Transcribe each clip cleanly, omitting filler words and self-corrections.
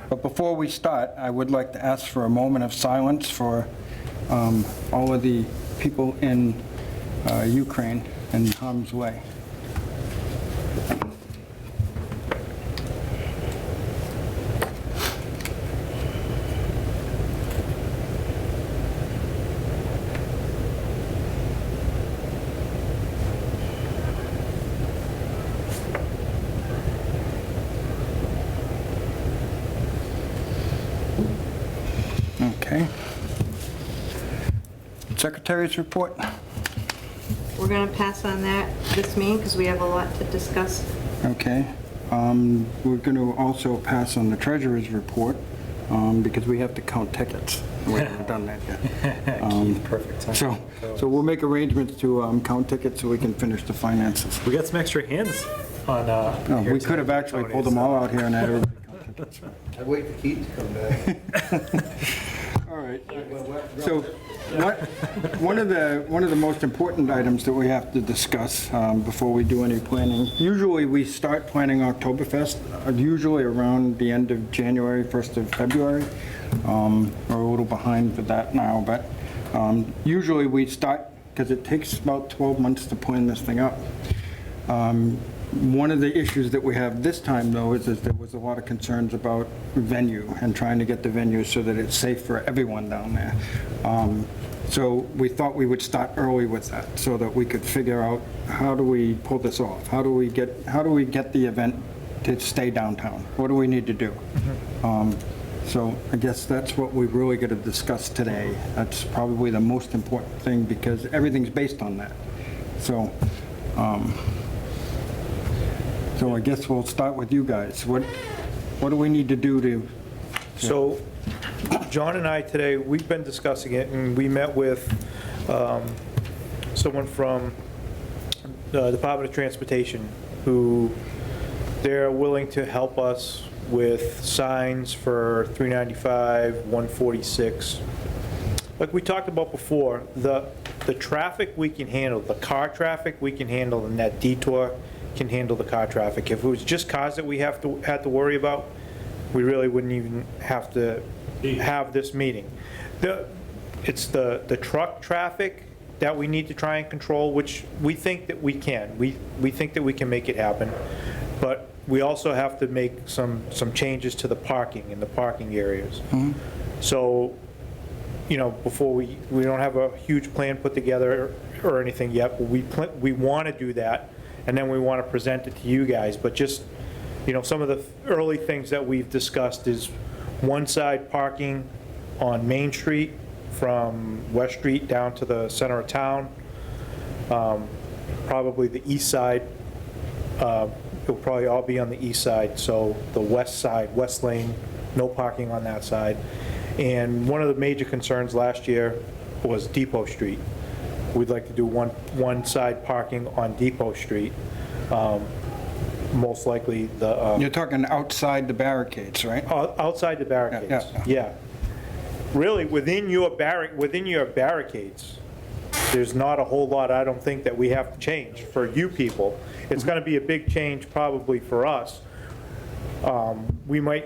But before we start, I would like to ask for a moment of silence for all of the people in Ukraine and harm's way. Okay. Secretary's report? We're going to pass on this meeting because we have a lot to discuss. Okay. We're going to also pass on the treasurer's report because we have to count tickets. We haven't done that yet. Keith, perfect time. So we'll make arrangements to count tickets so we can finish the finances. We got some extra hands on. No, we could have actually pulled them all out here and had everybody count tickets. I'd wait for Keith to come back. All right. So one of the most important items that we have to discuss before we do any planning, usually we start planning Octoberfest, usually around the end of January, 1st of February. We're a little behind for that now, but usually we start, because it takes about 12 months to plan this thing up. One of the issues that we have this time, though, is there was a lot of concerns about venue and trying to get the venue so that it's safe for everyone down there. So we thought we would start early with that so that we could figure out how do we pull this off? How do we get the event to stay downtown? What do we need to do? So I guess that's what we've really got to discuss today. That's probably the most important thing because everything's based on that. So I guess we'll start with you guys. What do we need to do to? So John and I today, we've been discussing it, and we met with someone from the Department of Transportation who they're willing to help us with signs for 395, 146. Like we talked about before, the traffic we can handle, the car traffic we can handle, and that detour can handle the car traffic. If it was just cars that we had to worry about, we really wouldn't even have to have this meeting. It's the truck traffic that we need to try and control, which we think that we can. We think that we can make it happen, but we also have to make some changes to the parking in the parking areas. Mm-hmm. So, before we don't have a huge plan put together or anything yet, but we want to do that, and then we want to present it to you guys. But just, some of the early things that we've discussed is one side parking on Main Street from West Street down to the center of town. Probably the east side, it'll probably all be on the east side. So the west side, West Lane, no parking on that side. And one of the major concerns last year was Depot Street. We'd like to do one side parking on Depot Street. Most likely the... You're talking outside the barricades, right? Outside the barricades, yeah. Really, within your barricades, there's not a whole lot, I don't think, that we have to change for you people. It's going to be a big change probably for us. We might,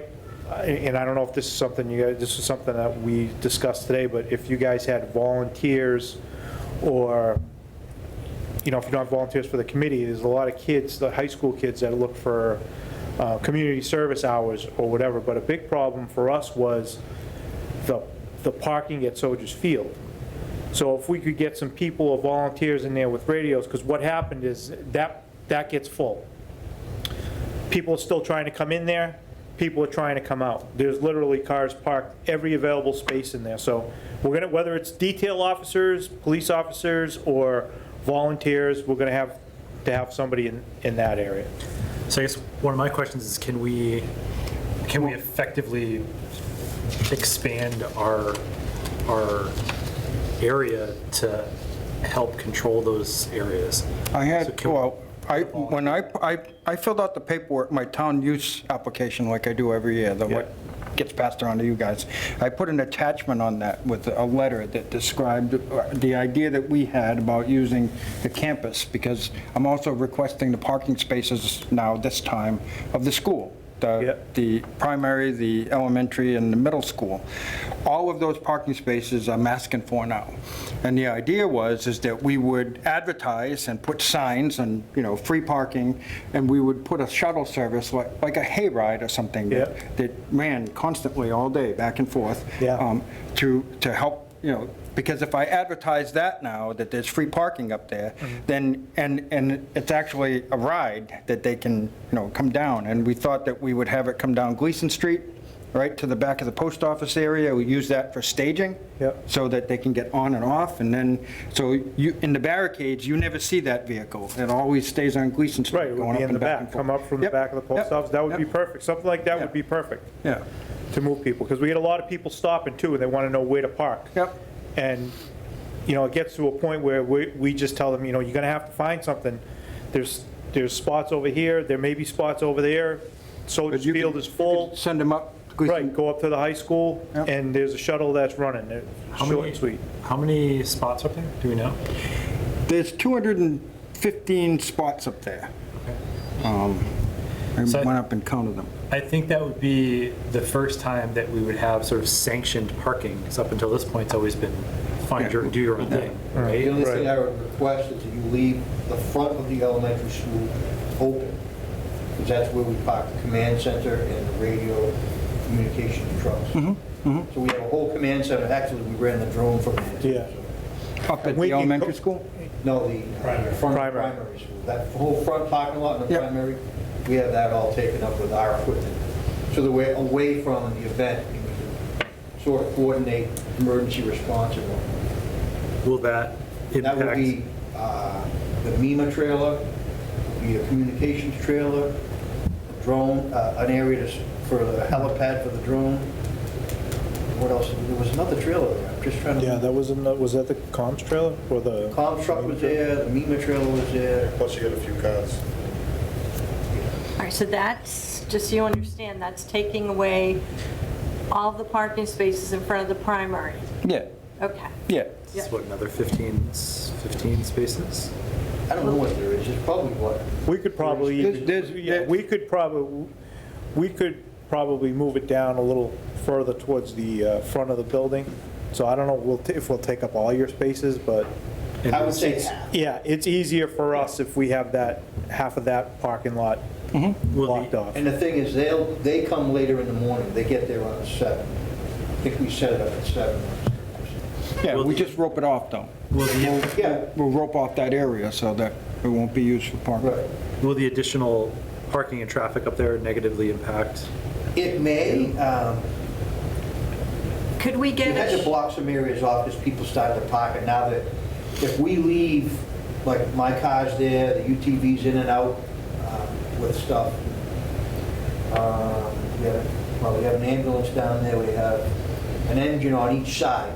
and I don't know if this is something this is something that we discussed today, but if you guys had volunteers or, if you don't have volunteers for the committee, there's a lot of kids, the high school kids that look for community service hours or whatever, but a big problem for us was the parking at Soldiers Field. So if we could get some people or volunteers in there with radios, because what happened is that gets full. People are still trying to come in there, people are trying to come out. There's literally cars parked every available space in there. So we're gonna, whether it's detail officers, police officers, or volunteers, we're gonna have to have somebody in that area. So I guess one of my questions is, can we effectively expand our area to help control those areas? When I filled out the paperwork, my town use application like I do every year, what gets passed around to you guys, I put an attachment on that with a letter that described the idea that we had about using the campus, because I'm also requesting the parking spaces now this time of the school. the primary, the elementary, and the middle school. All of those parking spaces are masking for now. And the idea is that we would advertise and put signs and, free parking, and we would put a shuttle service, like a hayride or something, that ran constantly all day, back and forth, Yeah. to help, because if I advertise that now, that there's free parking up there, then, and it's actually a ride that they can, come down. And we thought that we would have it come down Gleason Street, right to the back of the post office area. We use that for staging, Yep. so that they can get on and off. And then, so you, in the barricades, you never see that vehicle. It always stays on Gleason Street. Right, it going would be up in and the back and back, forth. come up from the Yep, back of the post yep, office, that would be yep. perfect. Something like that Yeah. would be perfect Yeah, to move people, because we get a lot of people stopping too, and they want to know where to park. yep, And, it gets to a point where we just tell them, you're going to have to find something. There's spots over here, there may be spots over there, Soldiers you Field can- is full. send them up Gleason. Right, go up to the high school, Yep. and there's a shuttle that's running, short and sweet. How many spots up there? Do we know? There's 215 spots up there. I So- went up and counted them. I think that would be the first time that we would have sort of sanctioned parking, because up until this point, it's always been find your, do your own thing, The right? only thing Right. I would request is that you leave the front of the elementary school open, because that's where we park the command center and the radio communication trucks. So we have a whole command center, actually, we ran the drone from there. too, Yeah. so- Up at We the can elementary go- school? No, the front Primary. primary school. That whole front parking lot in the Yep. primary, we have that all taken up with our equipment. So that we're away from the event, and we can sort of coordinate emergency response and whatnot. Will that That would impact? be the MEMA trailer, be a communications trailer, a drone, an area for the helipad for the drone. What else? There was another trailer there. I'm just trying to. Yeah, that was was that the comms trailer, or the? Comm truck was there, the MEMA trailer was there. Plus you got a few cars. All right, so that's, just so you understand, that's taking away all the parking spaces in front of the primary. Yeah, Okay. yeah. It's what, another 15 spaces? I don't know what there is. It's probably what? We could probably, There's- we could probably move it down a little further towards the front of the building. So I don't know if we'll take up all your spaces, but And I would say half. yeah, it's easier for us if we have that, half of that parking lot will blocked the, off. And the thing is, they come later in the morning. They get there around 7. I think we set it up at 7. Yeah, Will we the- just rope it off, though. will the, Yeah, We'll rope off that area so that it won't be used for parking. right. will the additional parking and traffic up there negatively impact? It may. Could we We get had to a, block some areas off as people started to park, and now that if we leave, like my car's there, the UTV's in and out with stuff. We have an ambulance down there, we have an engine on each side,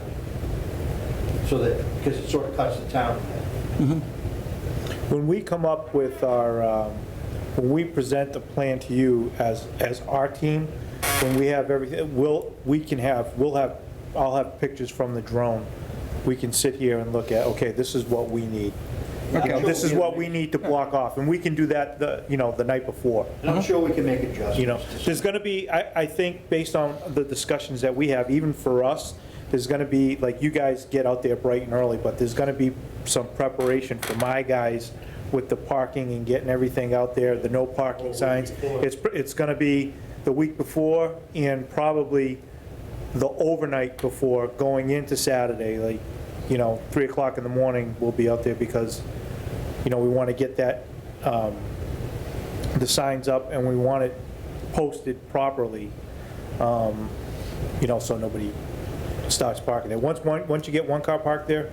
so that, because it sort of cuts the town in half. When we come up with our, when we present the plan to you as our team, when we have everything, I'll have pictures from the drone. We can sit here and look at, okay, this is what we need. Okay. This is what we need to block off, and we can do that the night before. And I'm sure we can make adjustments. There's going to be, I think, based on the discussions that we have, even for us, there's going to be, like, you guys get out there bright and early, but there's going to be some preparation for my guys with the parking and getting everything out there, the no parking signs. It's going to be the week before and probably the overnight before, going into Saturday, like, 3 o'clock in the morning, we'll be out there because, we want to get that, the signs up, and we want it posted properly, so nobody starts parking there. Once you get one car parked there,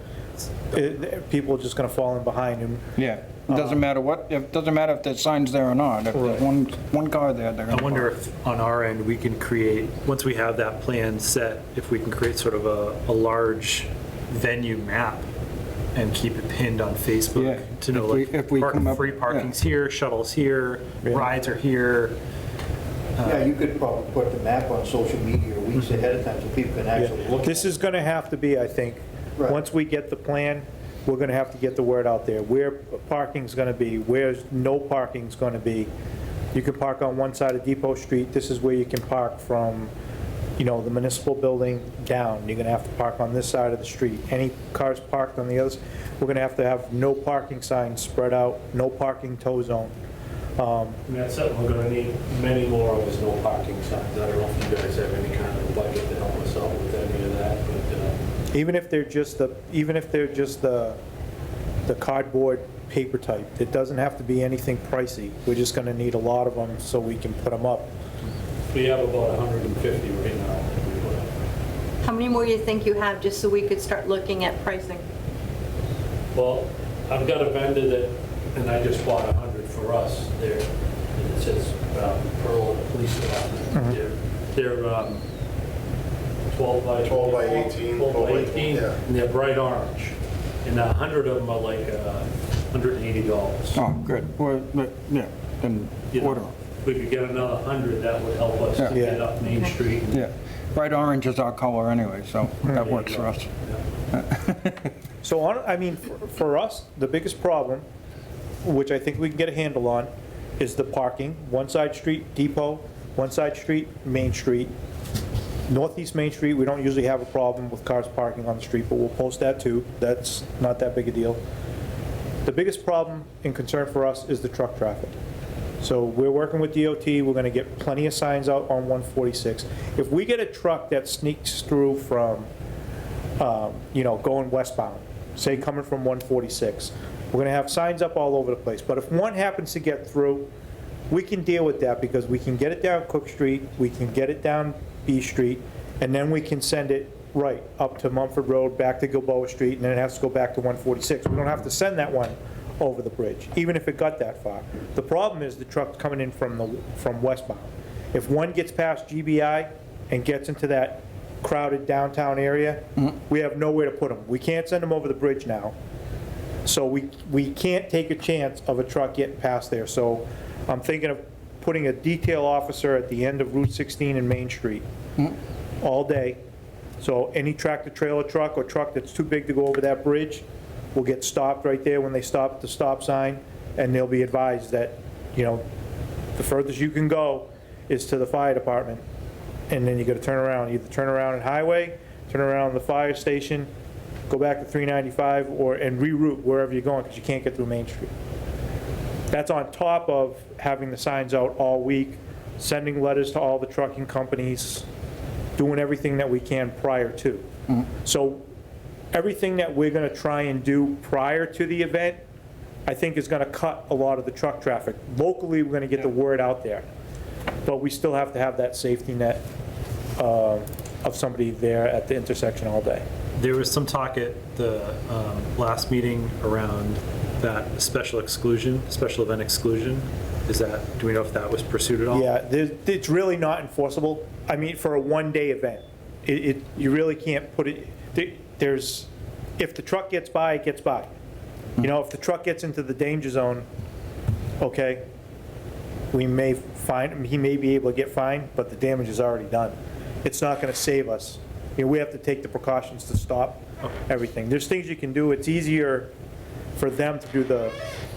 people are just going to fall in behind, and Yeah, it doesn't matter it doesn't matter if there's signs there or not. If there's one car there, they're I gonna wonder park. if on our end, we can create, once we have that plan set, if we can create sort of a large venue map and keep it pinned on Yeah, Facebook to know, if we come up- free parking's here, shuttles here, rides are here. Yeah, you could probably put the map on social media weeks ahead of time so people can actually look. this is going to have to be, I think, Right. once we get the plan, we're going to have to get the word out there, where parking's going to be, where no parking's going to be, You can park on one side of Depot Street. This is where you can park from, the municipal building down. You're gonna have to park on this side of the street. Any cars parked on the others, we're gonna have no parking signs spread out, no parking tow zone. And that's something we're gonna need many more of, is no parking signs. I don't know if you guys have any kind of budget to help us out with any of that, but, Even if they're just the cardboard paper type, it doesn't have to be anything pricey. We're just gonna need a lot of them so we can put them up. we have about 150 right now. How many more do you think you have, just so we could start looking at pricing? Well, I've got a vendor that, and I just bought 100 for us there, and it says Pearl Police Department. They're 12 by 18, 12 by 18, yeah. and they're bright orange. And 100 of them are like $180. Oh, good. Well, yeah, then You know, order. if we could get another 100, that would help us to Yeah. get up Main Street. Yeah. Bright orange is our color anyway, so that works for us. So, for us, the biggest problem, which I think we can get a handle on, is the parking. One side street, Depot, one side street, Main Street. Northeast Main Street, we don't usually have a problem with cars parking on the street, but we'll post that too. That's not that big a deal. The biggest problem and concern for us is the truck traffic. So we're working with DOT, we're gonna get plenty of signs out on 146. If we get a truck that sneaks through from, going westbound, say coming from 146, we're gonna have signs up all over the place. But if one happens to get through, we can deal with that because we can get it down Cook Street, we can get it down B Street, and then we can send it right up to Mumford Road, back to Gilboa Street, and then it has to go back to 146. We don't have to send that one over the bridge, even if it got that far. The problem is the trucks coming in from westbound. If one gets past GBI and gets into that crowded downtown area, we have nowhere to put them. We can't send them over the bridge now. So we can't take a chance of a truck getting past there. So I'm thinking of putting a detail officer at the end of Route 16 and Main Street all day. So any tractor trailer truck or truck that's too big to go over that bridge will get stopped right there when they stop at the stop sign, and they'll be advised that, the furthest you can go is to the fire department, and then you gotta turn around, either turn around at Highway, turn around at the fire station, go back to 395, and reroute wherever you're going, because you can't get through Main Street. That's on top of having the signs out all week, sending letters to all the trucking companies, doing everything that we can prior to. So everything that we're gonna try and do prior to the event, I think is gonna cut a lot of the truck traffic. Locally, we're gonna get the word out there, but we still have to have that safety net of somebody there at the intersection all day. There was some talk at the last meeting around that special event exclusion. Do we know if that was pursued at all? Yeah, it's really not enforceable. I mean, for a one-day event, you really can't put it, if the truck gets by, it gets by. If the truck gets into the danger zone, okay, he may be able to get fined, but the damage is already done. It's not gonna save us. We have to take the precautions to stop everything. There's things you can do. It's easier for them to do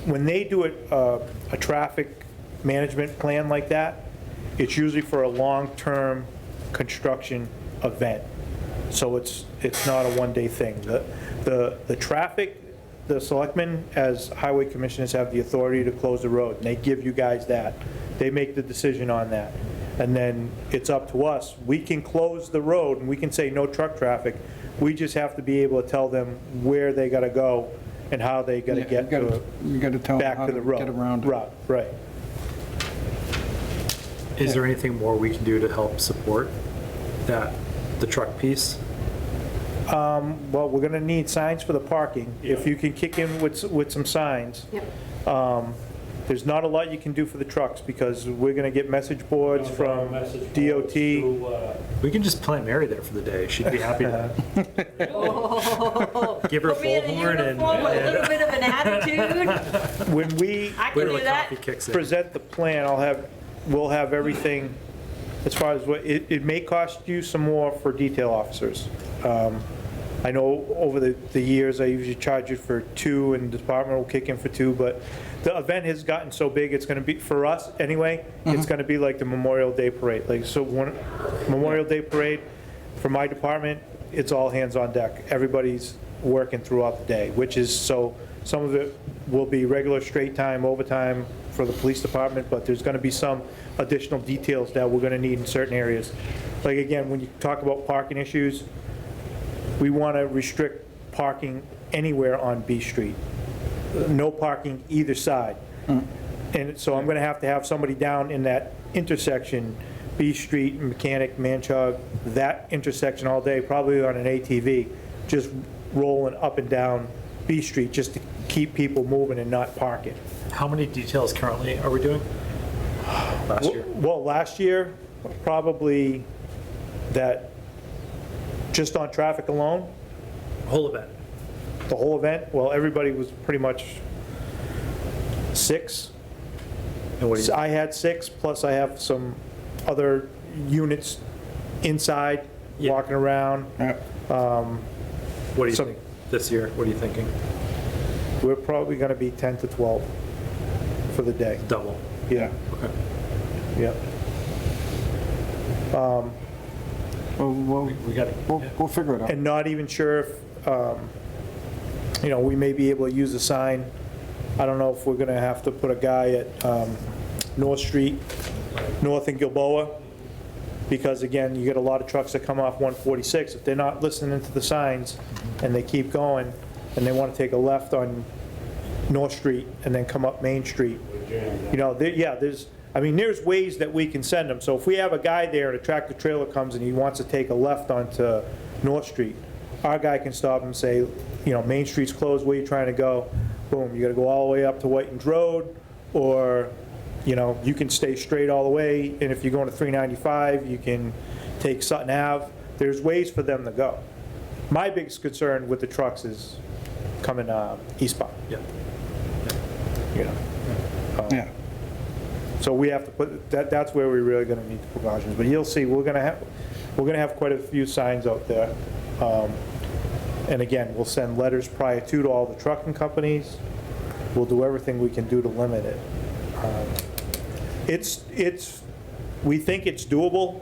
when they do a traffic management plan like that, it's usually for a long-term construction event. So it's not a one-day thing. The traffic, the selectmen as highway commissioners have the authority to close the road, and they give you guys that. They make the decision on that. And then it's up to us. We can close the road and we can say no truck traffic. We just have to be able to tell them where they gotta go and how they gotta get You gotta tell them back how to the road. get around it. Route, right. Is there anything more we can do to help support the truck piece? Well, we're gonna need signs for the parking. If you can kick in with some signs. Yep. There's not a lot you can do for the trucks because we're gonna get message boards from DOT. We can just plant Mary there for the day. She'd be happy to give her a Put me in a bullhorn and uniform with a little bit of an attitude. When we I can wait till do the that. coffee kicks in. present the plan, we'll have everything as far as it may cost you some more for detail officers. I know over the years, I usually charge it for 2, and the department will kick in for 2, but the event has gotten so big, it's gonna be, for us anyway, it's gonna be like the Memorial Day Parade. Like, so Memorial Day Parade, for my department, it's all hands on deck. Everybody's working throughout the day, which is, so some of it will be regular straight time, overtime for the police department, but there's gonna be some additional details that we're gonna need in certain areas. Like, again, when you talk about parking issues, we wanna restrict parking anywhere on B Street. No parking either side. And so I'm gonna have to have somebody down in that intersection, B Street, Mechanic, Manchog, that intersection all day, probably on an ATV, just rolling up and down B Street, just to keep people moving and not parking. How many details currently are we doing? Last year? Well, last year, probably that, just on traffic alone, Whole event? the whole event, well, everybody was pretty much 6. And what do you, I had 6, plus I have some other units inside, Yeah. walking around. what do you some- think this year? What are you thinking? We're probably gonna be 10 to 12 for the day. Double? Yeah, Okay. yeah. Well, We got it. we'll figure it out. And not even sure if, we may be able to use a sign. I don't know if we're gonna have to put a guy at North Street, north in Gilboa, because again, you get a lot of trucks that come off 146. If they're not listening to the signs and they keep going, and they want to take a left on North Street and then come up Main Street, there's ways that we can send them. So if we have a guy there and a tractor trailer comes and he wants to take a left onto North Street, our guy can stop and say, Main Street's closed, where you trying to go? Boom, you gotta go all the way up to Whitens Road, or, you can stay straight all the way, and if you're going to 395, you can take Sutton Ave. There's ways for them to go. My biggest concern with the trucks is coming eastbound, Yeah. Yeah. So we have to put, that's where we're really gonna need the precautions. But you'll see, we're gonna have quite a few signs out there. And again, we'll send letters prior to all the trucking companies. We'll do everything we can do to limit it. We think it's doable,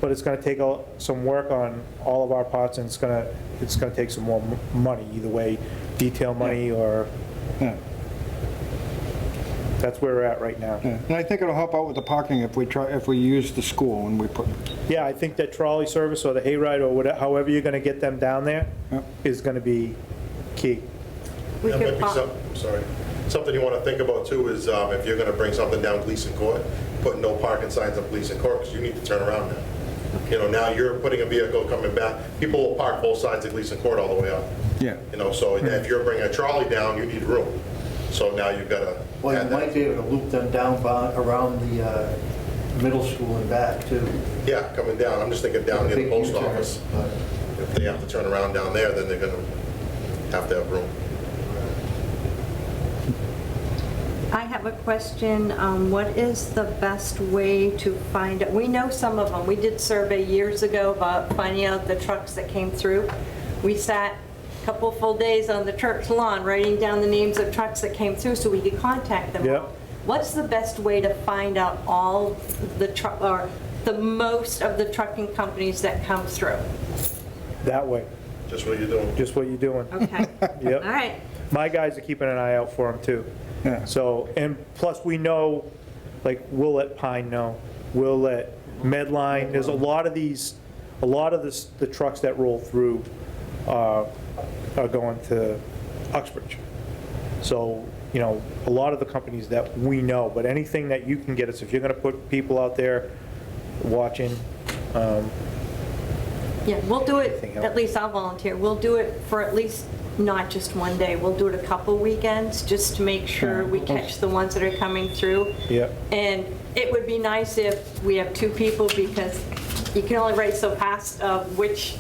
but it's gonna take some work on all of our parts, and it's gonna take some more money, either way, detail money or, Yeah. that's where we're at right now. Yeah. And I think it'll help out with the parking if we use the school and we put, Yeah, I think that trolley service or the hayride or whatever, however you're gonna get them down there, Yeah. is gonna be key. We That could might be pop- something you want to think about too is if you're going to bring something down Gleason Court, put no parking signs up Gleason Court, because you need to turn around now. Now you're putting a vehicle coming back, people will park both sides of Gleason Court all the way up. yeah. So if you're bringing a trolley down, you need room. So now you've got to. Well, you might be able to loop them down around the middle school and back too. Yeah, coming down, I'm just thinking down near the Big post U-turn, office. but- If they have to turn around down there, then they're going to have to have room. I have a question. What is the best way to find out? We know some of them. We did survey years ago about finding out the trucks that came through. We sat a couple full days on the church lawn writing down the names of trucks that came through so we could contact them. Yep. all. What's the best way to find out all the truck, or the most of the trucking companies that come through? That way, Just what you're doing. just what you're doing. Okay. Yep. All right. My guys are keeping an eye out for them too. Yeah. So, and plus we know, like, we'll let Pine know, we'll let Medline, there's a lot of the trucks that roll through are going to Uxbridge. So, a lot of the companies that we know, but anything that you can get us, if you're gonna put people out there watching, Yeah, we'll do it, Anything else? at least I'll volunteer. We'll do it for at least not just one day. We'll do it a couple weekends, just to make sure we catch the ones that are coming through. yeah. And it would be nice if we have 2 people, because you can only write so fast of which,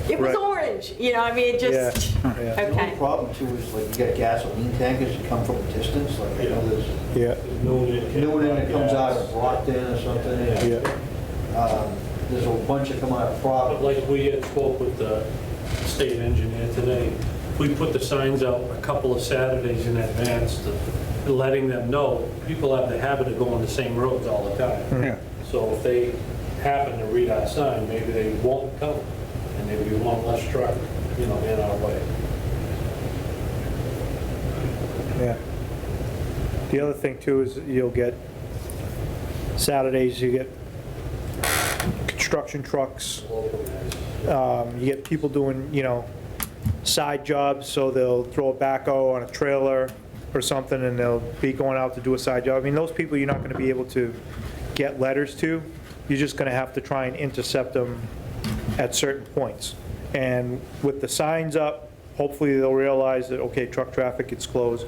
it was Right. orange, it just, Yeah. The only okay. problem too is like you got gasoline tankers that come from a distance, like I know there's Yeah, Newton that comes out of Brockton or something. yeah. There's a bunch that come out of But Providence. like we had spoke with the state engineer today. We put the signs out a couple of Saturdays in advance, letting them know, people have the habit of going the same roads all the time. Yeah. So if they happen to read our sign, maybe they won't come, and maybe we want less truck, in our way. Yeah. The other thing too is you'll get, Saturdays, you get construction trucks, Local guys. you get people doing, side jobs, so they'll throw a backhoe on a trailer or something, and they'll be going out to do a side job. I mean, those people you're not gonna be able to get letters to. You're just gonna have to try and intercept them at certain points. And with the signs up, hopefully they'll realize that, okay, truck traffic, it's closed.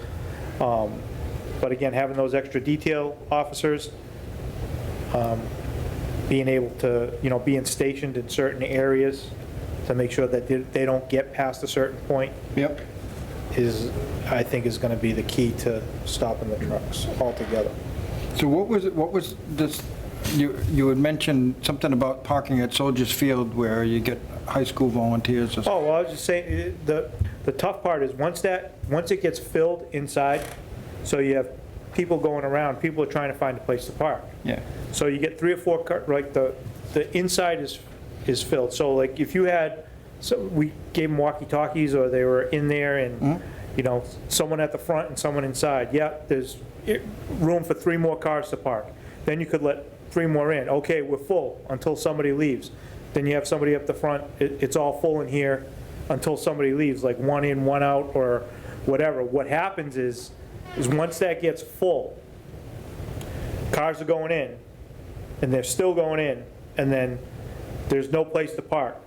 But again, having those extra detail officers, being able to, being stationed in certain areas to make sure that they don't get past a certain point Yep. I think is gonna be the key to stopping the trucks altogether. So what was this, you had mentioned something about parking at Soldiers Field where you get high school volunteers or something. Oh, well, I was just saying, the tough part is once it gets filled inside, so you have people going around, people are trying to find a place to park. Yeah. So you get 3 or 4 cars, like the inside is filled. So like if you had, so we gave them walkie-talkies or they were in there and, someone at the front and someone inside. Yeah, there's room for 3 more cars to park. Then you could let 3 more in. Okay, we're full until somebody leaves. Then you have somebody up the front, it's all full in here until somebody leaves, like 1 in, 1 out or whatever. What happens is once that gets full, cars are going in and they're still going in, and then there's no place to park.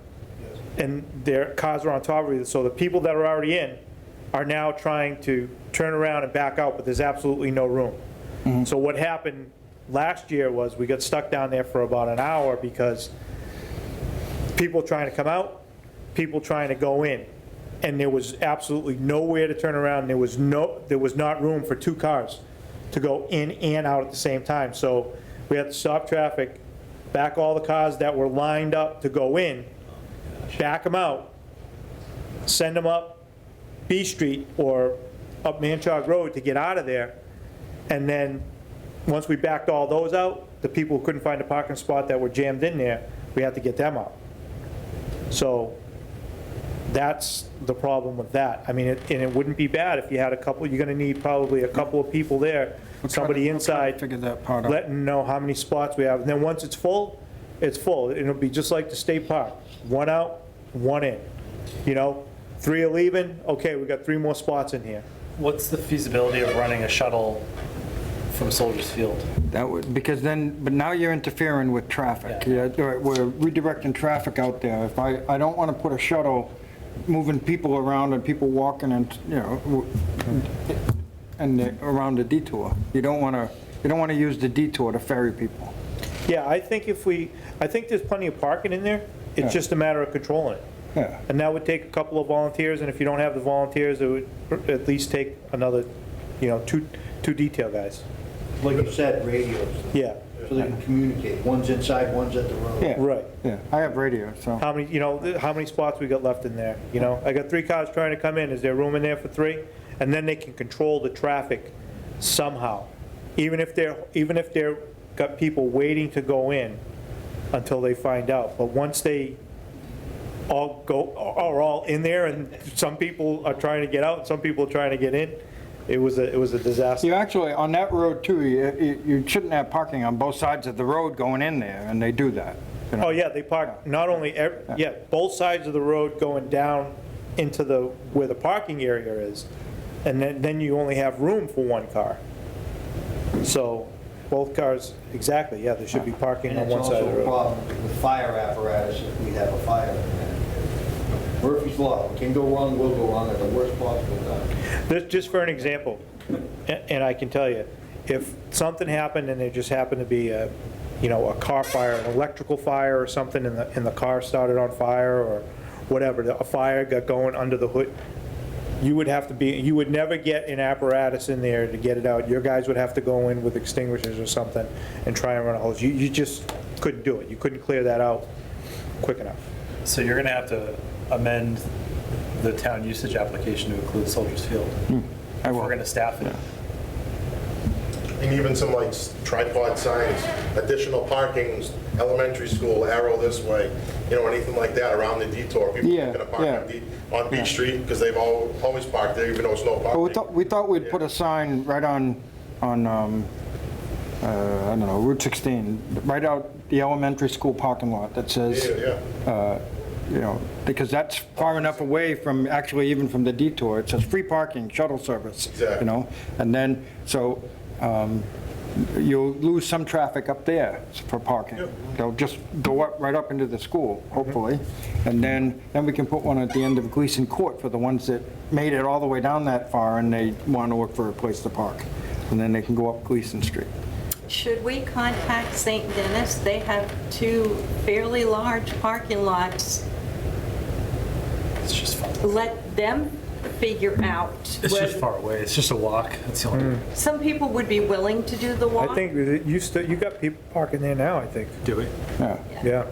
And their cars are on top of you, so the people that are already in are now trying to turn around and back out, but there's absolutely no room. So what happened last year was we got stuck down there for about an hour because people trying to come out, people trying to go in, and there was absolutely nowhere to turn around. There was not room for 2 cars to go in and out at the same time. So we had to stop traffic, back all the cars that were lined up to go in, back them out, send them up B Street or up Manchog Road to get out of there. And then, once we backed all those out, the people who couldn't find a parking spot that were jammed in there, we had to get them out. So that's the problem with that. I mean, and it wouldn't be bad if you had a couple, you're gonna need probably a couple of people there, somebody inside, Figure that part out. letting them know how many spots we have. And then once it's full, it's full. It'll be just like the state park. 1 out, 1 in. 3 are leaving, okay, we got 3 more spots in here. What's the feasibility of running a shuttle from Soldiers Field? That would, because then, but now you're interfering with traffic. Yeah. Yeah, we're redirecting traffic out there. If I don't want to put a shuttle moving people around and people walking and, and around the detour. You don't want to use the detour to ferry people. Yeah, I think there's plenty of parking in there. It's Yeah. just a matter of controlling it. Yeah. And that would take a couple of volunteers, and if you don't have the volunteers, it would at least take another, 2 detail guys. Like you said, radios, Yeah, so they can communicate. One's inside, one's at the road. Yeah. right. Yeah, I have radio, so. How many spots we got left in there, I got 3 cars trying to come in, is there room in there for 3? And then they can control the traffic somehow, even if they're got people waiting to go in until they find out. But once they are all in there, and some people are trying to get out, and some people are trying to get in, it was a disaster. You actually, on that road too, you shouldn't have parking on both sides of the road going in there, and they do that. Oh, yeah, they park not only, both sides of the road going down into where the parking area is, and then you only have room for 1 car. So, both cars, exactly, yeah, there should be parking And on it's one side of also the a road. problem with fire apparatus if we have a fire in there. Murphy's Law, what can go wrong, will go wrong at the worst possible time. Just for an example, and I can tell you, if something happened and there just happened to be a car fire, an electrical fire or something, and the car started on fire or whatever, a fire got going under the hood, you would never get an apparatus in there to get it out. Your guys would have to go in with extinguishers or something and try and run a hose. You just couldn't do it. You couldn't clear that out quick enough. So you're going to have to amend the town usage application to include Soldiers Field. I If will. we're going to staff it. And even some like tripod signs, additional parkings, elementary school, arrow this way, anything like that around the detour. People Yeah, are going to park yeah. on Beach Street because they've always parked there, even though it's no Well, parking. we thought we'd put a sign right on, I don't know, Route 16, right out the elementary school parking lot that says, Yeah. because that's far enough away from, actually even from the detour. It says free parking, shuttle service. Exactly. And then, so you'll lose some traffic up there for parking. Yeah. They'll just go up, right up into the school, hopefully. And then we can put one at the end of Gleason Court for the ones that made it all the way down that far and they want to look for a place to park. And then they can go up Gleason Street. Should we contact St. Denis? They have 2 fairly large parking lots. It's just fun. Let them figure out. It's just whether- far away. It's just a walk. That's the only, Some people would be willing to do the walk. I think that you got people parking there now, I think. do it. Yeah. Yeah,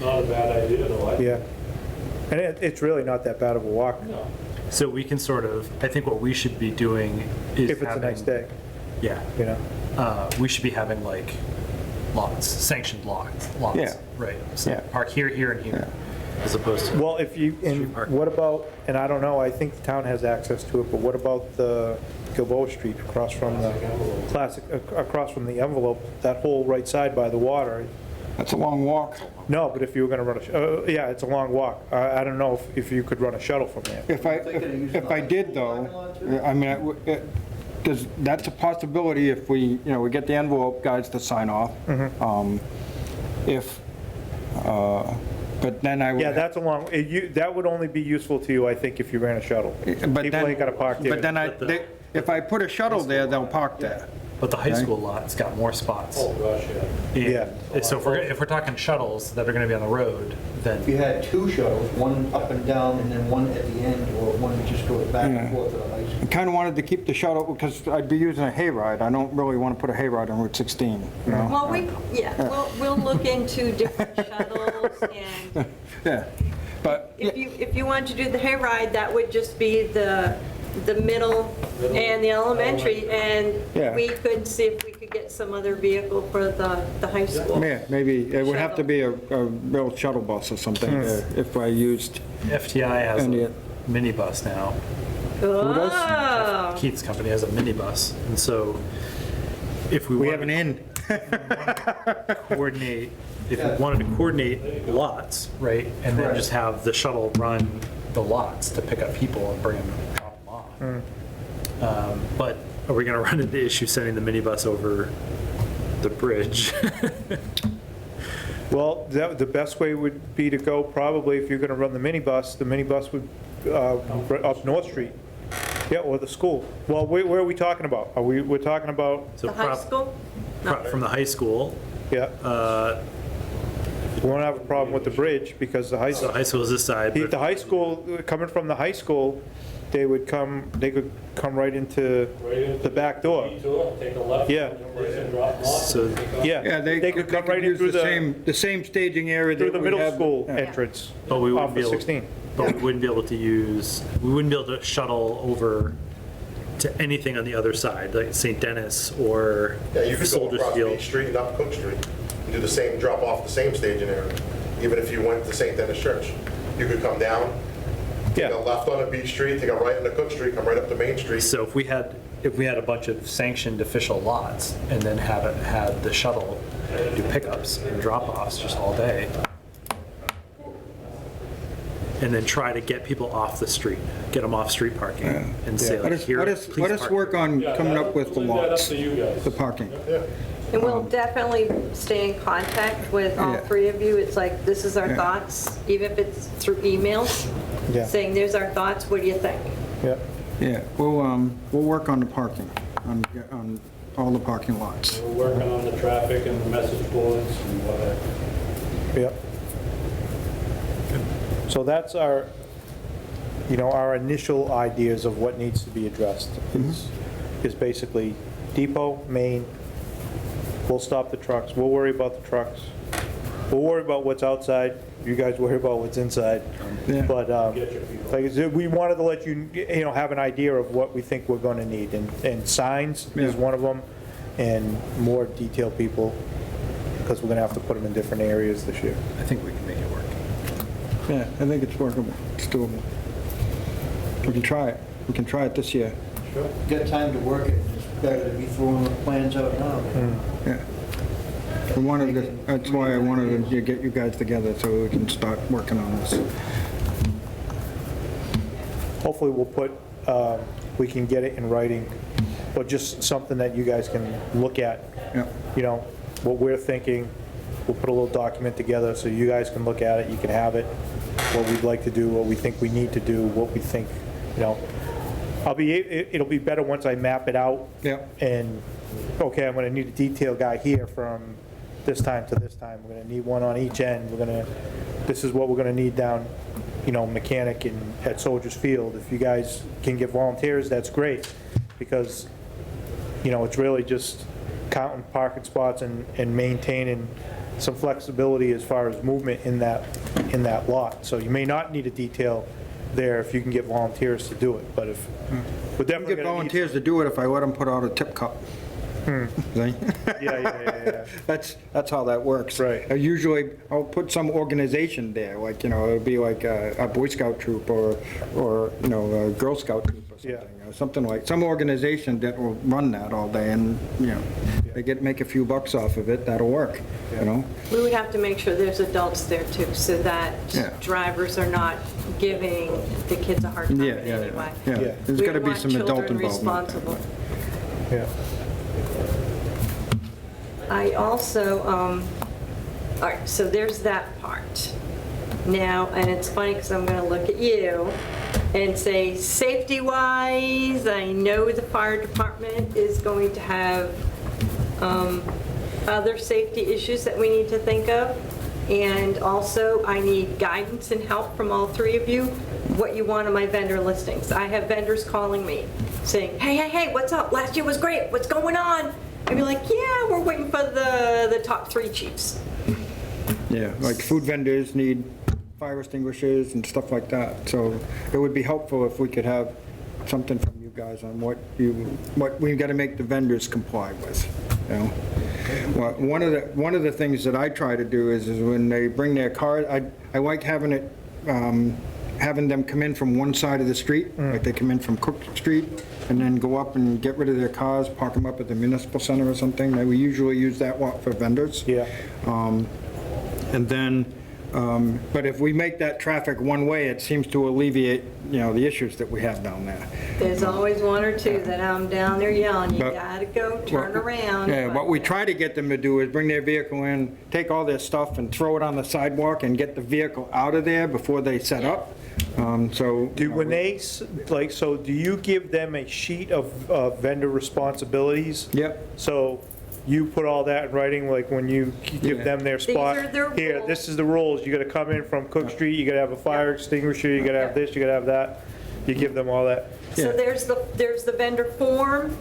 Not a bad idea, though. yeah. And it's really not that bad of a walk, No. So we can sort of, I think what we should be doing is if it's a nice day, Yeah. you know? We should be having like lots, sanctioned lots. Yeah. Right. So Yeah. park here, here, and here, as opposed to. Well, if you, and Street parking. what about, and I don't know, I think the town has access to it, but what about the Gilboa Street across from the classic, across from the envelope, that whole right side by the water? That's a long walk. No, but if you were gonna run yeah, it's a long walk. I don't know if you could run a shuttle from there. If I did though, I mean, that's a possibility if we get the envelope guys to sign off. But then I would. Yeah, that's a long, that would only be useful to you, I think, if you ran a shuttle. But People ain't gotta park there. But then if I put a shuttle there, they'll park there. But the high school lot's got more spots. Oh, gosh, yeah. And so if we're talking shuttles that are going to be on the road, If you then had 2 shuttles, one up and down and then one at the end, or one that just goes back Yeah. and forth to the high school. I kind of wanted to keep the shuttle because I'd be using a hayride. I don't really want to put a hayride on Route 16, you know? Well, we'll look into different shuttles, and Yeah, but, if you want to do the hayride, that would just be the middle and the elementary, and Yeah. we could see if we could get some other vehicle for the high school. yeah, maybe, it would have to be a real shuttle bus or something if I used, FTI has And a yet- minibus now. Oh, Keith's company has a minibus. And so if we we wanted have an inn. to coordinate, if we wanted to coordinate lots, right? And then just have the shuttle run the lots to pick up people and bring them, drop them off. But are we going to run into issue sending the minibus over the bridge? Well, the best way would be to go, probably, if you're gonna run the minibus would, up North Street. Yeah, or the school. Well, where are we talking about? We're talking about, So the high school? From the high school, yeah, we won't have a problem with the bridge, because the high so school, high school is this side, the but high school, coming from the high school, they could come right into Right into the back door. Detour, take a left. Yeah. And drop them off. So- Pick up. Yeah, they could come right in use through the same staging area that through the we middle have. school Yeah. entrance But we off wouldn't of be able, 16. but we wouldn't be able to use, we wouldn't be able to shuttle over to anything on the other side, like St. Denis or Yeah, you could go Soldiers across Field. Beach Street and up Cook Street and do the same, drop off the same staging area, even if you went to St. Dennis Church. You could come down, take a Yeah, left on a Beach Street, take a right into Cook Street, come right up to Main Street. So if we had a bunch of sanctioned official lots and then had the shuttle do pickups and drop-offs just all day, and then try to get people off the street, get them off street parking and say like, here, please Let us park work here." on Yeah, coming up with the leave that up lots, to you guys. the parking. And we'll definitely stay in contact with all Yeah. 3 of you. It's like, this is our Yeah. thoughts, even if it's through emails, yeah, saying, there's our thoughts, what do you think? yeah. Yeah, we'll work on the parking, on all the parking lots. We're working on the traffic and the message boards and whatever. Yep. So that's our, our initial ideas of what needs to be addressed. Is basically depot, main, we'll stop the trucks, we'll worry about the trucks. we'll worry about what's outside, you guys worry about what's inside. Yeah. But, like I said, we wanted to let you, have an idea of what we think we're gonna need, and signs is Yeah. one of them, and more detailed people, because we're gonna have to put them in different areas this year. I think we can make it work. Yeah, I think it's workable, it's doable. We can try it, this year. Got time to work it, it's better to be throwing the plans out now. Yeah. That's why I wanted to get you guys together so we can start working on this. Hopefully, we can get it in writing, or just something that you guys can look at, Yeah. what we're thinking. We'll put a little document together so you guys can look at it, you can have it, what we'd like to do, what we think we need to do, what we think, it'll be better once I map it out. Yeah. And, okay, I'm gonna need a detail guy here from this time to this time. We're gonna need one on each end. This is what we're gonna need down, mechanic at Soldiers Field. If you guys can get volunteers, that's great, because, it's really just counting parking spots and maintaining some flexibility as far as movement in that lot. So you may not need a detail there if you can get volunteers to do it, but if, we're I definitely get gonna need. volunteers to do it if I let them put out a tip cup. See? Yeah. That's how that works. Right. Usually, I'll put some organization there, like, it'll be like a Boy Scout troop or a Girl Scout troop or something. Yeah. Something some organization that will run that all day, and, they make a few bucks off of it, that'll work, We would have to make sure there's adults there too, so that Yeah. drivers are not giving the kids a hard time in any way. Yeah, Yeah. there's got to be some adult We want children involvement. responsible. Yeah. I also, all right, so there's that part. Now, and it's funny because I'm going to look at you and say, safety-wise, I know the fire department is going to have other safety issues that we need to think of. And also, I need guidance and help from all three of you, what you want on my vendor listings. I have vendors calling me saying, hey, what's up? Last year was great. What's going on? I'd be like, yeah, we're waiting for the top three chiefs. Yeah, like food vendors need fire extinguishers and stuff like that. So it would be helpful if we could have something from you guys on what we've got to make the vendors comply with, Well, one of the things that I try to do is when they bring their car, I like having them come in from one side of the street, like they come in from Cook Street, and then go up and get rid of their cars, park them up at the municipal center or something. We usually use that one for vendors. Yeah. And then, but if we make that traffic one way, it seems to alleviate, the issues that we have down there. There's always one or two that I'm down there yelling, you But- gotta go, turn around. Yeah, but- what we try to get them to do is bring their vehicle in, take all their stuff and throw it on the sidewalk and get the vehicle out of there before they set up. So. When they, so do you give them a sheet of vendor responsibilities? Yep. So you put all that in writing, like when you give Yeah. them their spot? are their Here, rules." this is the rules. You gotta come in from Cook Street, you gotta have a fire extinguisher, you gotta have this, you gotta have that. You give them all that. So Yeah. there's the vendor form,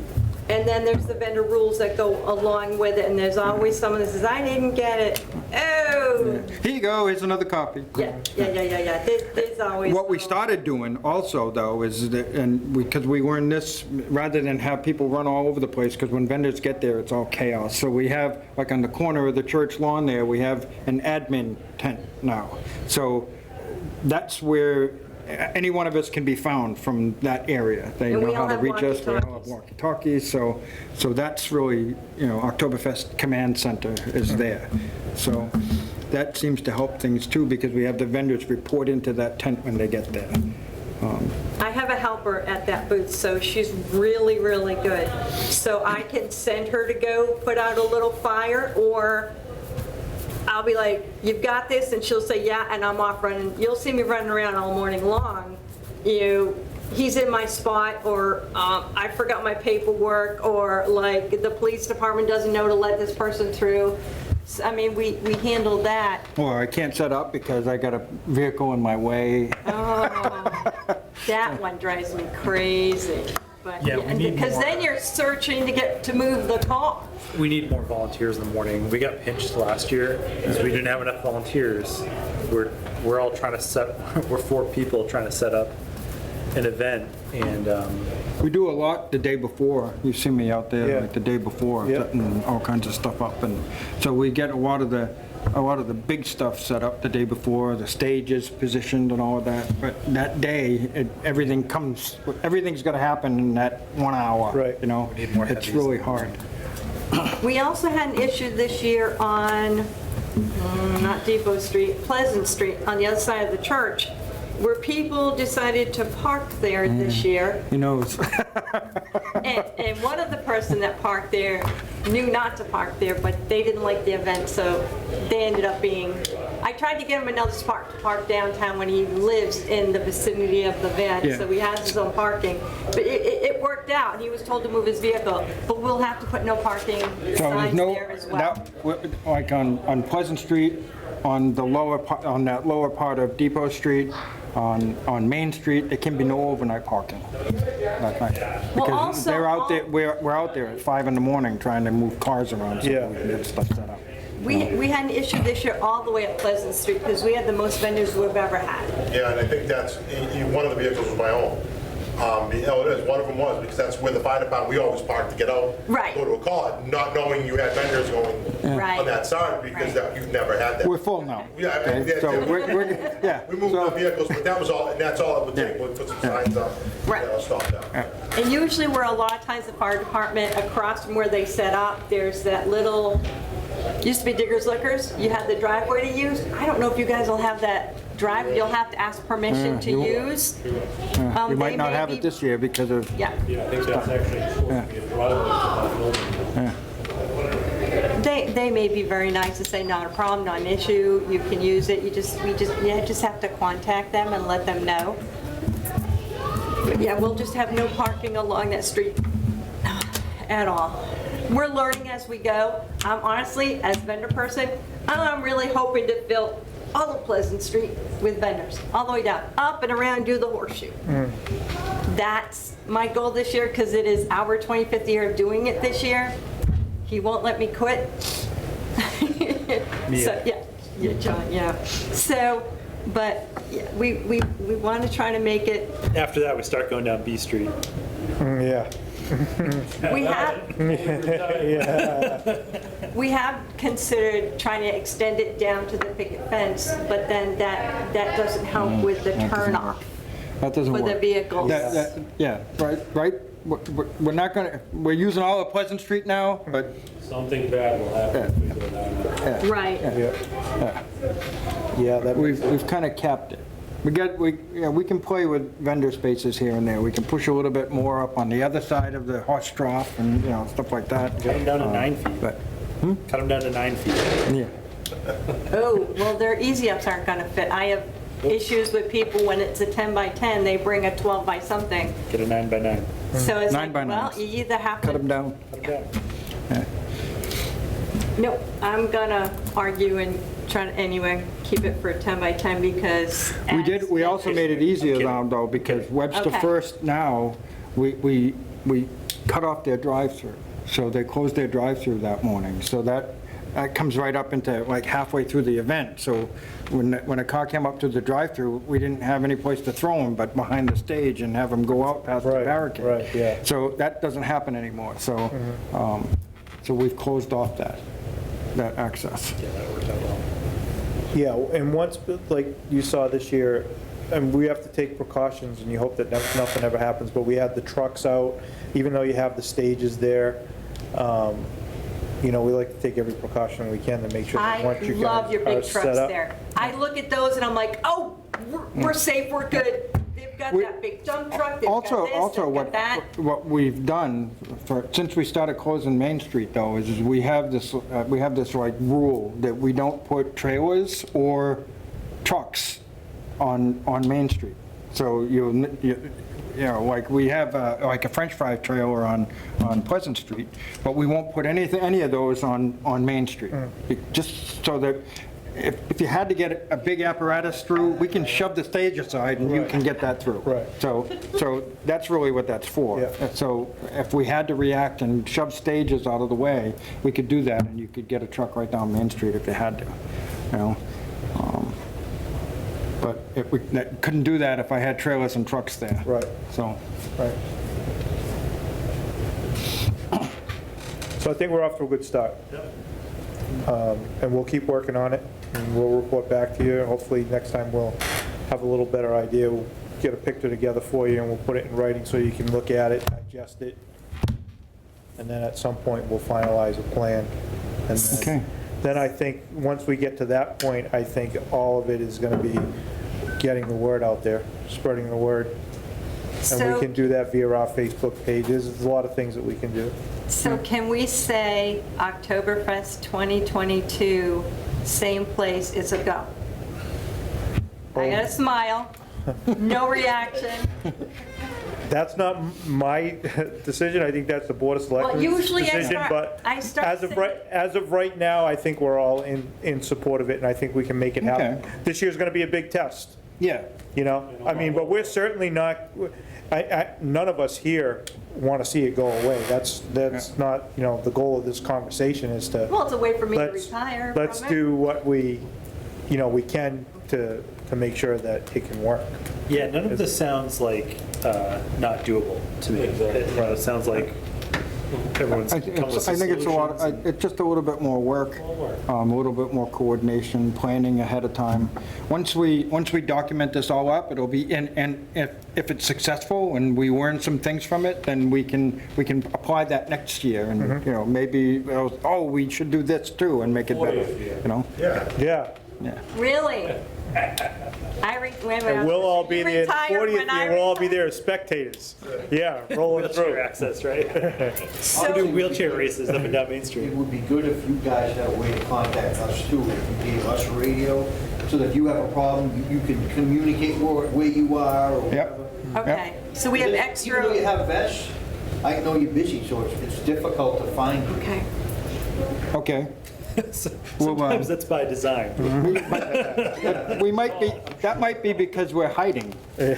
and then there's the vendor rules that go along with it, and there's always someone that says, I didn't get it. Oh, Here you go, here's another copy. yeah. There's always. What we started doing also, though, is that, because we were in this, rather than have people run all over the place, because when vendors get there, it's all chaos. So we have, like on the corner of the church lawn there, we have an admin tent now. So that's where any one of us can be found from that area. They And we know how all to have reach us, we all have walkie-talkies. walkie-talkies, so that's really, Octoberfest Command Center is there. So that seems to help things too, because we have the vendors report into that tent when they get there. I have a helper at that booth, so she's really, really good. So I can send her to go put out a little fire, or I'll be like, you've got this, and she'll say, yeah, and I'm off running. You'll see me running around all morning long. He's in my spot, or I forgot my paperwork, or like the police department doesn't know to let this person through. So, I mean, we handle that. Or I can't set up because I got a vehicle in my way. Oh, that one drives me crazy. but, Yeah, we need because more. then you're searching to move the car. We need more volunteers in the morning. We got pinched last year because we didn't have enough volunteers. We're all trying to we're 4 people trying to set up an event, and We do a lot the day before. You see me out there Yeah. like the day before, Yeah. setting all kinds of stuff up. And so we get a lot of the big stuff set up the day before, the stages positioned and all of that. But that day, everything's got to happen in that 1 hour. Right. You know, We need more it's heavies. really hard. We also had an issue this year on, not Depot Street, Pleasant Street, on the other side of the church, where people decided to park there this year. You know, it's- And one of the person that parked there knew not to park there, but they didn't like the event, so they ended up being, I tried to get him another spot to park downtown when he lives in the vicinity of the event, Yeah. so he has his own parking. But it worked out. He was told to move his vehicle, but we'll have to put no parking so there's signs no, there as well. like on Pleasant Street, on the on that lower part of Depot Street, on Main Street, there can be no overnight parking that night. Because also, they're out there, we're out there at 5 in the morning trying to move cars around so Yeah. we can get stuff set up. We had an issue this year all the way up Pleasant Street, because we had the most vendors we've ever had. Yeah, and I think that's, one of the vehicles was my own. It is, one of them was, because that's where the fire department, we always park to get out. Right. Go to a call, not knowing you had vendors going Right. on that side, because Right. you've never had that. We're full now. Yeah, I mean, Okay, so yeah. We moved so- the vehicles, but that was all, and that's all it would take, we'd put some signs up, Right. that'll stop that. And usually where a lot of times the fire department, across from where they set up, there's that little, used to be Digger's Liquors, you had the driveway to use. I don't know if you guys will have that drive, you'll have to ask permission to use. We might They not may have be- it this year because of, Yeah, Yeah, I think that's actually supposed to be a driveway to that building. they may be very nice to say, not a problem, not an issue, you can use it, you just have to contact them and let them know. But yeah, we'll just have no parking along that street at all. We're learning as we go. Honestly, as a vendor person, I'm really hoping to fill all of Pleasant Street with vendors, all the way down, up and around, do the horseshoe. That's my goal this year, because it is our 25th year of doing it this year. He won't let me quit. So, yeah, John, yeah. So, but yeah, we want to try to make it, after that, we start going down B Street. Yeah. we have considered trying to extend it down to the picket fence, but then that doesn't help with the turnoff that doesn't for work. the vehicles. Yeah, right. We're not gonna, we're using all of Pleasant Street now, but Something bad will happen if we go down that. Right. Yeah, that makes we've kind of capped it. We can play with vendor spaces here and there. We can push a little bit more up on the other side of the horse trough and, stuff like that. Cut them down to 9 feet. But, Cut them down to 9 feet. yeah. Oh, well, their easy-ups aren't going to fit. I have issues with people when it's a 10 by 10, they bring a 12 by something. Get a 9 by 9. So it's 9 like, by well, 9s. you either have Cut them to, down. Cut them down. no, I'm gonna argue and try to, anyway, keep it for 10 by 10 because. We also made it easier now, though, because Webster Okay. First now, we cut off their drive-through. So they closed their drive-through that morning. So that comes right up into like halfway through the event. So when a car came up to the drive-through, we didn't have any place to throw them but behind the stage and have them go out past the Right, barricade. right, yeah. So that doesn't happen anymore. So, so we've closed off that access. Yeah, that worked out well. Yeah, and once, like you saw this year, and we have to take precautions, and you hope that nothing ever happens, but we had the trucks out, even though you have the stages there. We like to take every precaution we can to make sure that I once you love guys your are big set trucks up. there. I look at those and I'm like, oh, we're safe, we're good. They've got that big dump truck, they've got this, Also, they've got that. what we've done, since we started closing Main Street though, is we have this like rule that we don't put trailers or trucks on Main Street. So like we have like a French fry trailer on Pleasant Street, but we won't put any of those on Main Street. Just so that if you had to get a big apparatus through, we can shove the stage aside and you can get that through. Right. So that's really what that's for. Yeah. So if we had to react and shove stages out of the way, we could do that, and you could get a truck right down Main Street if you had to, you know? But if we couldn't do that if I had trailers and trucks there. Right. So, Right. So I think we're off to a good start. And we'll keep working on it, and we'll report back to you. Hopefully, next time we'll have a little better idea. We'll get a picture together for you, and we'll put it in writing so you can look at it, digest it. And then at some point, we'll finalize a plan. And then- okay. Then I think, once we get to that point, I think all of it is going to be getting the word out there, spreading the word. And we So- can do that via our Facebook pages. There's a lot of things that we can do. So can we say Oktoberfest 2022, same place, is a go? I got a smile, no reaction. That's not my decision. I think that's the Board of Selectmen's usually I decision. start- But I start as of right now, I think we're all in support of it, and I think we can make it happen. Okay. This year's going to be a big test, Yeah. you know? I mean, but we're certainly not, none of us here want to see it go away. That's not, you know, the goal of this conversation is to. Well, it's a way for me to Let's- retire Let's from it. do what we can to make sure that it can work. Yeah, none of this sounds like not doable to me. It sounds like everyone's I come with I some think it's a lot, solutions. it's just a little bit more work, a little bit more coordination, planning ahead of time. Once we document this all up, it'll be, and if it's successful and we learn some things from it, then we can apply that next year, and, you know, maybe, oh, we should do this too, and make it better, you know? Yeah. Yeah. Yeah. Really? Wait a minute. And we'll all be You there, the retired 40th when I year, we'll all be retired? there as spectators. Yeah, rolling Wheelchair through. access, right? So- I'll do wheelchair races up and down Main It Street. would be good if you guys had a way to contact us too, if you gave us a radio, so that if you have a problem, you can communicate where you are or Yep. whatever. Okay, so we have Even though you extra, have vests, I know you're busy, so it's difficult to find you. okay. Okay. Sometimes that's by design. We might be, that might be because we're hiding. Try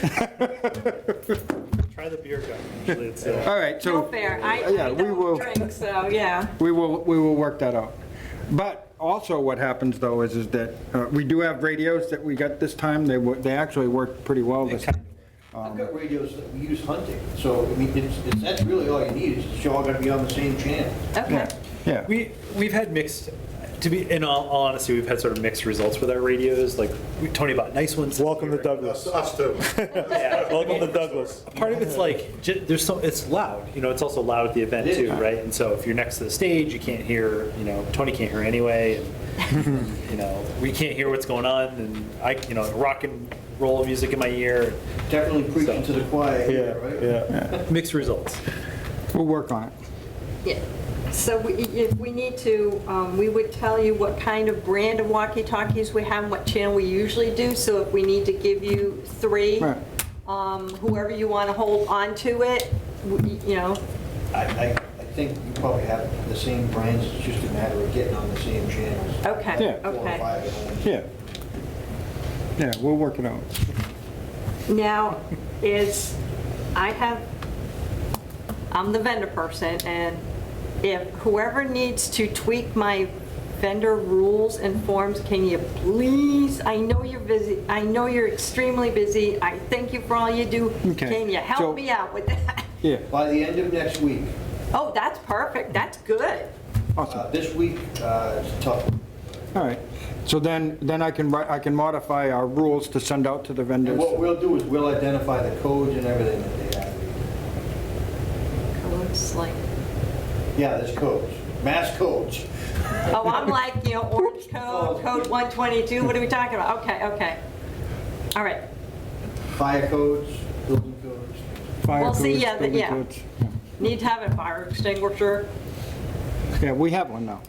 the beer gun. Usually it's, All right, so. No fair. I Yeah, we will. don't drink, so, yeah. We will work that out. But also what happens though is that we do have radios that we got this time. They actually work pretty well this time. I've got radios that we use hunting, so, I mean, that's really all you need, is it's all gonna be on the same channel. Okay. Yeah. We've had mixed, to be, in all honesty, we've had sort of mixed results with our radios. Like, Tony bought nice ones. Welcome to Douglas. Us too. Yeah, Welcome to Douglas. part of it's like, it's loud, you know, it's also loud at the event It is. too, right? And so if you're next to the stage, you can't hear, you know, Tony can't hear anyway, and, you know, we can't hear what's going on, and rock and roll music in my ear, Definitely preaching to the choir Yeah, here, right? yeah. mixed results. We'll work on it. Yeah. So if we need to, we would tell you what kind of brand of walkie-talkies we have and what channel we usually do. So if we need to give you 3, Right. whoever you want to hold on to it, you know, I think you probably have the same brands, it's just a matter of getting on the same channels. okay, Yeah. 4 or okay. 5 at home. Yeah. Yeah, we'll work it out. Now, I'm the vendor person, and if whoever needs to tweak my vendor rules and forms, can you please, I know you're busy, I know you're extremely busy, I thank you for all you do. Okay, Can you so- help me out with that? Yeah, By the end of next week, Oh, that's perfect, that's good. awesome. this week, it's a tough one. All right. So then I can modify our rules to send out to the And vendors. what we'll do is we'll identify the codes and everything that they have. Codes like, Yeah, there's codes, mass codes. oh, I'm like, orange code, code 122, what are we talking about? Okay. All right, Fire codes, building codes. Fire Well, see, codes, yeah, building yeah. codes. need to have a fire extinguisher. Yeah, we have one now.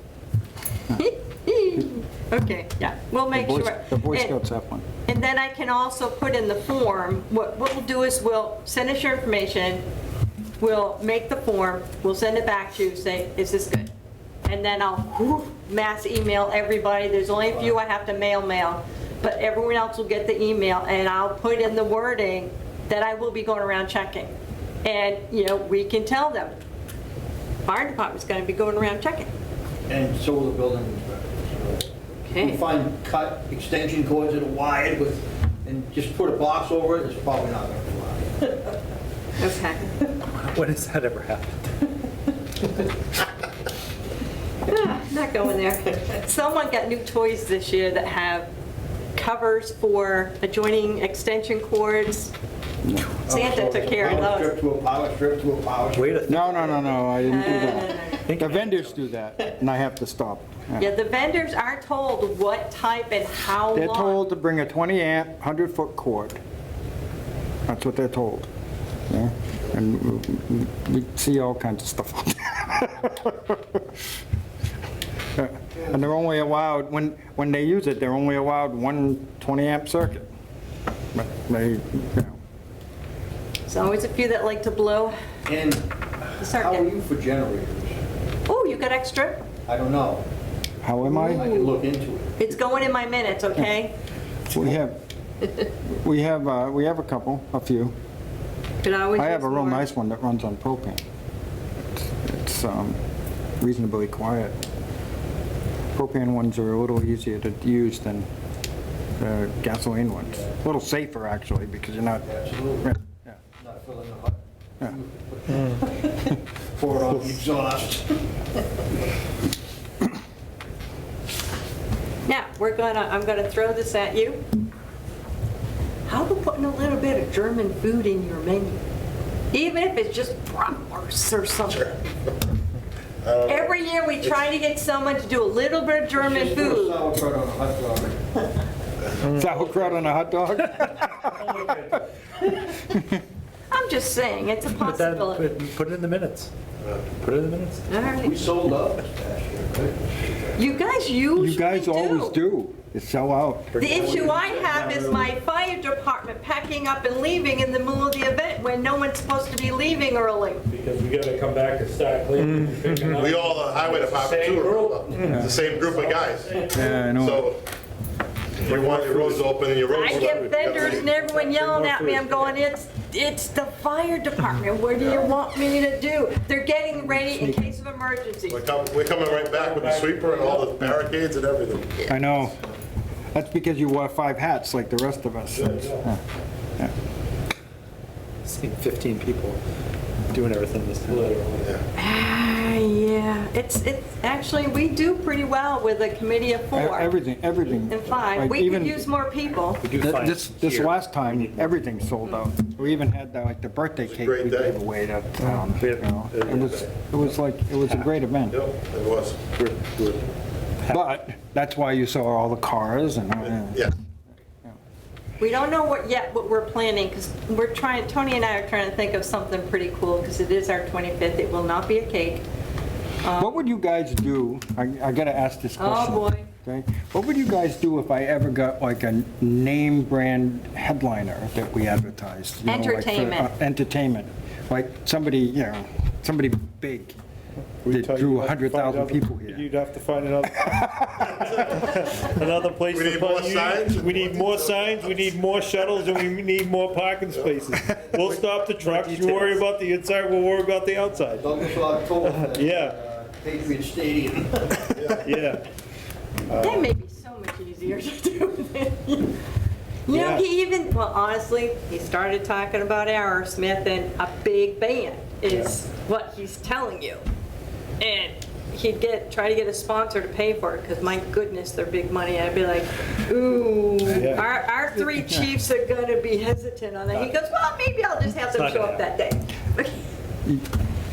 Okay, yeah, we'll make The Boy- sure. The Boy And- Scouts have one. And then I can also put in the form, what we'll do is we'll send us your information, we'll make the form, we'll send it back to you, say, is this good? and then I'll mass email everybody. There's only a few I have to mail, but everyone else will get the email, and I'll put in the wording that I will be going around checking. And, we can tell them, fire department's gonna be going around checking. And so will the building inspector. So Okay. we find cut extension cords that are wired with, and just put a box over it, it's probably not gonna fly. Okay. When has that ever happened? Not going there. Someone got new toys this year that have covers for adjoining extension cords. Santa took care of Power strip those. to a power strip to a power strip. Wait a, No, I didn't do that. The vendors do that, and I have to stop. Yeah, the vendors are told what type and how They're long. told to bring a 20 amp, 100-foot cord. That's what they're told. Yeah? And we see all kinds of stuff out there. And they're only allowed, when they use it, they're only allowed one 20 amp circuit. But they, There's always a few that like to blow And the how are circuit. you for generators? Oh, you got extra? I don't know. how am I I? can look into it. It's going in my minutes, okay? We have a couple, a few. Could always I have a use real more. nice one that runs on propane. It's reasonably quiet. Propane ones are a little easier to use than the gasoline ones. A little safer, actually, because you're not... Absolutely. Yeah. Not filling the hot. Yeah. Pour it on the exhaust. Now, I'm gonna throw this at you. How about putting a little bit of German food in your menu? Even if it's just bratwurst or something. Every year we try to get someone to do a little bit of German Just put a food. sauerkraut on a hot dog. Sauerkraut on a hot dog? I'm just saying, it's a put that, possibility. put it in the minutes. Put it in the minutes. All We right. sold out this past year, right? You guys usually You guys always do. You sell out. The issue I have is my fire department packing up and leaving in the middle of the event when no one's supposed to be leaving early. Because we gotta come back and start cleaning and picking up. We all, the highway department Same too, group. it's the same group of guys. Yeah, I know. So you want your roads open and your roads. I get vendors and everyone yelling at me, I'm going, it's the fire department, what do you want me to do? They're getting ready in case of emergency. We're coming right back with the sweeper and all the barricades and everything. I know. That's because you wore 5 hats like the rest of us. Yeah. Yeah. Seen 15 people doing everything this time. Yeah, it's actually, we do pretty well with a committee of 4 Everything. and 5. Like We could even use more people. We do find This here. last time, everything sold out. We even had the birthday cake great we day. gave away to town. We You had- know. It was a great event. Yep, it was. We're But that's why you saw all the cars and, Yeah. We don't know what we're planning, because Tony and I are trying to think of something pretty cool, because it is our 25th, it will not be a cake. What would you guys do? I gotta ask this question. Oh, boy. Okay. What would you guys do if I ever got like a name brand headliner that we advertised? you know, like for, Entertainment. Entertainment. Like somebody big that drew 100,000 people here. You'd have to find another place We to need put more you. signs? We need more signs, we need more shuttles, and we need more parking spaces. We'll stop the trucks, you worry about the inside, we'll worry about the outside. Douglas Octoberfest. Yeah. Patriot Stadium. Yeah. That may be so much easier to do. You know, Yeah. honestly, he started talking about Aerosmith, and a big band is what he's telling you. And he'd try to get a sponsor to pay for it, because my goodness, they're big money. I'd be like, ooh, Yeah. our 3 chiefs are gonna be hesitant on that. He goes, well, maybe I'll just have them not show gonna up that day.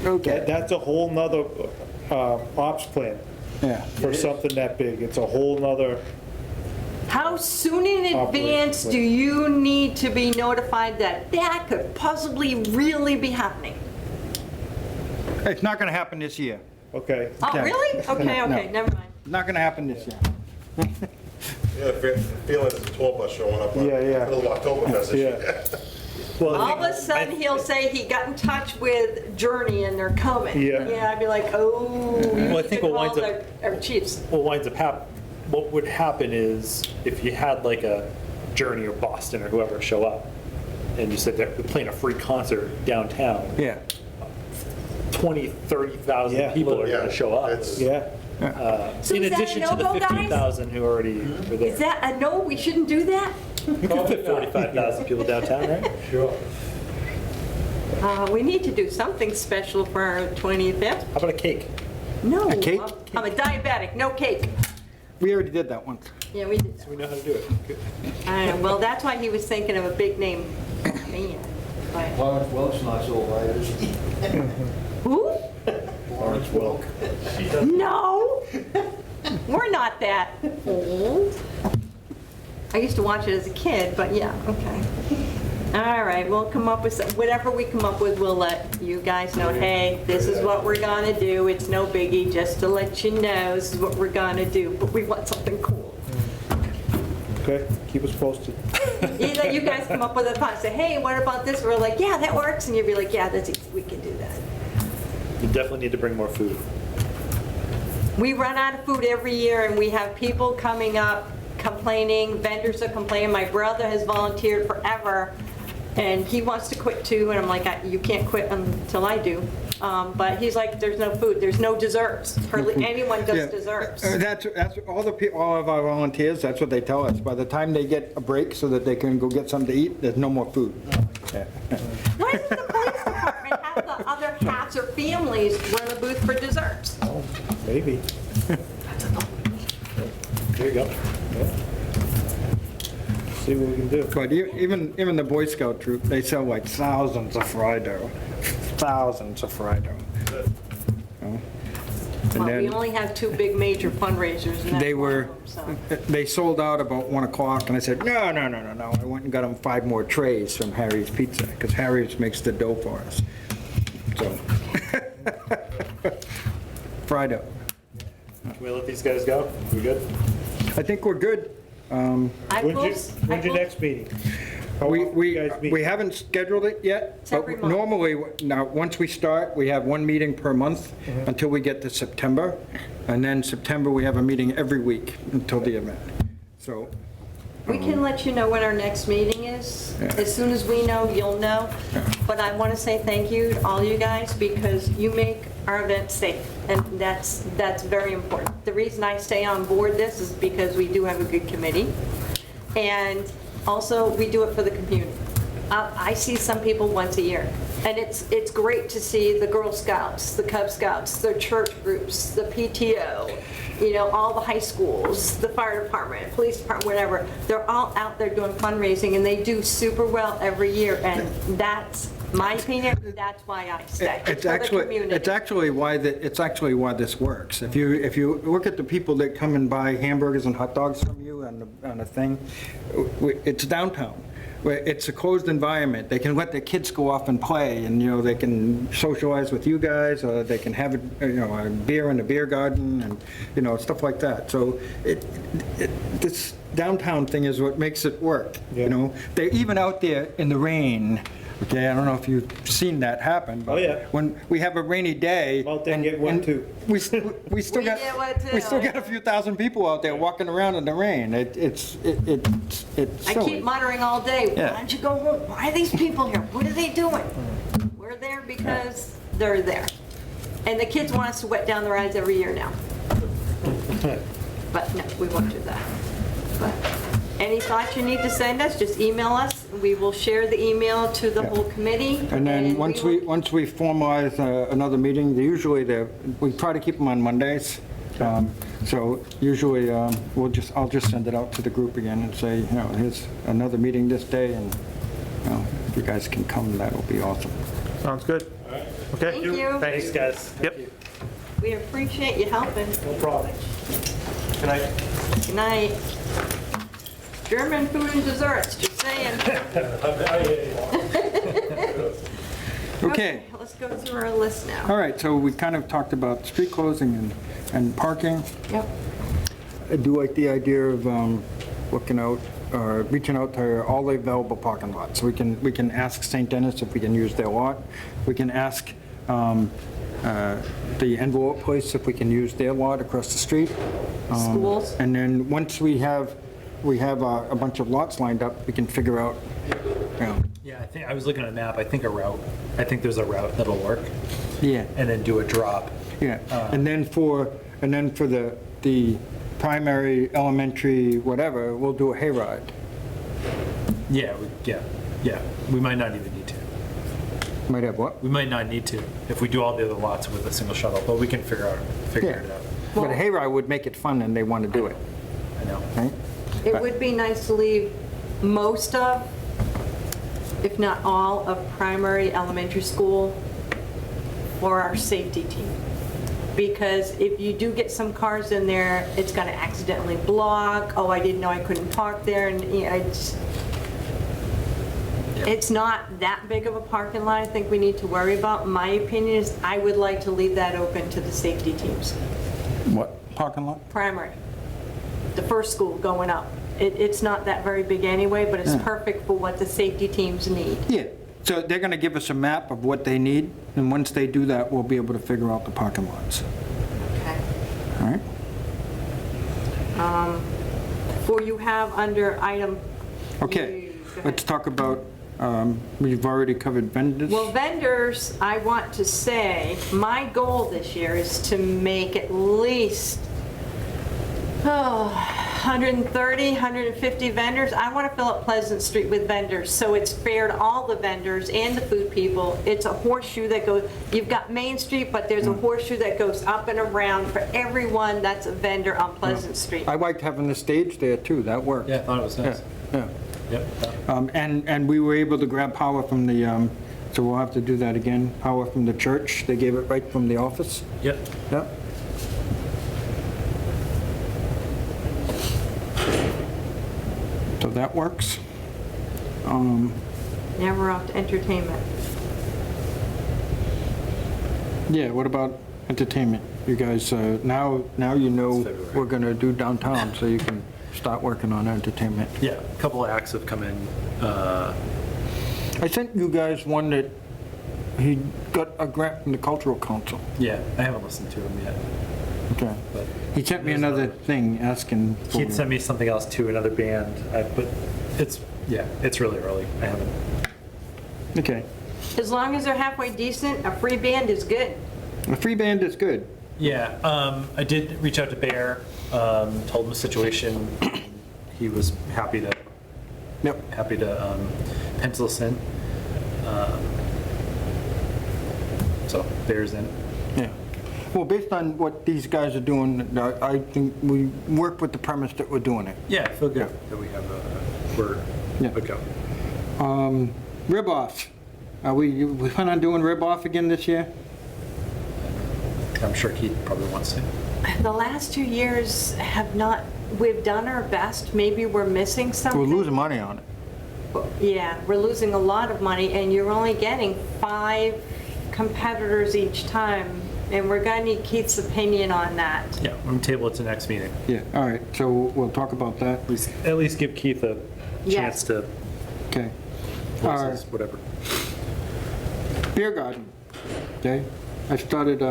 Okay. That's a whole nother ops plan Yeah. for something that big. It's a whole nother, How soon in advance do you need to be notified that could possibly really be happening? It's not gonna happen this year. okay. Oh, Okay. really? Okay, No. never mind. Not gonna happen this year. Yeah, feeling there's a tour bus showing up on Yeah, yeah. Little Octoberfest this Yeah. year. Well, I All think- of a sudden, he'll say he got in touch with Journey and they're coming. Yeah. I'd be like, oh, we Well, I need think to what call winds up- our chiefs. What would happen is if you had like a Journey or Boston or whoever show up, and you said they're playing a free concert downtown, Yeah. 20, 30,000 Yeah. people are going to show up. It's- Yeah, So In is that a addition to the no-go, guys? 15,000 who already were there. Is that a no, we shouldn't do that? You could fit 45,000 people downtown, right? Sure. We need to do something special for our 25th. How about a cake? No. A cake? I'm a diabetic, no cake. We already did that once. Yeah, we did. We know how to do it. Good. Well, that's why he was thinking of a big name man. But- Lawrence Welk's not so alive, is he? Who? Lawrence Welk. No, we're not that old. I used to watch it as a kid, but yeah, okay. All right, we'll come up with, whatever we come up with, we'll let you guys know, hey, this is what we're gonna do. It's no biggie, just to let you know, this is what we're gonna do, but we want something cool. okay, keep us posted. Either you guys come up with a thought, say, hey, what about this? We're like, yeah, that works, and you'd be like, yeah, that's, we can do that. You definitely need to bring more food. We run out of food every year, and we have people coming up complaining, vendors are complaining. My brother has volunteered forever, and he wants to quit too, and I'm like, you can't quit until I do. But he's like, there's no food, there's no desserts. Hardly anyone Yeah. does desserts. That's all all of our volunteers, that's what they tell us. By the time they get a break so that they can go get something to eat, there's no more food. Yeah. Why doesn't the police department have the other cats or families run a booth for desserts? Oh, maybe. There you go. See what we can do. But even the Boy Scout troop, they sell like thousands of fried dough. Thousands of fried dough. And Well, we then only have two big major fundraisers, and that's they one were, of them, so. they sold out about 1 o'clock, and I said, no. I went and got them 5 more trays from Harry's Pizza, because Harry's makes the dough for us. So, fried dough. Can we let these guys go? We good? I think we're good. When's your next meeting? How We, often do you guys meet? we haven't scheduled it yet, It's but every month. normally, now, once we start, we have 1 meeting per month until we get to September, and then September, we have a meeting every week until the event. So, We can let you know when our next meeting is. Yeah. As soon as we know, you'll know. But I want to say thank you to all you guys because you make our event safe, and that's very important. The reason I stay on board this is because we do have a good committee, and also we do it for the community. I see some people once a year, and it's great to see the Girl Scouts, the Cub Scouts, the church groups, the PTO, all the high schools, the fire department, police department, whatever. They're all out there doing fundraising, and they do super well every year, and that's my opinion, that's why I stay. it's for the actually, community. it's actually why this works. If you look at the people that come and buy hamburgers and hot dogs from you on a thing, it's downtown. It's a closed environment. They can let their kids go off and play, and, they can socialize with you guys, or they can have, a beer in the beer garden, and, stuff like that. So this downtown thing is what makes it work, They're even out there in the rain, okay? I don't know if you've seen that happen, but Oh, yeah. when we have a rainy day. Out there and get wet, and too. We still We got, get wet, too. we still got a few thousand people out there walking around in the rain. It's I silly. keep muttering all day, Yeah. why don't you go home? Why are these people here? What are they doing? We're there because they're there. And the kids want us to wet down the rides every year now. But no, we won't do that. But any thoughts you need to send us, just email us. We will share the email to the whole committee. And then once we formalize another meeting, we try to keep them on Mondays. So usually, I'll just send it out to the group again and say, here's another meeting this day, and, if you guys can come, that'll be awesome. Sounds good. Okay. Thank you. Thanks, guys. Yep. We appreciate you helping. No problem. Good night. Good night. German food and desserts, just saying. Okay. Let's go through our list now. All right, so we kind of talked about street closing and parking. Yep. I do like the idea of looking out reaching out to all the available parking lots. We can ask St. Denis if we can use their lot. We can ask the envelope place if we can use their lot across the street. Schools? And then once we have a bunch of lots lined up, we can figure out, you know, Yeah, I think, I was looking at a map, I think there's a route that'll work, yeah, and then do a drop. yeah. And then for the primary, elementary, whatever, we'll do a hayride. Yeah, we might not even need to. Might have what? We might not need to if we do all the other lots with a single shuttle, but we can figure it out. But a hayride would make it fun and they want to do it, I know. right? It would be nice to leave most of, if not all, of primary elementary school for our safety team. Because if you do get some cars in there, it's going to accidentally block, oh, I didn't know I couldn't park there, and you know, it's not that big of a parking lot I think we need to worry about. My opinion is I would like to leave that open to the safety teams. What, parking lot? Primary, the first school going up. It's not that very big anyway, but it's perfect for what the safety teams need. Yeah, so they're going to give us a map of what they need, and once they do that, we'll be able to figure out the parking lots. Okay. All right? For you have under item. Okay, Go let's ahead. talk about, we've already covered vendors. Well, vendors, I want to say, my goal this year is to make at least 130, 150 vendors. I want to fill up Pleasant Street with vendors, so it's fair to all the vendors and the food people. It's a horseshoe that goes, you've got Main Street, but there's a horseshoe that goes up and around for everyone that's a vendor on Pleasant Street. I liked having the stage there too, that worked. Yeah, I thought it was nice. Yeah. Yep. And we were able to grab power from the, so we'll have to do that again, power from the church. They gave it right from the office. Yep. Yep. So that works. Now we're off to entertainment. Yeah, what about entertainment? You guys, now you know February. we're going to do downtown, so you can start working on entertainment. Yeah, a couple of acts have come in. I sent you guys one that he got a grant from the Cultural Council. Yeah, I haven't listened to them yet. Okay. But He sent me there's another thing asking for... He'd sent me something else too, another band, but it's really early. I haven't. Okay. As long as they're halfway decent, a free band is good. A free band is good. Yeah, I did reach out to Bear, told him the situation. He was happy to Yep. pencil us in. So Bear's in. Yeah. Well, based on what these guys are doing, I think we work with the premise that we're doing it. Yeah, I feel good that we have we're Yeah. good go. Rib-offs. We plan on doing rib-off again this year? I'm sure Keith probably wants to. The last 2 years have not, we've done our best. Maybe we're missing something. We're losing money on it. Yeah, we're losing a lot of money, and you're only getting 5 competitors each time, and we're going to need Keith's opinion on that. Yeah, we're gonna table it to next meeting. Yeah, all right, so we'll talk about that. At least give Keith a chance Yes. to Okay. voice his whatever. Beer garden, okay? I started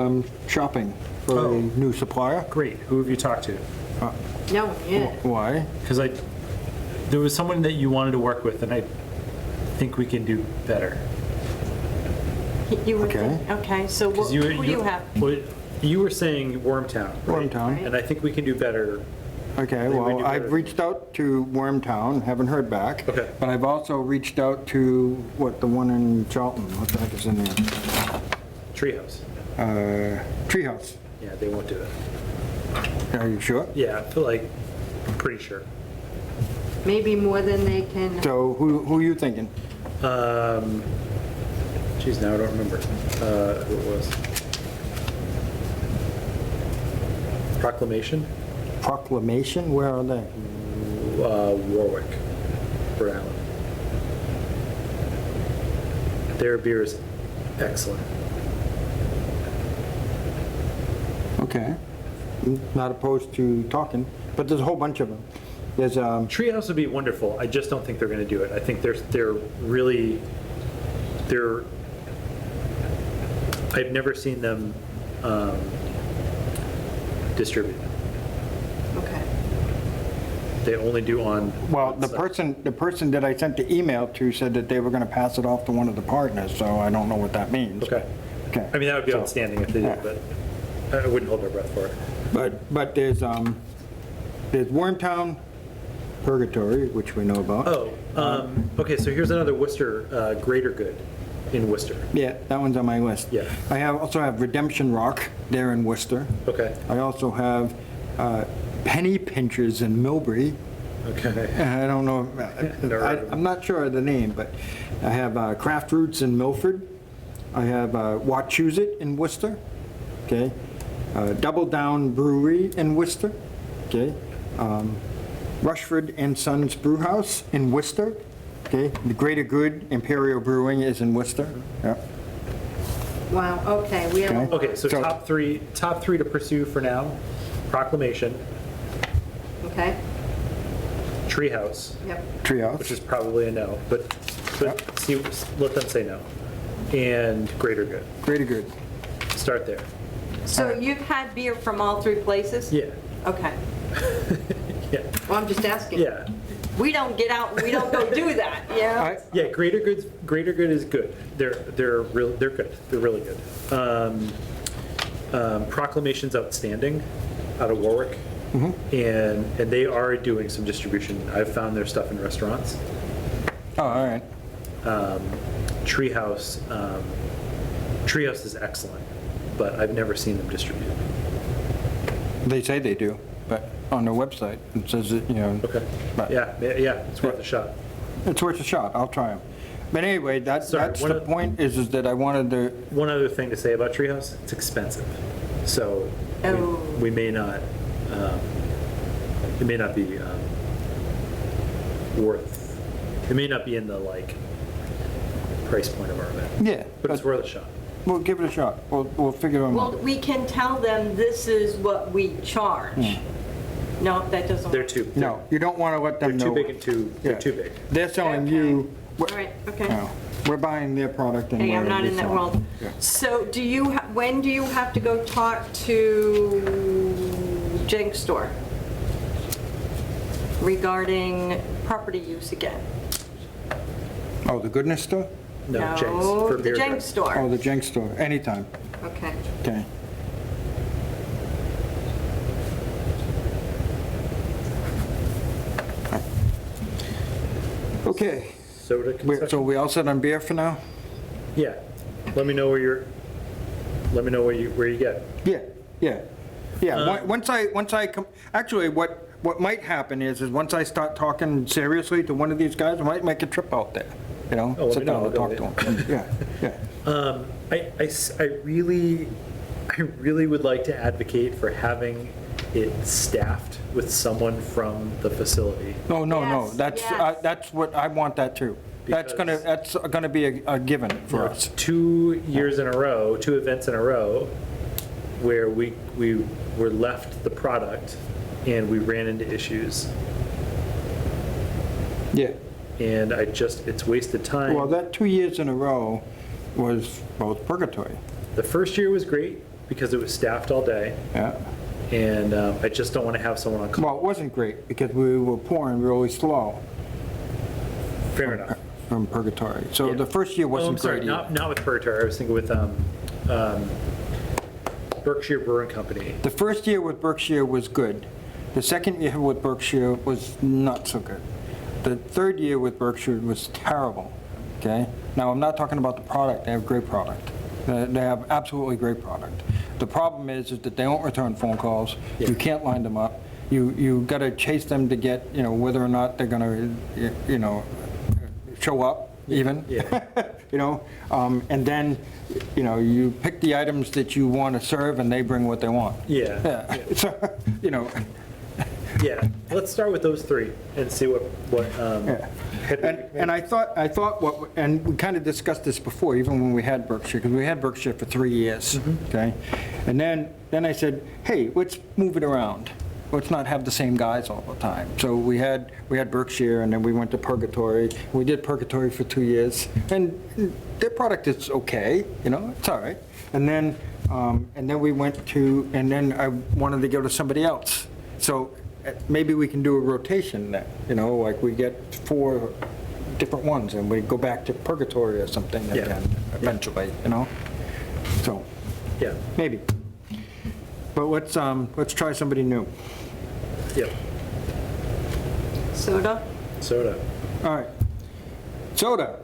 shopping for a new supplier. Great. Who have you talked to? No, yeah. Why? Because there was someone that you wanted to work with, and I think we can do better. You were Okay. thinking, okay, so Because who do you have? well, you were saying Wormtown, right? Wormtown. And I think we can do better. Okay, we well, do I've better. reached out to Wormtown, haven't heard back. Okay. But I've also reached out to, the one in Charlton, what the heck is in there? Treehouse. Treehouse. Yeah, they won't do it. Are you sure? Yeah, I'm pretty sure. Maybe more than they can. So who are you thinking? Geez, now I don't remember who it was. Proclamation? Proclamation, where are they? Warwick, Rhode Island. Their beer is excellent. Okay. Not opposed to talking, but there's a whole bunch of them. There's, Treehouse would be wonderful. I just don't think they're going to do it. I think they're really, I've never seen them distribute. Okay. They only do on. well, on the site. person that I sent the email to said that they were going to pass it off to one of the partners, so I don't know what that means. Okay. Okay. I mean, that would be So- outstanding if they Yeah. did, but I wouldn't hold their breath for it. But there's Wormtown, Purgatory, which we know about. Oh, okay, so here's another Worcester, Greater Good in Worcester. Yeah, that one's on my list. Yeah. I also have Redemption Rock there in Worcester. Okay, I also have Penny Pinchers in Millbury. okay. I don't know, Never heard of them. I'm not sure of the name, but I have Craft Roots in Milford. I have Wachusett in Worcester, okay? Double Down Brewery in Worcester, okay? Rushford and Sons Brewhouse in Worcester, okay? The Greater Good Imperial Brewing is in Worcester, yeah. Wow, okay, we have, a- Okay, so So- top three to pursue for now, Proclamation, okay, Treehouse, yep. Treehouse. which is probably a no, but see, let them say no, and Greater Good. Greater Good. Start there. So you've had beer from all three places? Yeah, Okay. yeah, Well, I'm just asking. yeah. We don't get out, we don't go do that, yeah? I- Yeah, Greater Good is good. They're good. They're really good. Proclamation's outstanding out of Warwick, and they are doing some distribution. I've found their stuff in restaurants. Oh, all right. Treehouse is excellent, but I've never seen them distribute. They say they do, but on their website, it says that, you know. Okay. but Yeah, it's worth a shot. It's worth a shot, I'll try them. But anyway, that's Sorry, one the of- point, is that I wanted to, One other thing to say about Treehouse, it's expensive. So Oh. we may not, it may not be it may not be in the like price point of our event, yeah. but it's worth a shot. We'll give it a shot. We'll figure them Well, out. we can tell them this is what we charge. No, that doesn't. They're work. too, No, you don't want to let they're them too know. big and they're Yeah. too big. They're selling Okay. you, All right, okay. no, we're buying their product and Hey, I'm we're not in that reselling. world. Yeah. So do you, when do you have to go talk to Jenks Store regarding property use again? Oh, the Goodness Store? No, Jenks, for the beer Jenks garden. Oh, Store. the Jenks Store, anytime, Okay. okay. Okay, Soda so concession? we all set on beer for now? Yeah, let me know where you get. Yeah, yeah, yeah. Uh, Once I come, actually, what might happen is once I start talking seriously to one of these guys, I might make a trip out there, you know? Oh, let me Sit know, down I'll and go talk with to them. Yeah, yeah. I really would like to advocate for having it staffed with someone from the facility. No, no, no, Yes, yes. that's what, I want that too. That's Because- gonna be a given for us. 2 years in a row, 2 events in a row, where we were left the product and we ran into issues. Yeah. And it's wasted time. Well, that 2 years in a row was both purgatory. The first year was great because it was staffed all day, Yeah. and I just don't want to have someone on call. Well, it wasn't great because we were pouring really slow Fair enough. from purgatory. So Yeah. the first year Oh, I'm wasn't sorry, great either. not with Purgatory, I was thinking with Berkshire Brewing Company. The first year with Berkshire was good. The second year with Berkshire was not so good. The third year with Berkshire was terrible, okay? Now, I'm not talking about the product, they have great product. They have absolutely great product. The problem is that they don't return phone calls, Yeah. you can't line them up, you gotta chase them to get, you know, whether or not they're gonna, you know, show up even. Yeah. You know, and then, you know, you pick the items that you want to serve and they bring what they want. Yeah. Yeah, so, you know, Yeah, let's start with those 3 and see what yeah. hit And I thought what, and we kind of discussed this before, even when we had Berkshire, because we had Berkshire for 3 years, okay? And then I said, hey, let's move it around. let's not have the same guys all the time. So we had Berkshire, and then we went to Purgatory. We did Purgatory for 2 years, and their product is okay, it's all right. And then we went to, and then I wanted to go to somebody else. So maybe we can do a rotation then, like we get 4 different ones, and we go back to Purgatory or something Yeah. again, eventually, So, Yeah, maybe. But let's try somebody new. yep, Soda? soda. All right. Soda.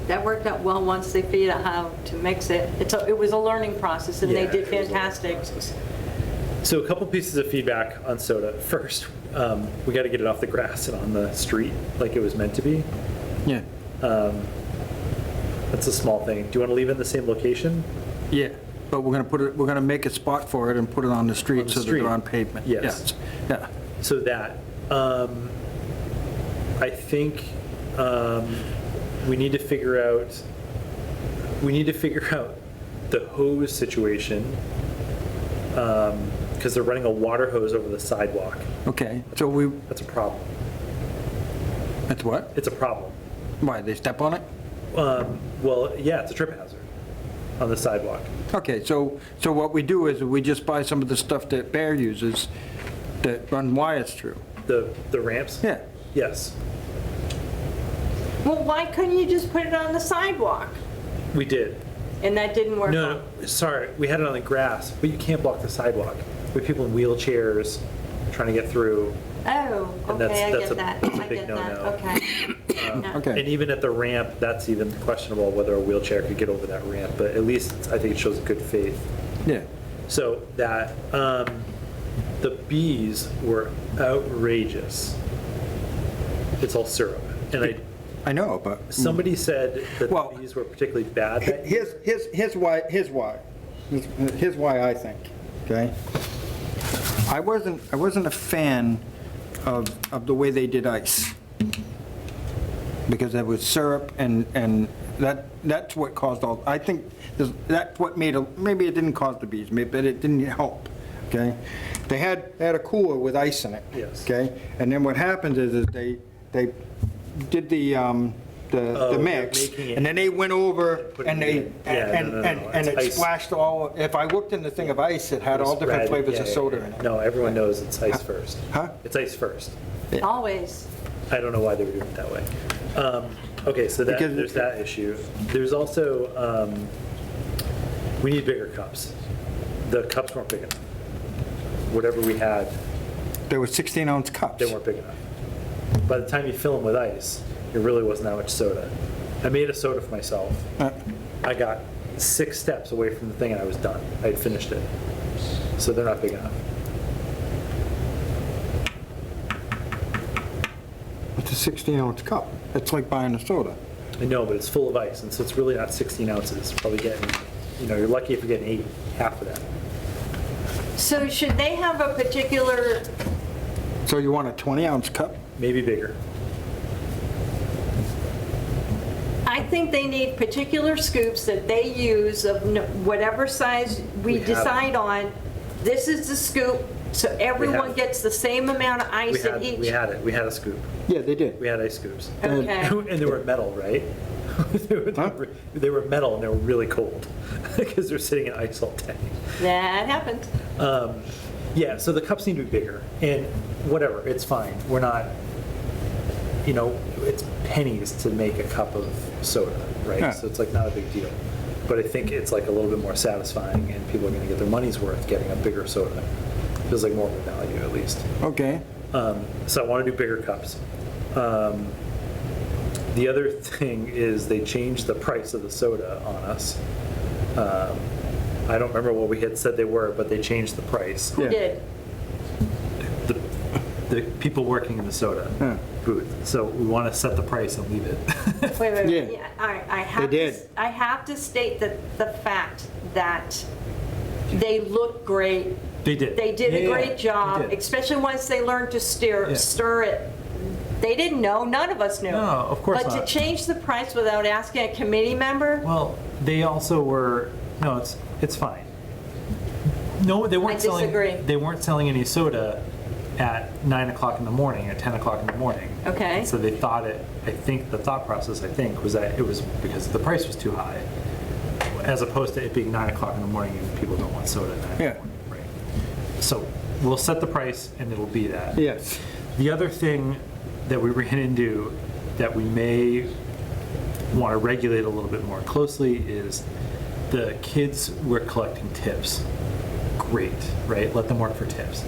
That worked out well once they figured out how to mix it. It was a learning process, and they Yeah, did it was a learning fantastic. process. So a couple pieces of feedback on soda. First, we got to get it off the grass and on the street like it was meant to be. Yeah. That's a small thing. Do you want to leave it in the same location? Yeah. But we're gonna make a spot for it and put it on the street On the so that street. they're on pavement. Yes. Yeah. So that, I think we need to figure out the hose situation, because they're running a water hose over the sidewalk. Okay. So That's a problem. that's what? It's a problem. Why, they step on it? Well, yeah, it's a trip hazard on the sidewalk. Okay, so what we do is we just buy some of the stuff that Bear uses that run wires through. The ramps? Yeah. Yes, Well, why couldn't you just put it on the sidewalk? we did. And that didn't work No, out? no, sorry, we had it on the grass, but you can't block the sidewalk. We have people in wheelchairs trying to get through. Oh, And okay, I that's get that. a I big get that, no-no. okay. No. Okay. And even at the ramp, that's even questionable whether a wheelchair could get over that ramp, but at least I think it shows good faith. Yeah. So that, the bees were outrageous. It's all syrup. And I know, but somebody said that Well, the bees were particularly bad that year. here's why I think, okay? I wasn't a fan of the way they did ice. Because there was syrup and that's what caused I think that's what maybe it didn't cause the bees, but it didn't help, okay? They had a cooler with ice in it. Yes. Okay? And then what happens is they did the they're mix, making it- and then they went over Putting and it they, in. Yeah, no, and it's it ice. splashed all, if I looked in the thing of ice, it had all different Red, flavors yeah, of yeah, soda yeah. in it. No, everyone knows it's ice first. Huh? It's ice first. Always. I don't know why they were doing it that way. Okay, so Because- there's that issue. There's also, we need bigger cups. The cups weren't big enough. Whatever we had, There were 16-ounce cups. they weren't big enough. By the time you fill them with ice, it really wasn't that much soda. I made a soda for myself. Uh, I got 6 steps away from the thing and I was done. I had finished it. So they're not big enough. It's a 16-ounce cup. It's like buying a soda. I know, but it's full of ice, and so it's really not 16 ounces. It's probably getting, you're lucky if you're getting 8, half of that. So should they have a particular, So you want a 20-ounce cup? Maybe bigger. I think they need particular scoops that they use of whatever size We we have decide on. This is the scoop, so everyone have- gets the same amount of ice in each. We had it. We had a scoop. Yeah, they did. We had ice scoops. Okay. And they were metal, right? Huh? They were metal and they were really cold because they're sitting in ice all day. That happened. Yeah, so the cups need to be bigger, and whatever, it's fine. We're not, it's pennies to make a cup of soda, right? Yeah. So it's like not a big deal. But I think it's like a little bit more satisfying, and people are going to get their money's worth getting a bigger soda. Feels like more of a value, at least. Okay. So I want to do bigger cups. The other thing is they changed the price of the soda on us. I don't remember what we had said they were, but they changed the price. Who Yeah. did? The people working in the soda Yeah. booth. So we want to set the price and leave it. Wait. Yeah. Yeah, I have They to- did. I have to state that the fact that they look great. They did. They did a Yeah, great they job, did. especially once they learned to Yeah. stir it. They didn't know, none of us knew. No, of course But not. to change the price without asking a committee member, Well, they also were, no, it's fine. No, they weren't I selling. disagree. They weren't selling any soda at 9 o'clock in the morning, at 10 o'clock in the morning. Okay. So they thought it, I think the thought process, was that it was because the price was too high, as opposed to it being 9 o'clock in the morning and people don't want soda at 9 in Yeah. the morning. Right. So we'll set the price and it'll be that. Yes. The other thing that we ran into that we may want to regulate a little bit more closely is the kids were collecting tips. Great, right? Let them work for tips.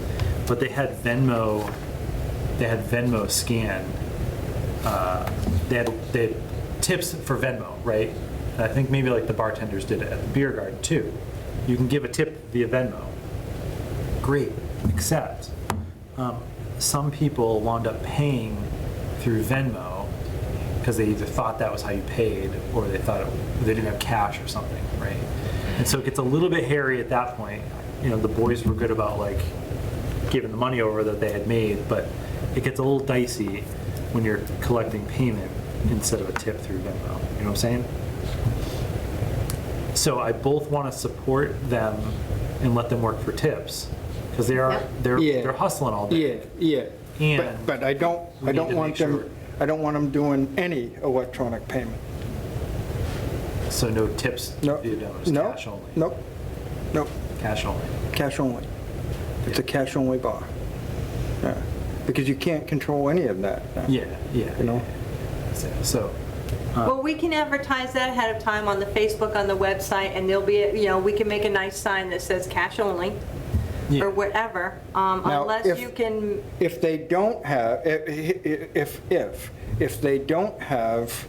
But they had Venmo scan. They had tips for Venmo, right? And I think maybe like the bartenders did it at the beer garden too. You can give a tip via Venmo. Great, except some people wound up paying through Venmo because they either thought that was how you paid or they thought they didn't have cash or something, right? And so it gets a little bit hairy at that point. You know, the boys were good about like giving the money over that they had made, but it gets a little dicey when you're collecting payment instead of a tip through Venmo. You know what I'm saying? So I both want to support them and let them work for tips because Yeah. they're hustling all day. Yeah. And But I don't we need to want make sure- them, I don't want them doing any electronic payment. So no tips No, via Venmo, just no, cash only. nope, Cash only. cash only. It's a cash only bar. Yeah. Because you can't control any of that. Yeah. You know? So. Well, we can advertise that ahead of time on the Facebook, on the website, and there'll be, we can make a nice sign that says cash only, Yeah. or whatever, Now, unless if- you can, If they don't have, if they don't have,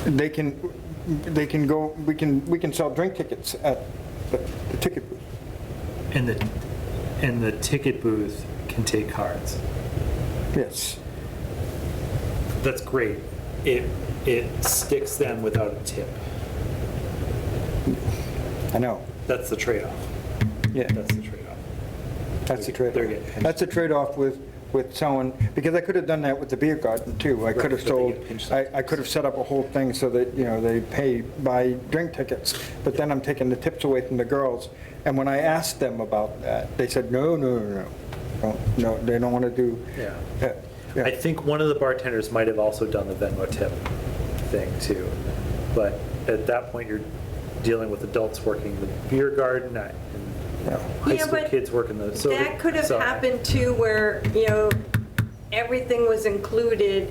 they can go, we can sell drink tickets at the ticket booth. And the ticket booth can take cards. Yes. That's great. It sticks them without a tip. I know. That's the trade-off. Yeah. That's the trade-off. That's the They're getting trade-off. pinched. That's the trade-off with selling, because I could have done that with the beer garden too. I could have but they sold, get pinched I could have set up a whole thing so that, they buy drink tickets, but then I'm taking the tips away from the girls. And when I asked them about that, they said, no, they don't want to do. Yeah. Yeah. I think one of the bartenders might have also done the Venmo tip thing too. But at that point, you're dealing with adults working the beer garden and high Yeah, school but kids working the soda. that could have So- happened too, where, everything was included,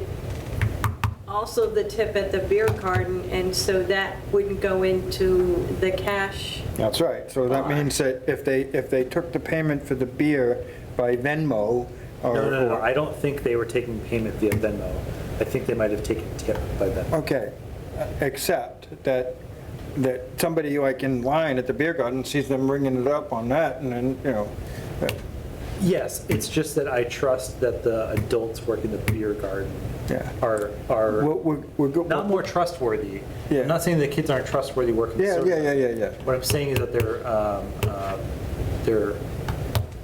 also the tip at the beer garden, and so that wouldn't go into the cash. That's right. So that means that if they took the payment for the beer by Venmo or. No. I don't think they were taking payment via Venmo. I think they might have taken tip by Venmo. Okay, except that somebody like in line at the beer garden sees them ringing it up on that and then, Yes, it's just that I trust that the adults working the beer garden Yeah. are we're good. not more trustworthy. Yeah. I'm not saying the kids aren't trustworthy working the Yeah. soda. What I'm saying is that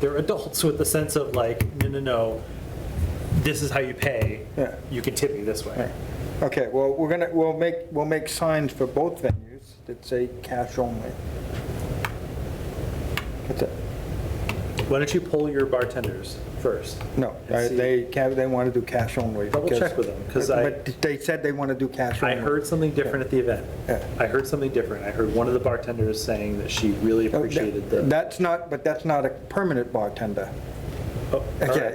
they're adults with the sense of like, no, this is how you pay. Yeah. You can tip me this way. Okay, well, we'll make signs for both venues that say cash only. That's it. Why don't you poll your bartenders first? No, And see- they want to do cash only. Double because- check with them, 'cause I- But they said they want to do cash I only. heard something different at the event. Yeah. I heard something different. I heard one of the bartenders saying that she really Oh, appreciated the. That's not a permanent bartender. Oh, all Okay.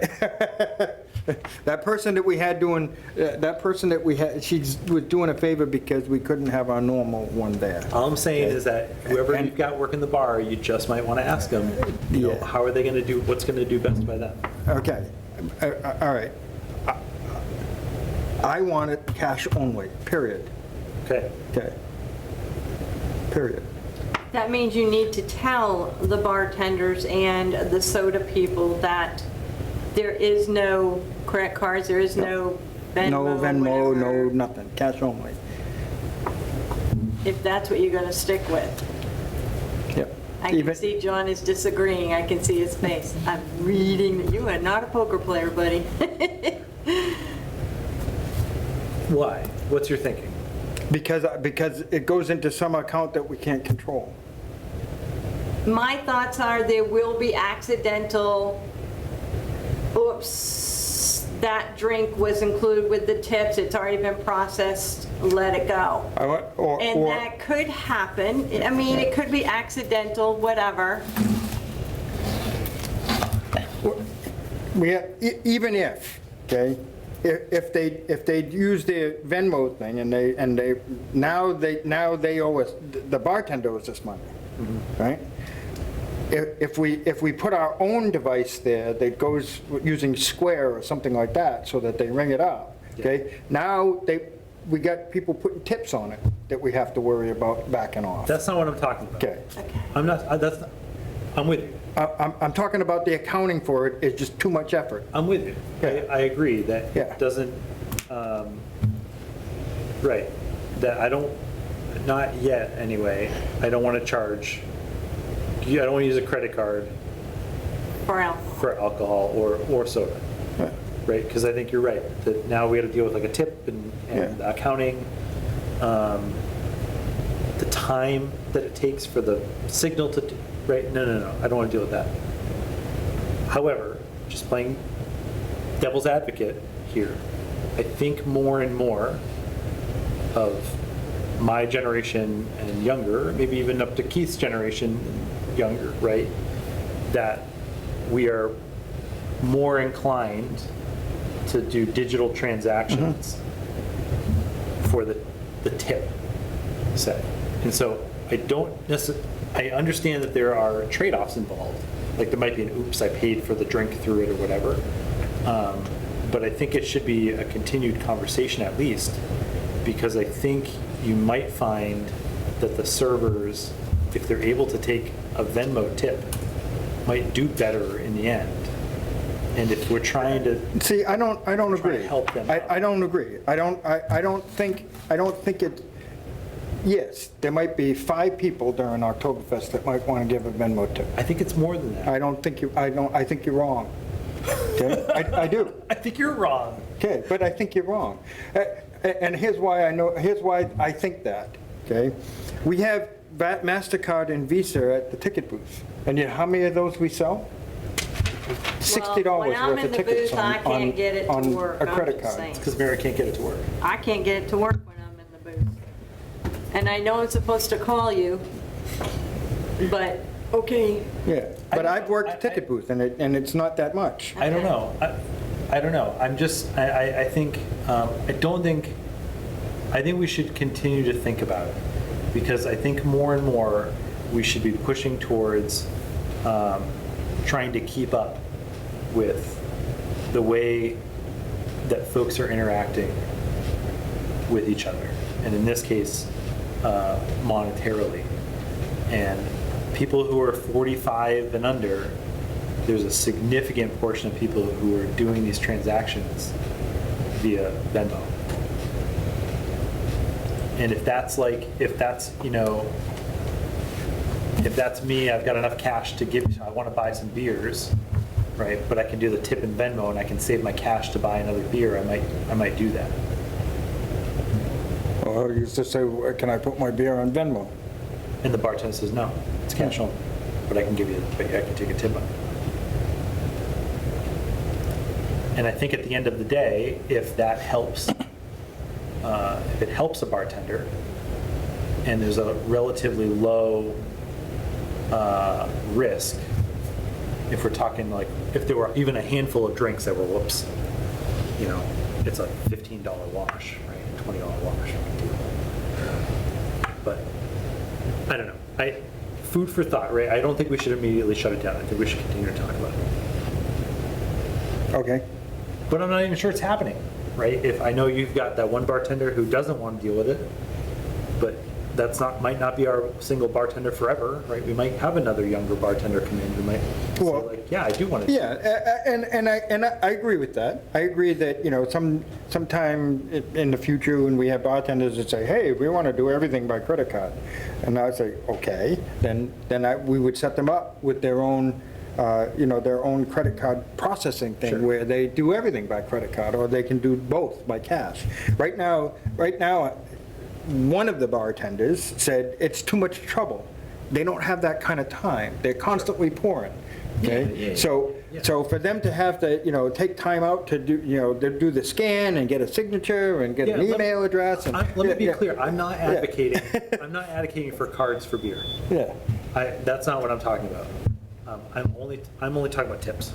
right. That person that we had doing, she was doing a favor because we couldn't have our normal one there. All I'm saying Okay. is that whoever And- you've got working the bar, you just might want to ask them, Yeah. how are they going to do, what's going to do best by them? Okay, all right. I want it cash only, period. Okay. Okay. Period. That means you need to tell the bartenders and the soda people that there is no credit cards, there is no Venmo. No Venmo, no whatever, nothing, cash only. if that's what you're going to stick with. Yep. I can Even- see John is disagreeing. I can see his face. I'm reading that you are not a poker player, buddy. Why? What's your thinking? Because it goes into some account that we can't control. My thoughts are there will be accidental, oops, that drink was included with the tips, it's already been processed, let it go. And that could happen. I mean, it could be accidental, whatever. Even if, okay, if they use their Venmo thing and now they owe us, the bartender owes us money, right? If we put our own device there that goes using Square or something like that so that they ring it up, okay? Now we got people putting tips on it that we have to worry about backing off. That's not what I'm talking about. Okay. I'm not, I'm with you. I'm talking about the accounting for it is just too much effort. I'm with you. Yeah. I agree that Yeah. doesn't, right, that I don't, not yet anyway, I don't want to charge, I don't want to use a credit card For alcohol. for alcohol or soda, right? Because I think you're right, that now we got to deal with like a tip and Yeah. accounting, the time that it takes for the signal to, right? No, I don't want to deal with that. However, just playing devil's advocate here, I think more and more of my generation and younger, maybe even up to Keith's generation and younger, right? That we are more inclined to do digital transactions for the tip, say. And so I don't necessarily, I understand that there are trade-offs involved. Like there might be an oops, I paid for the drink through it or whatever. But I think it should be a continued conversation at least, because I think you might find that the servers, if they're able to take a Venmo tip, might do better in the end. And if we're trying to See, I don't agree. help them out. I don't agree. I don't think it, yes, there might be 5 people during Octoberfest that might want to give a Venmo tip. I think it's more than that. I think you're wrong. Okay? I do. I think you're wrong. Okay, but I think you're wrong. And here's why I think that, okay? We have MasterCard and Visa at the ticket booth. And you know how many of those we sell? $60 Well, when I'm worth in of the tickets booth, I can't get it to on work. a I'm credit just card. saying. Because Mary can't get it to work. I can't get it to work when I'm in the booth. And I know I'm supposed to call you, but, okay. Yeah, but I've worked I- a ticket booth and it's not that much. I don't know. I don't know. I'm just, I think, I think we should continue to think about it. Because I think more and more, we should be pushing towards trying to keep up with the way that folks are interacting with each other. And in this case, monetarily. And people who are 45 and under, there's a significant portion of people who are doing these transactions via Venmo. And if that's me, I've got enough cash to give, I want to buy some beers, right? But I can do the tip in Venmo and I can save my cash to buy another beer, I might do that. Or you just say, can I put my beer on Venmo? And the bartender says, no, it's cash only, but I can take a tip on it. And I think at the end of the day, if that helps, if it helps a bartender, and there's a relatively low risk, if we're talking like, if there were even a handful of drinks that were, whoops, it's a $15 wash, right, $20 wash. But I don't know. Food for thought, right? I don't think we should immediately shut it down. I think we should continue to talk about it. Okay. But I'm not even sure it's happening, right? If I know you've got that one bartender who doesn't want to deal with it, but might not be our single bartender forever, right? We might have another younger bartender come in who might say like, yeah, I do want to. Yeah, and I agree with that. I agree that, sometime in the future when we have bartenders that say, hey, we want to do everything by credit card. And I would say, okay, then we would set them up with their own, their own credit card processing thing. Sure. Where they do everything by credit card, or they can do both by cash. Right now, one of the bartenders said it's too much trouble. They don't have that kind of time. They're constantly pouring, okay? So for them to have to, take time out to do, to do the scan and get a signature and get an email address. and- Let me be yeah, clear, I'm not advocating for cards for beer. Yeah. That's not what I'm talking about. I'm only talking about tips.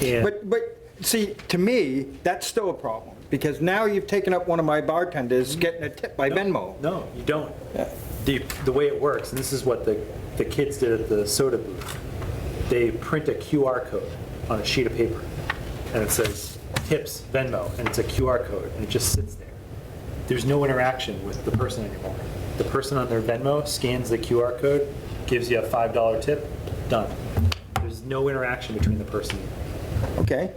And But see, to me, that's still a problem, because now you've taken up one of my bartenders getting a tip by Venmo. no, you don't. Yeah. The way it works, and this is what the kids did at the soda booth, they print a QR code on a sheet of paper, and it says tips Venmo, and it's a QR code, and it just sits there. There's no interaction with the person anymore. The person on their Venmo scans the QR code, gives you a $5 tip, done. There's no interaction between the person. Okay,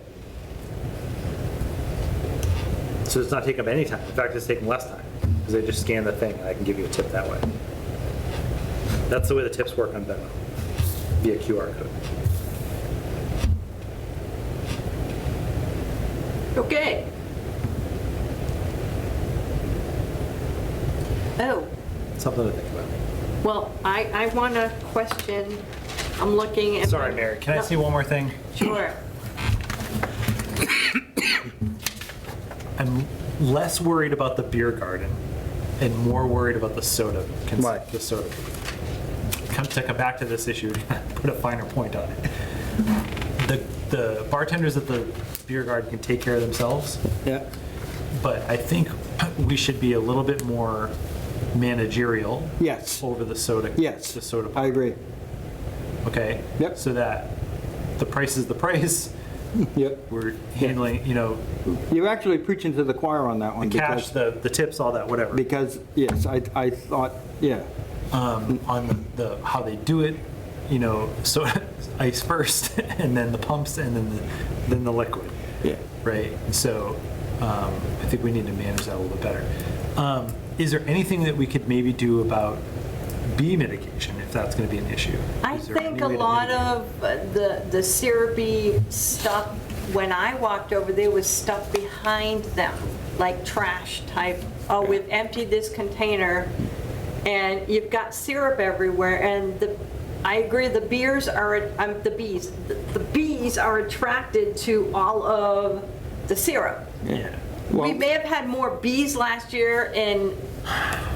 So it's not taking up any time. In fact, it's taking less time, because they just scan the thing, and I can give you a tip that way. That's the way the tips work on Venmo, via QR code. Okay. Oh, Something to think about. well, I want to question, I'm looking at. Sorry, Mary, can I say one more thing? Sure. I'm less worried about the beer garden and more worried about the soda. Why? The soda. To come back to this issue, put a finer point on it. The bartenders at the beer garden can take care of themselves, yeah, but I think we should be a little bit more managerial yes, over the soda. yes, The soda. I agree. Okay? Yep. So that the price is the price. Yep. We're handling, You're actually preaching to the choir on that one. cash, the tips, all that, whatever. Because, yes, I thought, yeah, On the how they do it, so ice first, and then the pumps, and then the liquid, yeah. right? So I think we need to manage that a little bit better. Is there anything that we could maybe do about bee mitigation, if that's going to be an issue? I Is there think any a way to lot mitigate? of the syrupy stuff, when I walked over, there was stuff behind them, like trash type. Oh, we've emptied this container, and you've got syrup everywhere, and I agree, the bees are attracted to all of the syrup. Yeah. We Well- may have had more bees last year and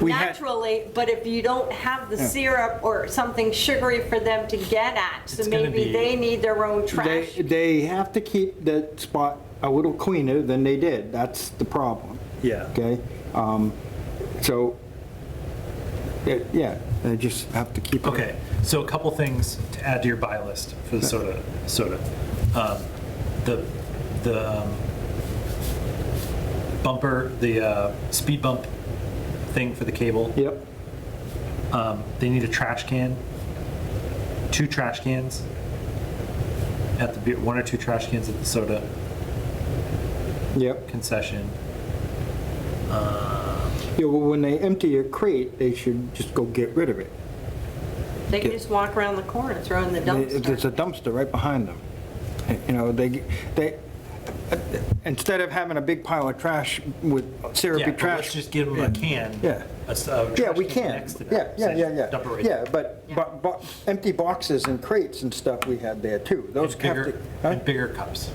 We had- naturally, but if you don't have the syrup or something sugary for them to get at, so It's gonna maybe be- they need their own trash. They have to keep that spot a little cleaner than they did. That's the problem, Yeah. okay? So, yeah, they just have to keep it. Okay, so a couple things to add to your buy list for the soda. The bumper, the speed bump thing for the cable. Yep, They need a trash can, 2 trash cans at the beer, 1 or 2 trash cans at the soda yep. concession. Yeah, well, when they empty a crate, they should just go get rid of it. They can just walk around the corner, throw in the There's a dumpster. dumpster right behind them. They, instead of having a big pile of trash with syrupy Yeah, but trash. let's just give them a can. Yeah. a trash Yeah, we can can. next to Yeah, that. yeah, Say, yeah, yeah. Dump it right Yeah, there. but empty boxes and crates and stuff we had there too. Those And have bigger, to, huh? and bigger cups.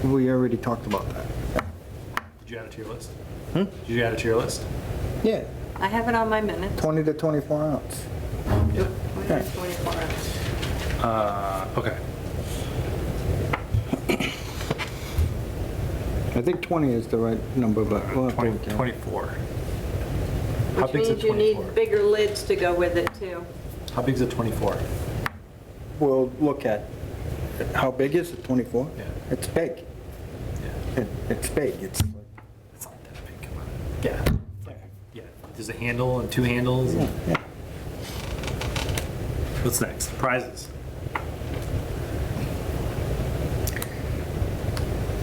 We already talked about that. Did you add it to your list? Did you add it to your list? Yeah, I have it on my minutes. 20 to 24 ounce. Yep. 24 hours. Okay. I think 20 is the right number, but we'll have to 20, look at it. 24. How Which big's a means you 24? need bigger lids to go with it too. How big's a 24? We'll look at, how big is it, 24? Yeah. It's big. Yeah. It's big. It's, It's not that big, come on. Yeah. Yeah. There's a handle and 2 handles. yeah. What's next? Prizes.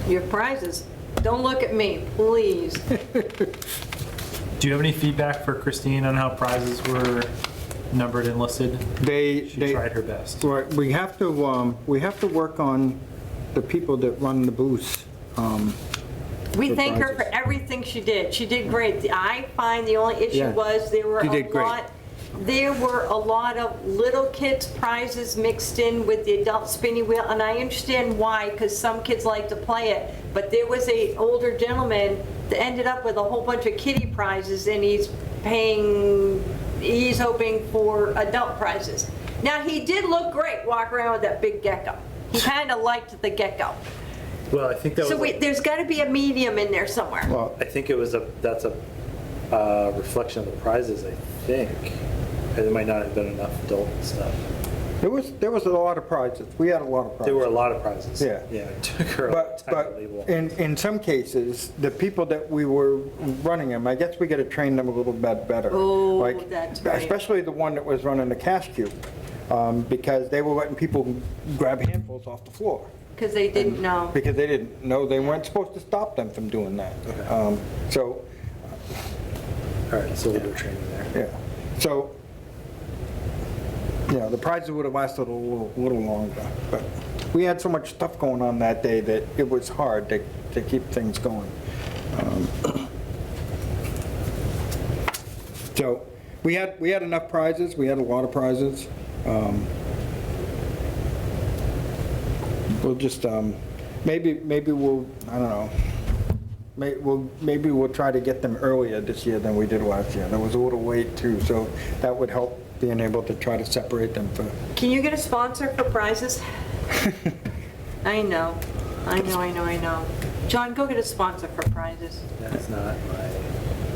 Your prizes, don't look at me, please. Do you have any feedback for Christine on how prizes were numbered and listed? They, She tried her best. Right, we have to work on the people that run the booths. We for thank her for prizes. everything she did. She did great. I find the only issue Yeah. was there were She did great. there were a lot of little kids' prizes mixed in with the adult spinning wheel, and I understand why, because some kids like to play it, but there was a older gentleman that ended up with a whole bunch of kiddie prizes, and he's hoping for adult prizes. Now, he did look great walking around with that big gecko. He kind of liked the gecko. Well, I think that So was, there's got to be a medium in there somewhere. Well, I think that's a reflection of the prizes, I think. There might not have been enough adult stuff. there was a lot of prizes. We had a lot of prizes. There were a lot of prizes. Yeah. Yeah, it took her a long But, time to label. in some cases, the people that we were running them, I guess we got to train them a little bit better. Oh, Like, that's right. especially the one that was running the cash cube, because they were letting people grab handfuls off the floor. Because they didn't know. Because they didn't know, they weren't supposed to stop them from doing that. So, All right, so we'll do training there. yeah, so, you know, the prizes would have lasted a little longer, but we had so much stuff going on that day that it was hard to keep things going. So, we had enough prizes, we had a lot of prizes. We'll just, maybe we'll, I don't know, maybe we'll try to get them earlier this year than we did last year. There was a little wait too, so that would help being able to try to separate them for, Can you get a sponsor for prizes? I know. John, go get a sponsor for prizes. That's not my,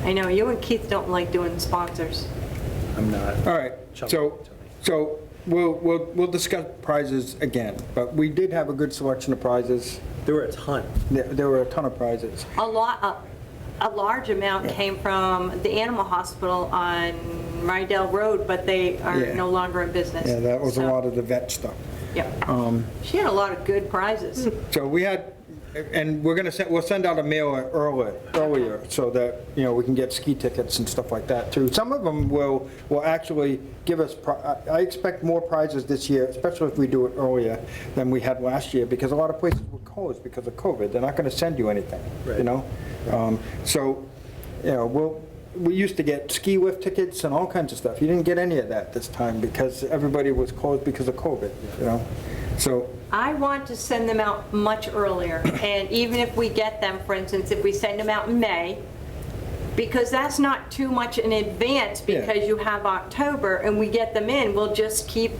I know, you and Keith don't like doing sponsors. I'm not. all right, so we'll discuss prizes again, but we did have a good selection of prizes. There were a ton. There were a ton of prizes. A large amount came from the animal hospital on Rydell Road, but they are Yeah. no longer in business. Yeah, that was a So, lot of the vet stuff. Yeah. She had a lot of good prizes. So we had, and we'll send out a mailer earlier so that, you know, we can get ski tickets and stuff like that too. Some of them will actually give us, I expect more prizes this year, especially if we do it earlier than we had last year, because a lot of places were closed because of COVID. They're not going to send you anything, you Right. know? So, you know, we used to get ski lift tickets and all kinds of stuff. You didn't get any of that this time because everybody was closed because of COVID, you know? So, I want to send them out much earlier, and even if we get them, for instance, if we send them out in May, because that's not too much in advance, Yeah. because you have October, and we get them in, we'll just keep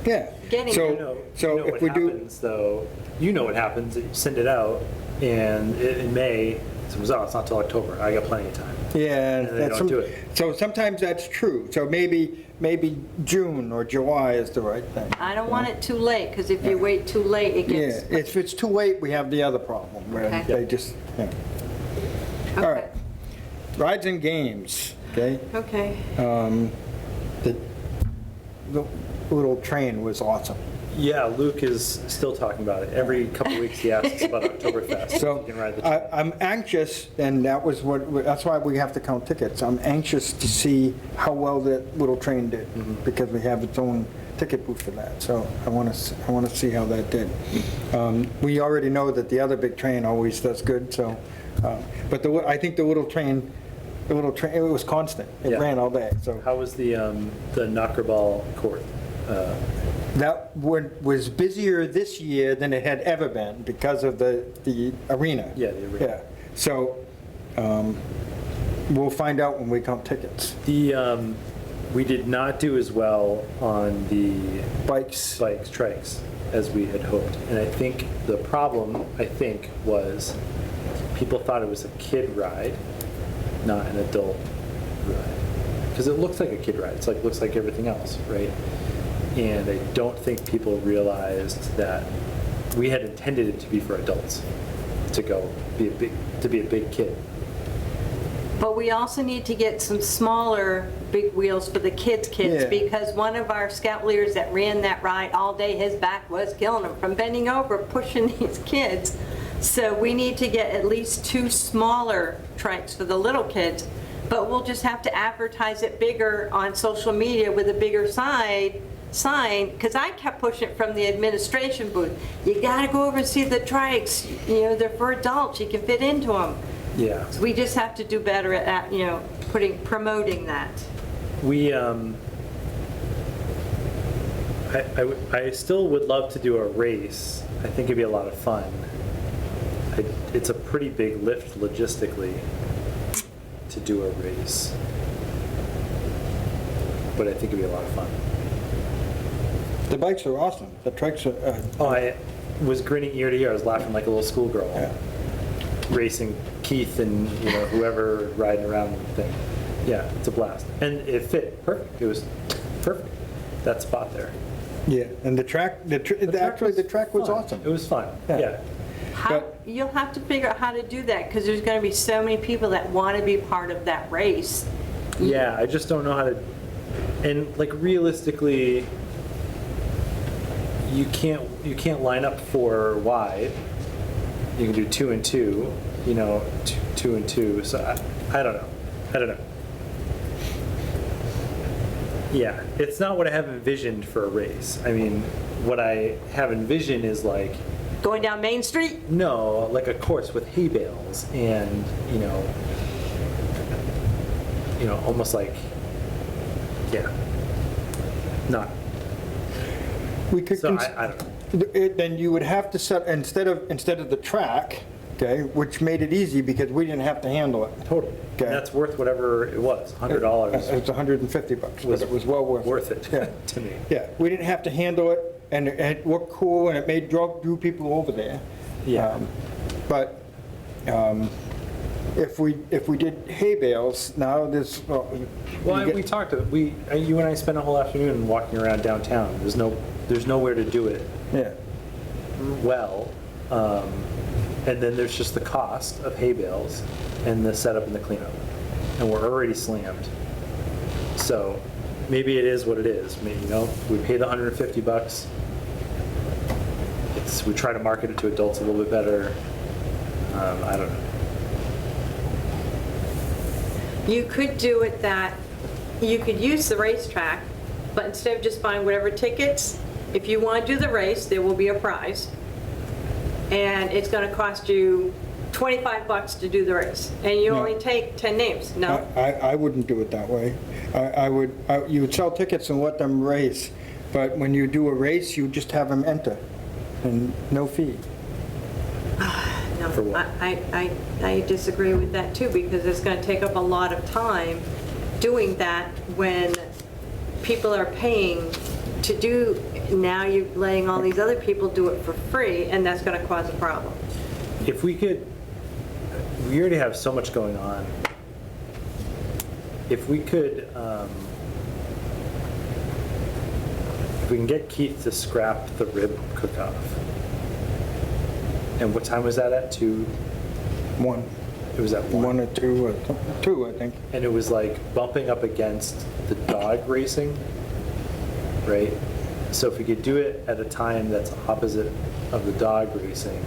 yeah. getting So- them. So if we do. Though, you know what happens, you send it out, and in May, it's not till October, I got plenty of time. Yeah, And they that's don't do it. So sometimes that's true. So maybe June or July is the right thing. I don't want it too late, because if you wait too late, it Yeah, gets... if it's too late, we have the other problem where Okay. they just, yeah. All right, rides and games, okay? Okay. The little train was awesome. Yeah, Luke is still talking about it. Every couple weeks he asks about Octoberfest. So He can ride the train. I'm anxious, and that's why we have to count tickets. I'm anxious to see how well that little train did, because we have its own ticket booth for that. So I want to see how that did. We already know that the other big train always does good, so, but I think the little train, it was constant. It Yeah. ran all day, so. How was the knockerball court? That was busier this year than it had ever been because of the arena. Yeah, the arena. Yeah, so we'll find out when we count tickets. We did not do as well on the Bikes, trikes as we had hoped. And I think the problem, was people thought it was a kid ride, not an adult ride. Because it looks like a kid ride. Looks like everything else, right? And I don't think people realized that we had intended it to be for adults, to be a big kid. But we also need to get some smaller big wheels for the kids, Yeah. because one of our scout leaders that ran that ride all day, his back was killing him from bending over, pushing these kids. So we need to get at least 2 smaller trikes for the little kids, but we'll just have to advertise it bigger on social media with a bigger sign sign, because I kept pushing it from the administration booth. You gotta go over and see the trikes, they're for adults, you can fit into them. Yeah. So we just have to do better at, promoting that. We, I still would love to do a race. I think it'd be a lot of fun. It's a pretty big lift logistically to do a race. But I think it'd be a lot of fun. The bikes are awesome. The trikes are, Oh, I was grinning ear to ear. I was laughing like a little schoolgirl. Yeah. Racing Keith and whoever riding around the thing. Yeah, it's a blast. And it fit perfect. It was perfect. That spot there. yeah, and the track, actually, the track was fun. awesome. It was fun. Yeah. Yeah. You'll have to figure out how to do that, because there's gonna be so many people that want to be part of that race. Yeah, I just don't know how to, and like realistically, you can't line up 4 wide. You can do 2 and 2, 2 and 2. So I don't know. Yeah, it's not what I have envisioned for a race. I mean, what I have envisioned is like, Going down Main Street? no, like a course with hay bales and, almost like, yeah, not. We could, So I don't know. then you would have to set, instead of the track, okay, which made it easy because we didn't have to handle it. Totally. Okay. And that's worth whatever it was, $100 It's $150, but it was well worth it. worth Yeah. it to me. Yeah, we didn't have to handle it, and it looked cool, and it drew people over there. Yeah. But if we did hay bales, now there's, Well, you we get- talked, you and I spent a whole afternoon walking around downtown. There's nowhere to do it yeah, well. And then there's just the cost of hay bales and the setup and the cleanup. And we're already slammed. So maybe it is what it is. Maybe, we pay the $150. We try to market it to adults a little bit better. I don't know. You could do it that, you could use the racetrack, but instead of just buying whatever tickets, if you want to do the race, there will be a prize. And it's going to cost you $25 to do the race. And you No. only take 10 names. No? I wouldn't do it that way. You would sell tickets and let them race, but when you do a race, you just have them enter, and no fee. No, For what? I disagree with that too, because it's going to take up a lot of time doing that when people are paying to do, now you're letting all these other people do it for free, and that's going to cause a problem. If we could, we already have so much going on. If we could, if we can get Keith to scrap the rib cook-off. And what time was that at? 2? One, It was at 1. one or two, two, I think. And it was like bumping up against the dog racing, right? So if we could do it at a time that's opposite of the dog racing,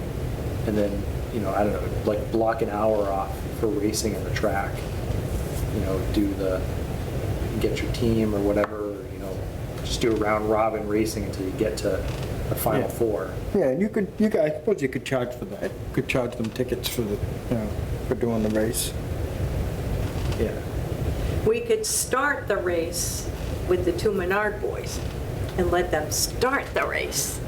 and then, I don't know, like block an hour off for racing in the track, get your team or whatever, just do a round robin racing until you get to the final Yeah. 4. Yeah, I suppose you could charge for that. You could charge them tickets for for doing the race. Yeah. We could start the race with the 2 Menard boys and let them start the race.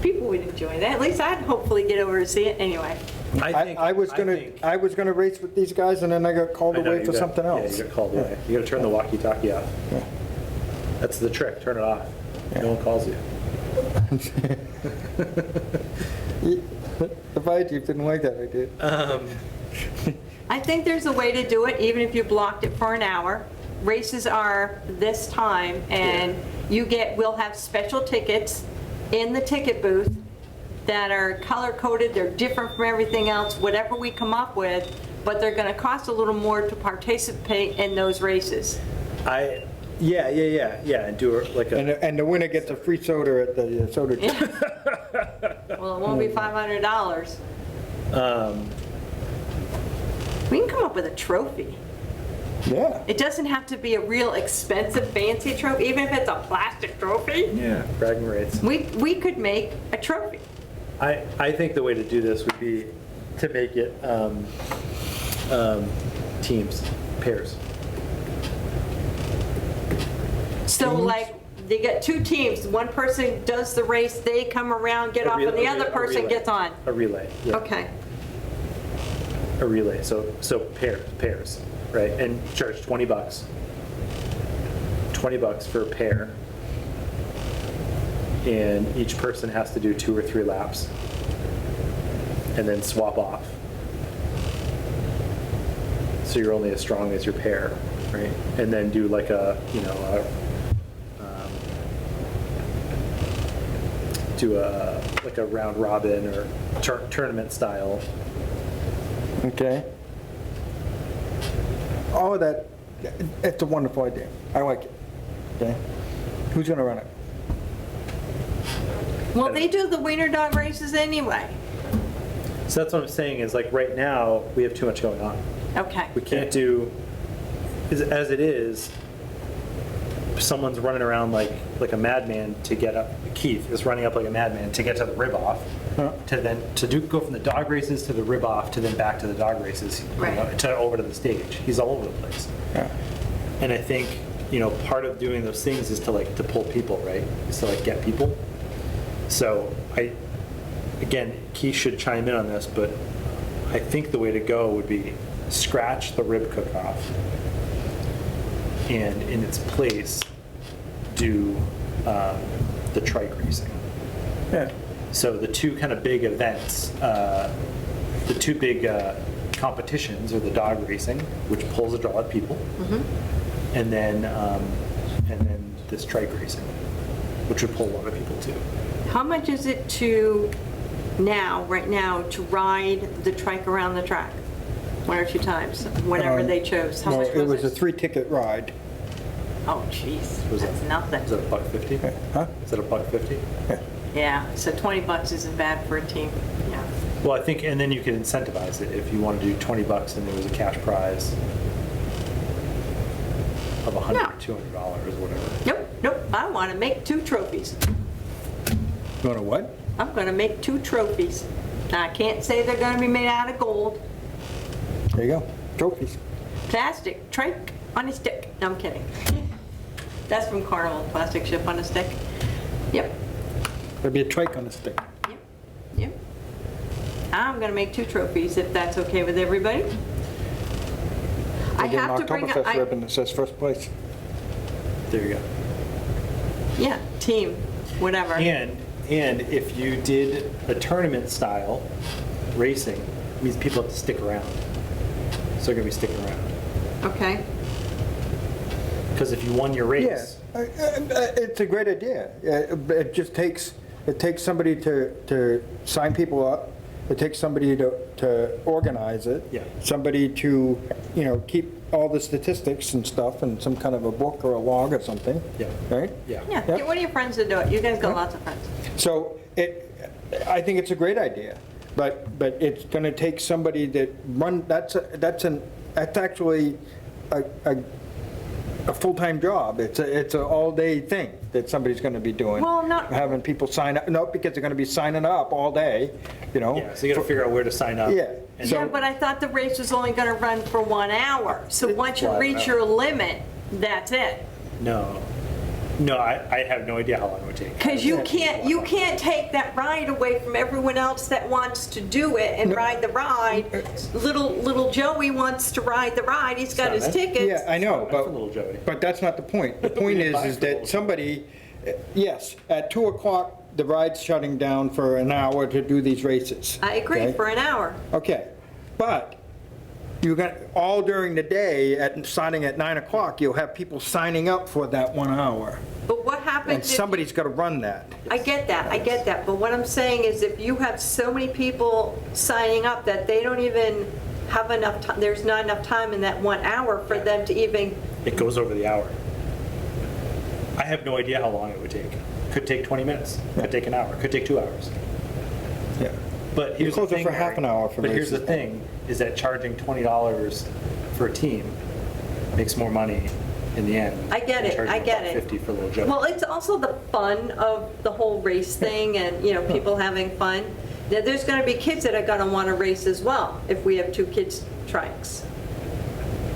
People would enjoy that. At least I'd hopefully get over to see it anyway. I was gonna race with these guys, and then I got called I know, away you for got- something else. Yeah, you got called away. You gotta turn the walkie-talkie off. Yeah. That's the trick, turn it off. Yeah. No one calls you. The fire chief didn't like that idea. I think there's a way to do it, even if you blocked it for an hour. Races are this time, and we'll have special tickets in the ticket booth that are color-coded, they're different from everything else, whatever we come up with, but they're gonna cost a little more to participate in those races. Yeah, and do it like And the winner gets a free soda at the soda. Well, it won't be $500. We can come up with a trophy. Yeah. It doesn't have to be a real expensive, fancy trophy, even if it's a plastic plastic trophy. Yeah. Bragging rights. We could make a trophy. I think the way to do this would be to make it teams, pairs. So like, they get two teams, one person does the race, they come around, get off, and the other person gets on. A relay. Yeah. Okay. A relay, so pairs, right? And charge $20. $20 for a pair. And each person has to do 2 or 3 laps. And then swap off. So you're only as strong as your pair, right? And then do like a, like a round robin or tournament style. Okay. All of that, it's a wonderful idea. I like it. Okay. Who's going to run it? Well, they do the wiener dog races anyway. So that's what I'm saying is like right now, we have too much going on. Okay. We can't do, as it is, someone's running around like a madman to get up, Keith is running up like a madman to get to the rib off, to then, go from the dog races to the rib off, to then back to the dog races, Right. to over to the stage. He's all over the place. Yeah. And I think, part of doing those things is to pull people, right? Is to get people. So again, Keith should chime in on this, but I think the way to go would be scratch the rib cook-off and in its place do the trike racing. Yeah. So the two kind of big events, the two big competitions are the dog racing, which pulls a draw of people, and then this trike racing, which would pull a lot of people too. How much is it right now, to ride the trike around the track? 1 or 2 times, whenever they chose. How No, much it was was a 3-ticket ride. Oh, jeez, Was that's it- nothing. Is that $1.50? Huh? Is that $1.50? Yeah. Yeah, so $20 isn't bad for a team, yeah. Well, I think, and then you could incentivize it if you want to do $20 and there was a cash prize of $100 No. or $200 or whatever. Nope, I want to make 2 trophies. Going to what? I'm going to make 2 trophies. Now, I can't say they're going to be made out of gold. There you go. Trophies. Plastic trike on a stick. No, I'm kidding. That's from Carnival, plastic ship on a stick. Yep, There'll be a trike on the stick. yep. I'm going to make 2 trophies, if that's okay with everybody. I They get an have to bring, Octoberfest ribbon that says first place. There you go. yeah, team, whatever. And if you did a tournament style racing, it means people have to stick around. So they're going to be sticking around. Okay, Because if you won your race, It's a great idea. It just takes somebody to sign people up. It takes somebody to organize it. Yeah. Somebody to, keep all the statistics and stuff in some kind of a book or a log or something. Yeah. Right? yeah. yeah, Yeah. get one of your friends to do it. You guys got lots of friends. So I think it's a great idea, but it's going to take somebody that that's actually a full-time job. It's an all-day thing that somebody's going to be doing. Well, not- Having people sign up, no, because they're going to be signing up all day, Yeah, so you got to figure out where to sign up. Yeah. And So- Yeah, but I thought the race was only going to run for 1 hour. So once you Well, I don't reach know. your limit, that's it. No, I have no idea how long it would take. Because you can't take that ride away from everyone else that wants to do it and ride the ride. Little Joey wants to ride the ride, he's got his Not bad. tickets. Yeah, I know, For little Joey. but that's not the point. The point didn't buy is it for little that somebody, yes, at 2 o'clock, the ride's shutting down for an hour to do these races. I agree, okay? for an hour. Okay, but you got, all during the day, starting at 9 o'clock, you'll have people signing up for that 1 hour. But what And happens if... somebody's got to run that. I get that, but what I'm saying is if you have so many people signing up that they don't even have enough time, there's not enough time in that 1 hour for them to even, It goes over the hour. I have no idea how long it would take. Could take 20 minutes, could take an hour, could take 2 hours. Yeah. But here's the close it thing. for half an hour for But here's the races. thing, is that charging $20 for a team makes more money in the end. I get it, Charge I them get it. $1.50 for a little joke. Well, it's also the fun of the whole race thing and, people having fun. There's going to be kids that are going to want to race as well if we have 2 kids' trikes.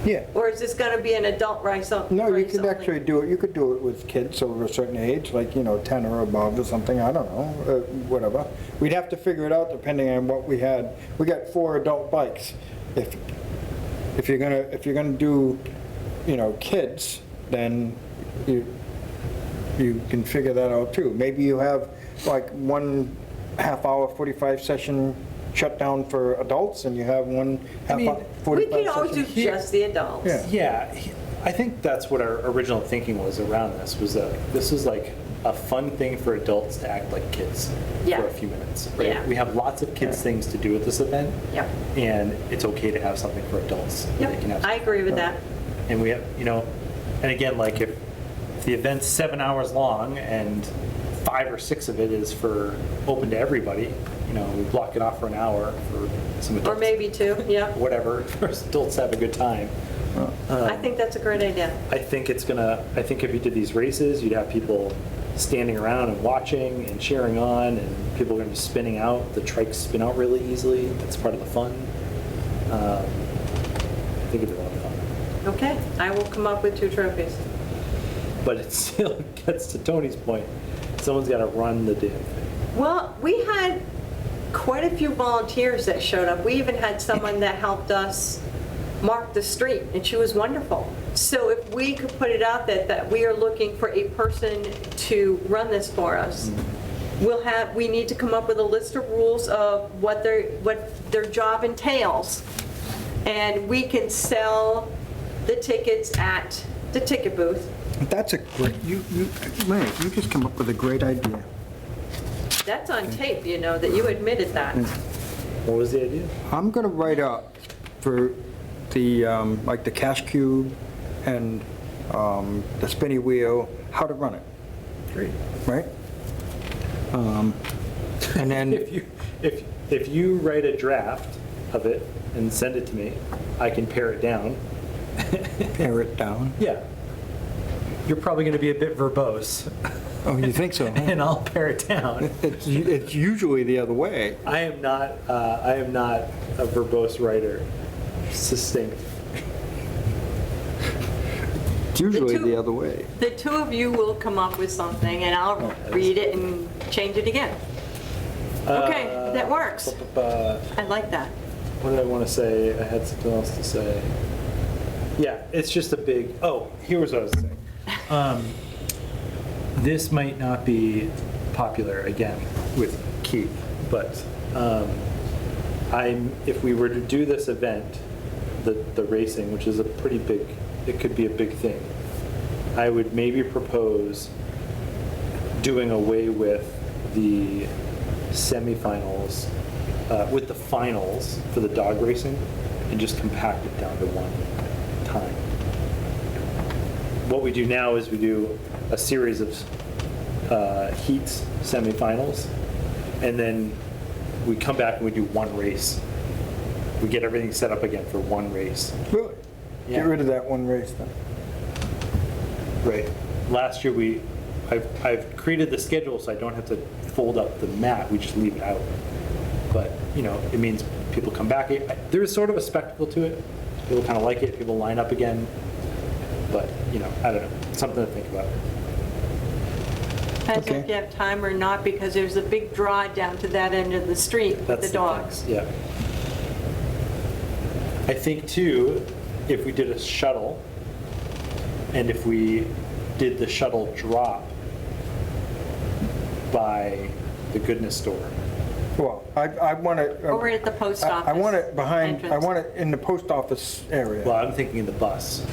Yeah. Or is this going to be an adult race? No, you race could only? actually do it, you could do it with kids over a certain age, like, 10 or above or something, I don't know, whatever. We'd have to figure it out depending on what we had. We got 4 adult bikes. If you're gonna do, kids, then you can figure that out too. Maybe you have like 1 half-hour 45 session shut down for adults, and you have 1 half-hour We 45 could always do session. just the adults. Yeah. Yeah, I think that's what our original thinking was around this, was that this was like a fun thing for adults to act like kids Yeah. for a few minutes, right? Yeah. We have lots of kids' things to do at this event. Yep. And it's okay to have something for adults. where they can Yep, have I agree with that. And we have, and again, like if the event's 7 hours long and 5 or 6 of it is for open to everybody, we block it off for an hour for some Or adults. maybe 2, yeah. Whatever, for adults to have a good time. I think that's a great idea. I think if you did these races, you'd have people standing around and watching and cheering on, and people are going to be spinning out. The trikes spin out really easily. That's part of the fun. I think it'd be a lot of fun. Okay, I will come up with 2 trophies. But it still gets to Tony's point. Someone's got to run the damn thing. Well, we had quite a few volunteers that showed up. We even had someone that helped us mark the street, and she was wonderful. So if we could put it out that we are looking for a person to run this for us, we need to come up with a list of rules of what their job entails, and we can sell the tickets at the ticket booth. That's a great, Ray, you just come up with a great idea. That's on tape, that you admitted that. What was the idea? I'm gonna write up for the, like the cash cube and the spinny wheel, how to run it, Great. right? And then, If you write a draft of it and send it to me, I can pare it down. pare it down. Yeah. You're probably going to be a bit verbose, Oh, you think so? huh? and I'll pare it down. It's usually the other way. I am not a verbose writer. Succinct. It's usually The two- the other way. The 2 of you will come up with something, and I'll read it and change it again. Okay, that works. I like that. What did I want to say? I had something else to say. Yeah, it's just a big, here was what I was saying. This might not be popular, again, with Keith, but if we were to do this event, the racing, which is a pretty big, it could be a big thing, I would maybe propose doing away with the semifinals, with the finals for the dog racing, and just compact it down to one time. What we do now is we do a series of heats, semifinals, and then we come back and we do one race. We get everything set up again for one race. Really? Yeah. Get rid of that one race then. Right. Last year I've created the schedule so I don't have to fold up the mat. We just leave it out. But it means people come back. There is sort of a spectacle to it. People kind of like it. People line up again. But I don't know. Something to think about. Depends Okay. if you have time or not, because there's a big draw down to that end of the street with That's the dogs. thing. Yeah. I think too, if we did a shuttle, and if we did the shuttle drop by the goodness store. Well, I want it. Over at the post office. I want it behind, I entrance. want it in the post office area. Well, I'm thinking of the bus.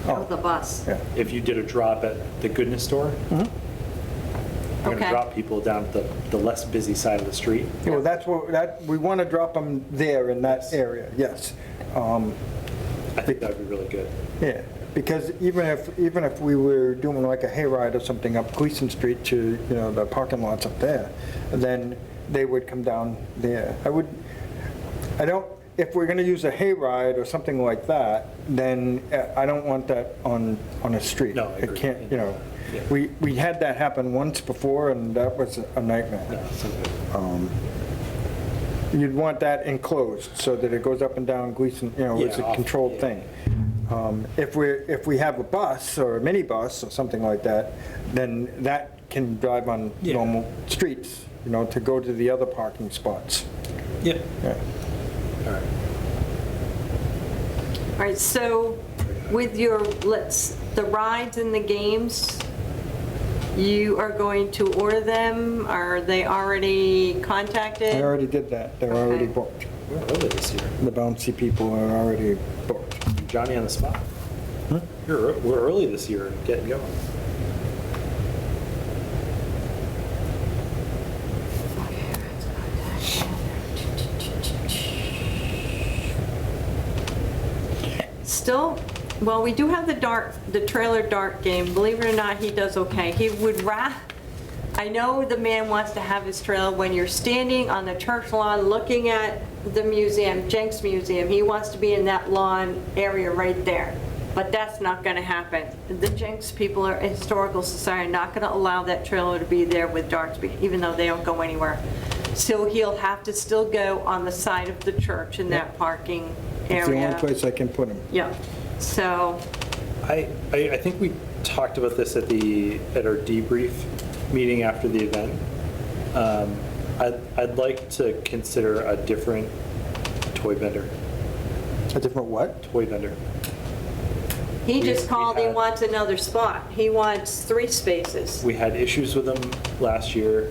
Oh, the bus. Yeah. If you did a drop at the goodness store, you're going to Okay. drop people down the less busy side of the street. Well, that's what, we want to drop them there in that area, yes. I think that would be really good. Yeah, because even if we were doing like a hayride or something up Gleason Street to, the parking lots up there, then they would come down there. if we're gonna use a hayride or something like that, then I don't want that on a street. No, I It agree. can't, you know, Yeah. we had that happen once before, and that was a nightmare. No, it's okay. You'd want that enclosed, so that it goes up and down Gleason, you know, it's Yeah, a off- controlled yeah. thing. If we have a bus or a minibus or something like that, then that can drive on Yeah. normal streets, you know, to go to the other parking spots. Yep. Yeah. All right. All right, so with your, the rides and the games, you are going to order them? Are they already contacted? I already did that, they're already Okay. booked. We're early this year. The bouncy people are already booked. Johnny on the spot. We're early this year and getting going. Still, well, we do have the trailer dart game. Believe it or not, he does okay. He would I know the man wants to have his trailer when you're standing on the church lawn looking at the museum, Jenks Museum. He wants to be in that lawn area right there. But that's not going to happen. The Jenks people are Historical Society not going to allow that trailer to be there with darts, even though they don't go anywhere. So he'll have to still go on the side of the church in that parking area. It's the only place I can put them. Yeah, so, I think we talked about this at our debrief meeting after the event. I'd like to consider a different toy vendor. A different what? Toy vendor. he We- just we called, he had- wants another spot. He wants 3 spaces. We had issues with him last year.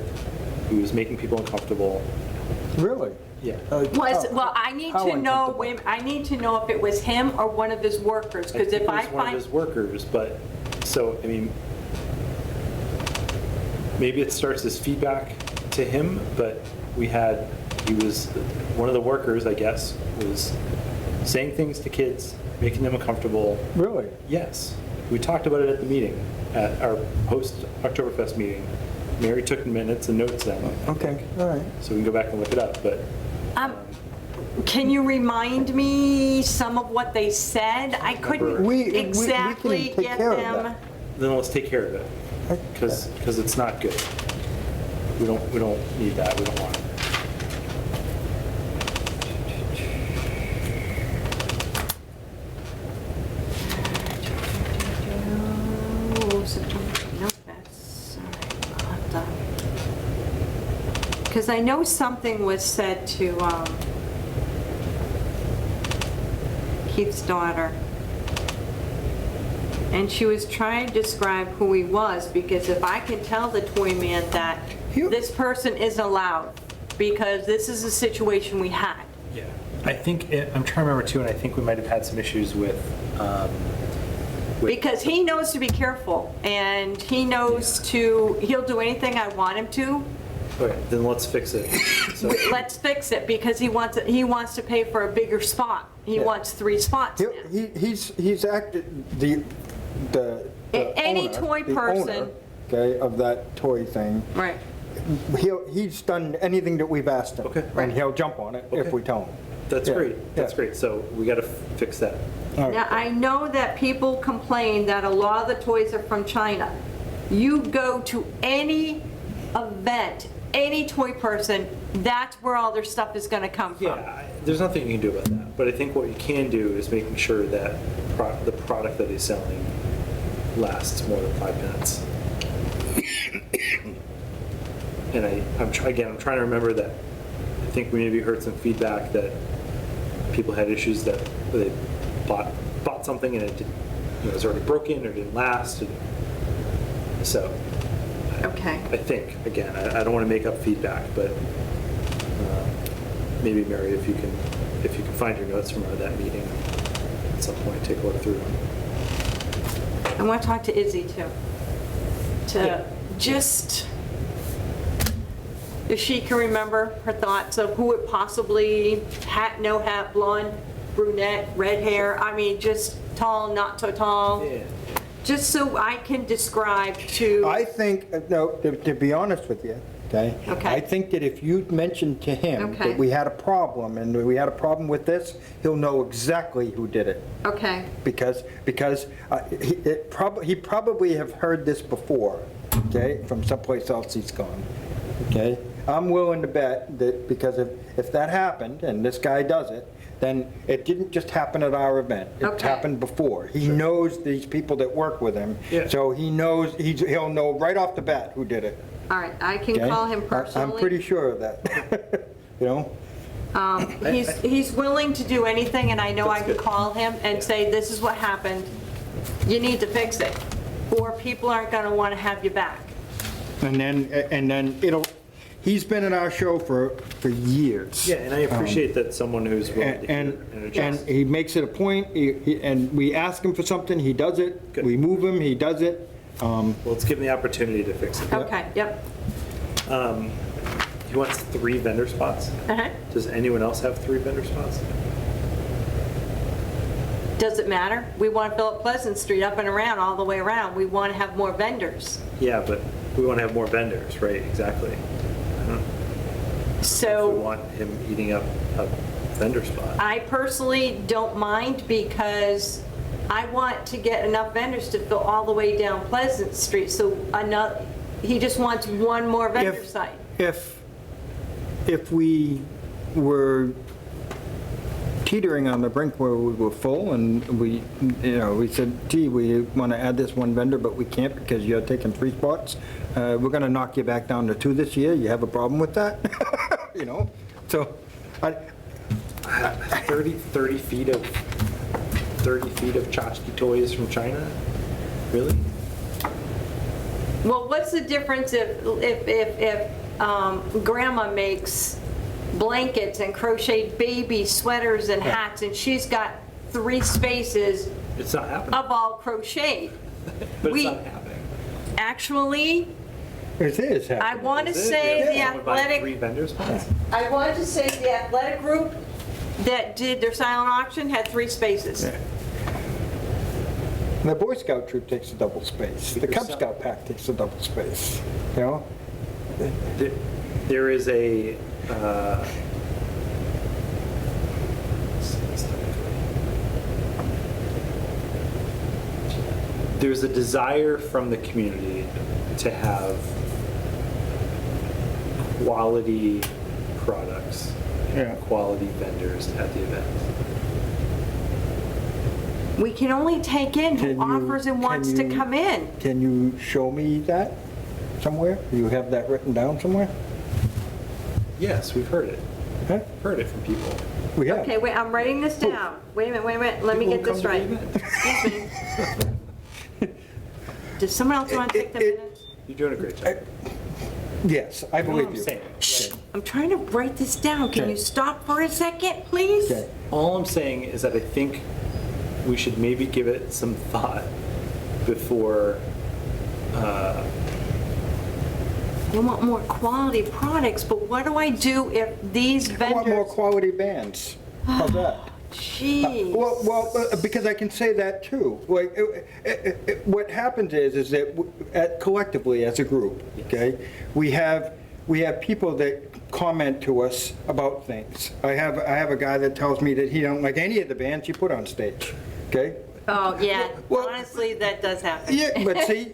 He was making people uncomfortable. Really? Yeah. Well, I need How to know, uncomfortable? I need to know if it was him or one of his workers, because if I think it was one of his find, workers, but, so, I mean, maybe it starts as feedback to him, but he was, one of the workers, I guess, was saying things to kids, making them uncomfortable. Really? Yes. We talked about it at the meeting, at our post-Octoberfest meeting. Mary took minutes and notes down. I Okay, think. all right. So we can go back and look it up, but can you remind me some of what they said? I couldn't We can exactly take get care of them. that. then let's take care of it, because it's not good. We don't need that, we don't want it. Oh, September, no, that's, all right, I'll have to. Because I know something was said to Keith's daughter. And she was trying to describe who he was, because if I can tell the toy man that this person is allowed, because this is a situation we had. Yeah. I think, I'm trying to remember too, and I think we might have had some issues with Because he knows to be careful, and he knows he'll do anything I want him to. Okay, then let's fix it. So, Let's fix it, because he wants to pay for a bigger spot. He Yeah. wants 3 spots now. He's acted, the Any owner, toy the person- owner, okay, of that toy thing, Right. he's done anything that we've asked him. Okay. And he'll jump on it if Okay. we tell him. that's Yeah, great, that's yeah. great. So we got to fix that. All right. Now, I know that people complain that a lot of the toys are from China. You go to any event, any toy person, that's where all their stuff is going to come from. There's nothing you can do about that, but I think what you can do is making sure that the product that he's selling lasts more than 5 minutes. And I'm trying to remember that. I think we maybe heard some feedback that people had issues that they bought something and it was already broken or didn't last. So Okay. I think, again, I don't want to make up feedback, but maybe Mary, if you can find your notes from that meeting at some point, take a look through them. I want to talk to Izzy too. Yeah. Just, if she can remember her thoughts of who it possibly, hat, no hat, blonde, brunette, red hair, I mean, just tall, not so tall. Yeah. Just so I can describe to. I think, no, to be honest with you, okay? Okay. I think that if you mentioned to him Okay. that we had a problem, and we had a problem with this, he'll know exactly who did it. Okay, Because he probably have heard this before, okay, from someplace else he's gone, okay? I'm willing to bet that, because if that happened, and this guy does it, then it didn't just happen at our event. It's Okay. happened before. He knows these people that work with him, Yeah. so he knows, he'll know right off the bat who did it, all right, I can okay? call him personally. I'm pretty sure of that, you know? He's willing to do anything, and I know I That's can good. call him and say, this is what happened, you need to fix it, or people aren't gonna wanna have you back. And then he's been at our show for years. Yeah, and I appreciate that someone who's willing to hear And and and adjust. he makes it a point, and we ask him for something, he does it. Good. We move him, he does it. Well, let's give him the opportunity to fix it. Okay, yep. He wants 3 vendor spots. Uh-huh. Does anyone else have 3 vendor spots? Does it matter? We want to fill up Pleasant Street up and around, all the way around. We want to have more vendors. Yeah, but we want to have more vendors, right? Exactly. We So want him eating up a vendor spot. I personally don't mind, because I want to get enough vendors to fill all the way down Pleasant Street. So he just wants one more vendor If- site. If we were teetering on the brink where we were full, and we said, gee, we want to add this one vendor, but we can't because you're taking 3 spots, we're going to knock you back down to 2 this year, you have a problem with that? You know, so, 30 feet of tchotchke toys from China? Really? Well, what's the difference if grandma makes blankets and crocheted baby sweaters and hats, and she's got 3 spaces It's not happening. of all crocheted? But we- it's not happening. Actually, it is I happening. want to Is it? say the Someone buy 3 athletic, vendor spots? I wanted to say the athletic group that did their silent auction had 3 spaces. Yeah. The Boy Scout troop takes a double space, the Cub Scout pack takes a double space, you know? There is a, there's a desire from the community to have quality products Yeah. and quality vendors at the event. We can only take in Can who you- offers and can wants to you- come in. Can you show me that somewhere? You have that written down somewhere? Yes, we've heard it. Huh? Heard it from people. We have. Okay, wait, I'm writing this down. Wait a minute, let me People get this come to right. the event. Excuse me. Does someone else want to take the minutes? You're doing a great job. Yes, I You know what believe I'm you. saying? Shh, I'm trying to write this down. Can Okay. you stop for a second, please? Okay. All I'm saying is that I think we should maybe give it some thought before, I want more quality products, but what do I do if these I want more vendors? quality bands. How's that? Jeez. Because I can say that too. Like, what happens is that collectively as a group, okay, we have people that comment to us about things. I have a guy that tells me that he don't like any of the bands you put on stage, okay? Oh, yeah, Well- honestly, that does happen. Yeah, but see,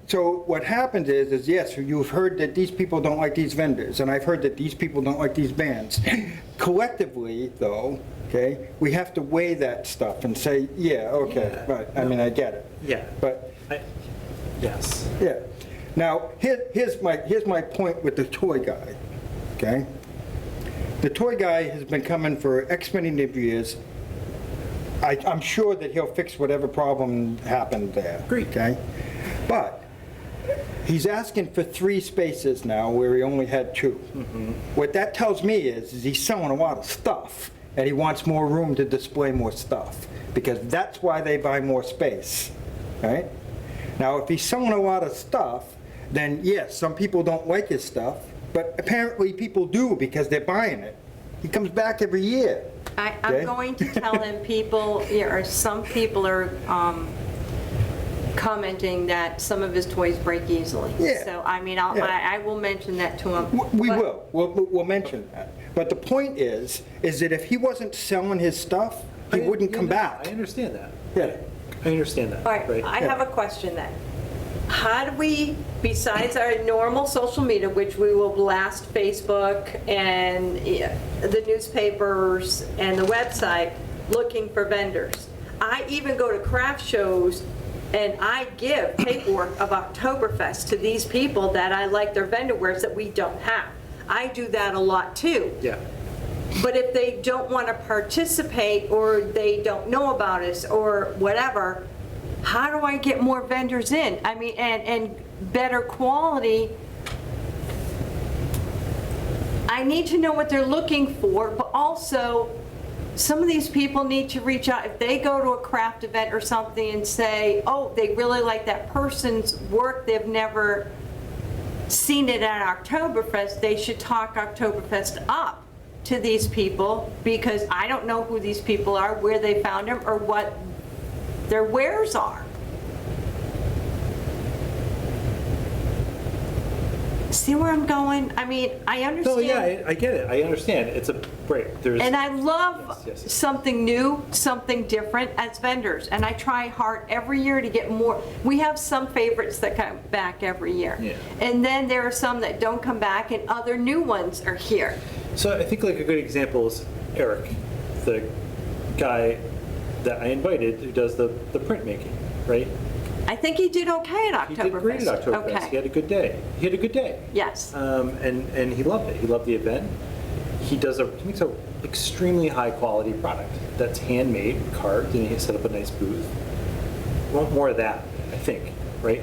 so what happens is yes, you've heard that these people don't like these vendors, and I've heard that these people don't like these bands. Collectively, though, okay, we have to weigh that stuff and say, yeah, okay, Yeah, right, I mean, I get it. yeah. But, Yes. yeah. Now, here's my point with the toy guy, okay? The toy guy has been coming for X many of years. I'm sure that he'll fix whatever problem happened there. Agreed. Okay? But he's asking for 3 spaces now where he only had 2. What that tells me is he's selling a lot of stuff, and he wants more room to display more stuff, because that's why they buy more space, right? Now, if he's selling a lot of stuff, then yes, some people don't like his stuff, but apparently people do because they're buying it. He comes back every year. I'm Okay. going to tell him or some people are commenting that some of his toys break easily. Yeah. So, I mean, Yeah. I will mention that to him. We But- will, we'll mention that. But the point is that if he wasn't selling his stuff, he wouldn't come back. I understand that. Yeah. I understand that. All right, I have a question then. How do we, besides our normal social media, which we will blast Facebook and the newspapers and the website, looking for vendors? I even go to craft shows and I give paperwork of Octoberfest to these people that I like their vendor wares that we don't have. I do that a lot too. Yeah. But if they don't want to participate, or they don't know about us, or whatever, how do I get more vendors in? I mean, and better quality. I need to know what they're looking for, but also, some of these people need to reach out. If they go to a craft event or something and say, oh, they really like that person's work, they've never seen it at Octoberfest, they should talk Octoberfest up to these people, because I don't know who these people are, where they found them, or what their wares are. See where I'm going? I mean, I No, understand. yeah, I get it. I understand. It's a break. There's. And I love Yes. something new, something different as vendors. And I try hard every year to get more. We have some favorites that come back every year. Yeah. And then there are some that don't come back, and other new ones are here. So I think like a good example is Eric, the guy that I invited who does the printmaking, right? I think he did okay at Octoberfest. He did great at Octoberfest. He Okay. had a good day. He had a good day. Yes. And he loved it. He loved the event. He makes a extremely high quality product that's handmade, carved, and he set up a nice booth. We want more of that, I think, right?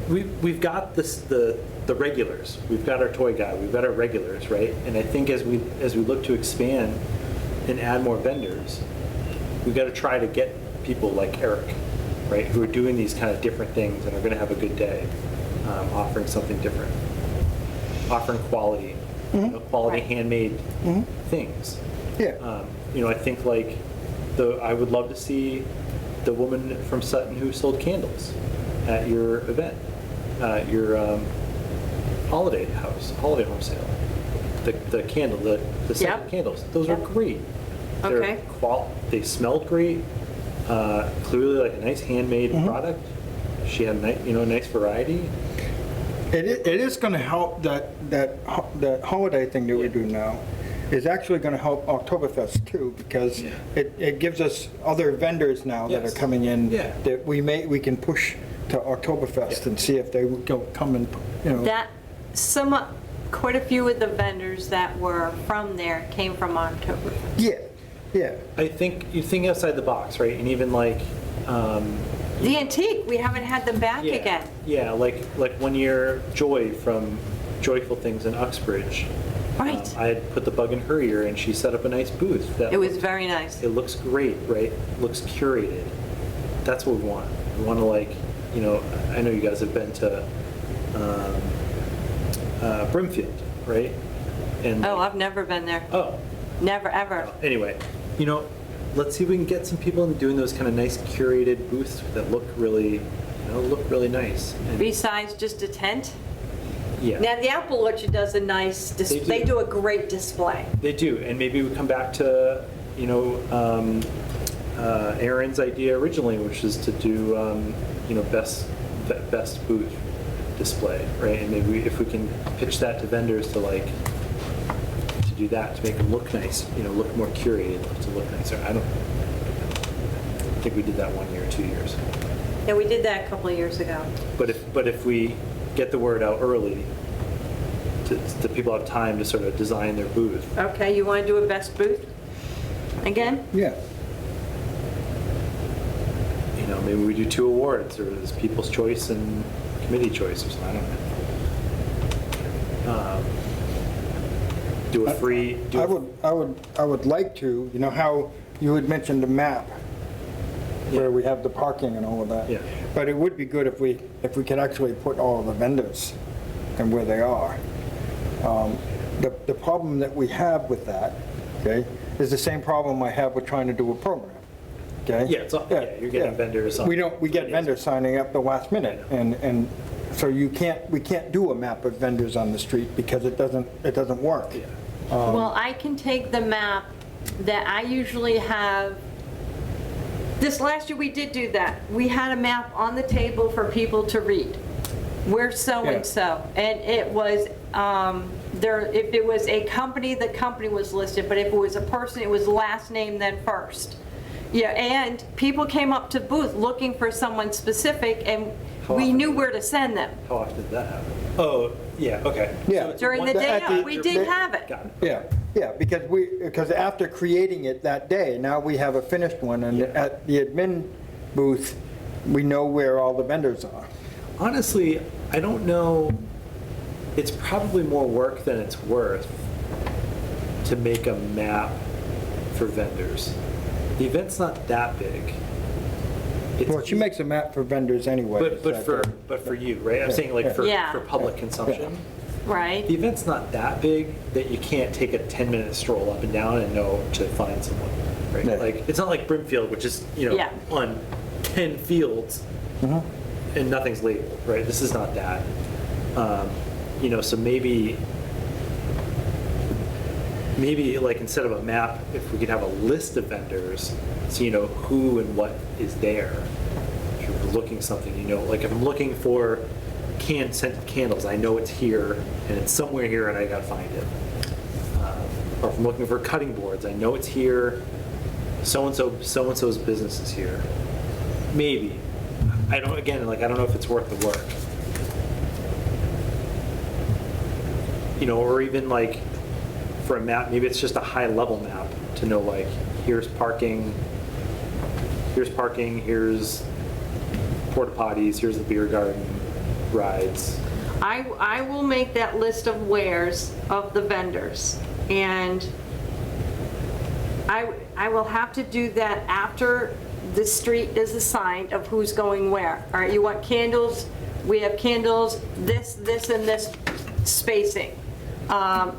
We've got the regulars. We've got our toy guy. We've got our regulars, right? And I think as we look to expand and add more vendors, we've got to try to get people like Eric, right, who are doing these kind of different things and are going to have a good day, offering something different, offering quality, quality handmade things. Yeah. I think like I would love to see the woman from Sutton who sold candles at your event, your holiday home sale. The candle, the scented Yep. candles, those are Yep. great. They're Okay. They smelled great. Clearly like a nice handmade product. She had a nice variety. It is going to help that holiday thing that we do now is actually going to help Oktoberfest too, because Yeah. it gives us other vendors now that Yes. are coming in Yeah. that we can push to Oktoberfest Yeah. and see if they would come and, That, quite a few of the vendors that were from there came from Octoberfest. Yeah. I think you think outside the box, right? And even like The antique, we haven't had them back again. Yeah, like 1 year Joy from Joyful Things in Uxbridge. Right. I had put the bug in her ear and she set up a nice booth. It was very nice. It looks great, right? Looks curated. That's what we want. We want to I know you guys have been to Brimfield, right? And Oh, I've never been there. oh, Never, ever. anyway, let's see if we can get some people into doing those kind of nice curated booths that look really nice. And, Besides just a tent? yeah. Now, the Apple Orchard does a nice, They do. they do a great display. They do, and maybe we come back to, Aaron's idea originally, which is to do, best booth display, right? And maybe if we can pitch that to vendors to do that, to make them look nice, look more curated, to look nicer. I think we did that 1 year, 2 years. Yeah, we did that a couple of years ago. But if we get the word out early, to people have time to sort of design their booth. Okay, you want to do a best booth again? Yeah. Maybe we do 2 awards, or there's People's Choice and Committee Choice, or something. I don't know. Do a free. I would like to, how you had mentioned the map Yeah. where we have the parking and all of that. Yeah. But it would be good if we could actually put all the vendors and where they are. The problem that we have with that, okay, is the same problem I have with trying to do a program. okay? Yeah, you're getting vendors on. We get vendors signing up the last minute, and so we can't do a map of vendors on the street because it doesn't work. Yeah. Well, I can take the map that I usually have. This last year, we did do that. We had a map on the table for people to read. We're so-and-so. And it was, if it was a company, the company was listed, but if it was a person, it was last name, then first. Yeah, and people came up to booth looking for someone specific, and we knew where to send them. How often did that happen? Oh, yeah, okay. Yeah. So it's During the one- day, at the- we did have it. Got it. Yeah, because after creating it that day, now we have a finished one, and at the admin booth, we know where all the vendors are. Honestly, I don't know, it's probably more work than it's worth to make a map for vendors. The event's not that big. It's Well, she makes a map for vendors anyway. but for you, right? I'm saying like Yeah. for public consumption. Right? The event's not that big that you can't take a 10-minute stroll up and down and know to find someone, right? Yeah. Like, it's not like Brimfield, which is, Yeah. on 10 fields and nothing's labeled, right? This is not that. So maybe like instead of a map, if we could have a list of vendors, so you know who and what is there. If you're looking something, like if I'm looking for scented candles, I know it's here and it's somewhere here and I gotta find it. Or if I'm looking for cutting boards, I know it's here. So-and-so's business is here. Maybe. I don't know if it's worth the work. Or even like for a map, maybe it's just a high level map to know like, here's parking, here's porta potties, here's the beer garden, rides. I will make that list of wares of the vendors, and I will have to do that after the street is assigned of who's going where. All right, you want candles? We have candles, this, and this spacing.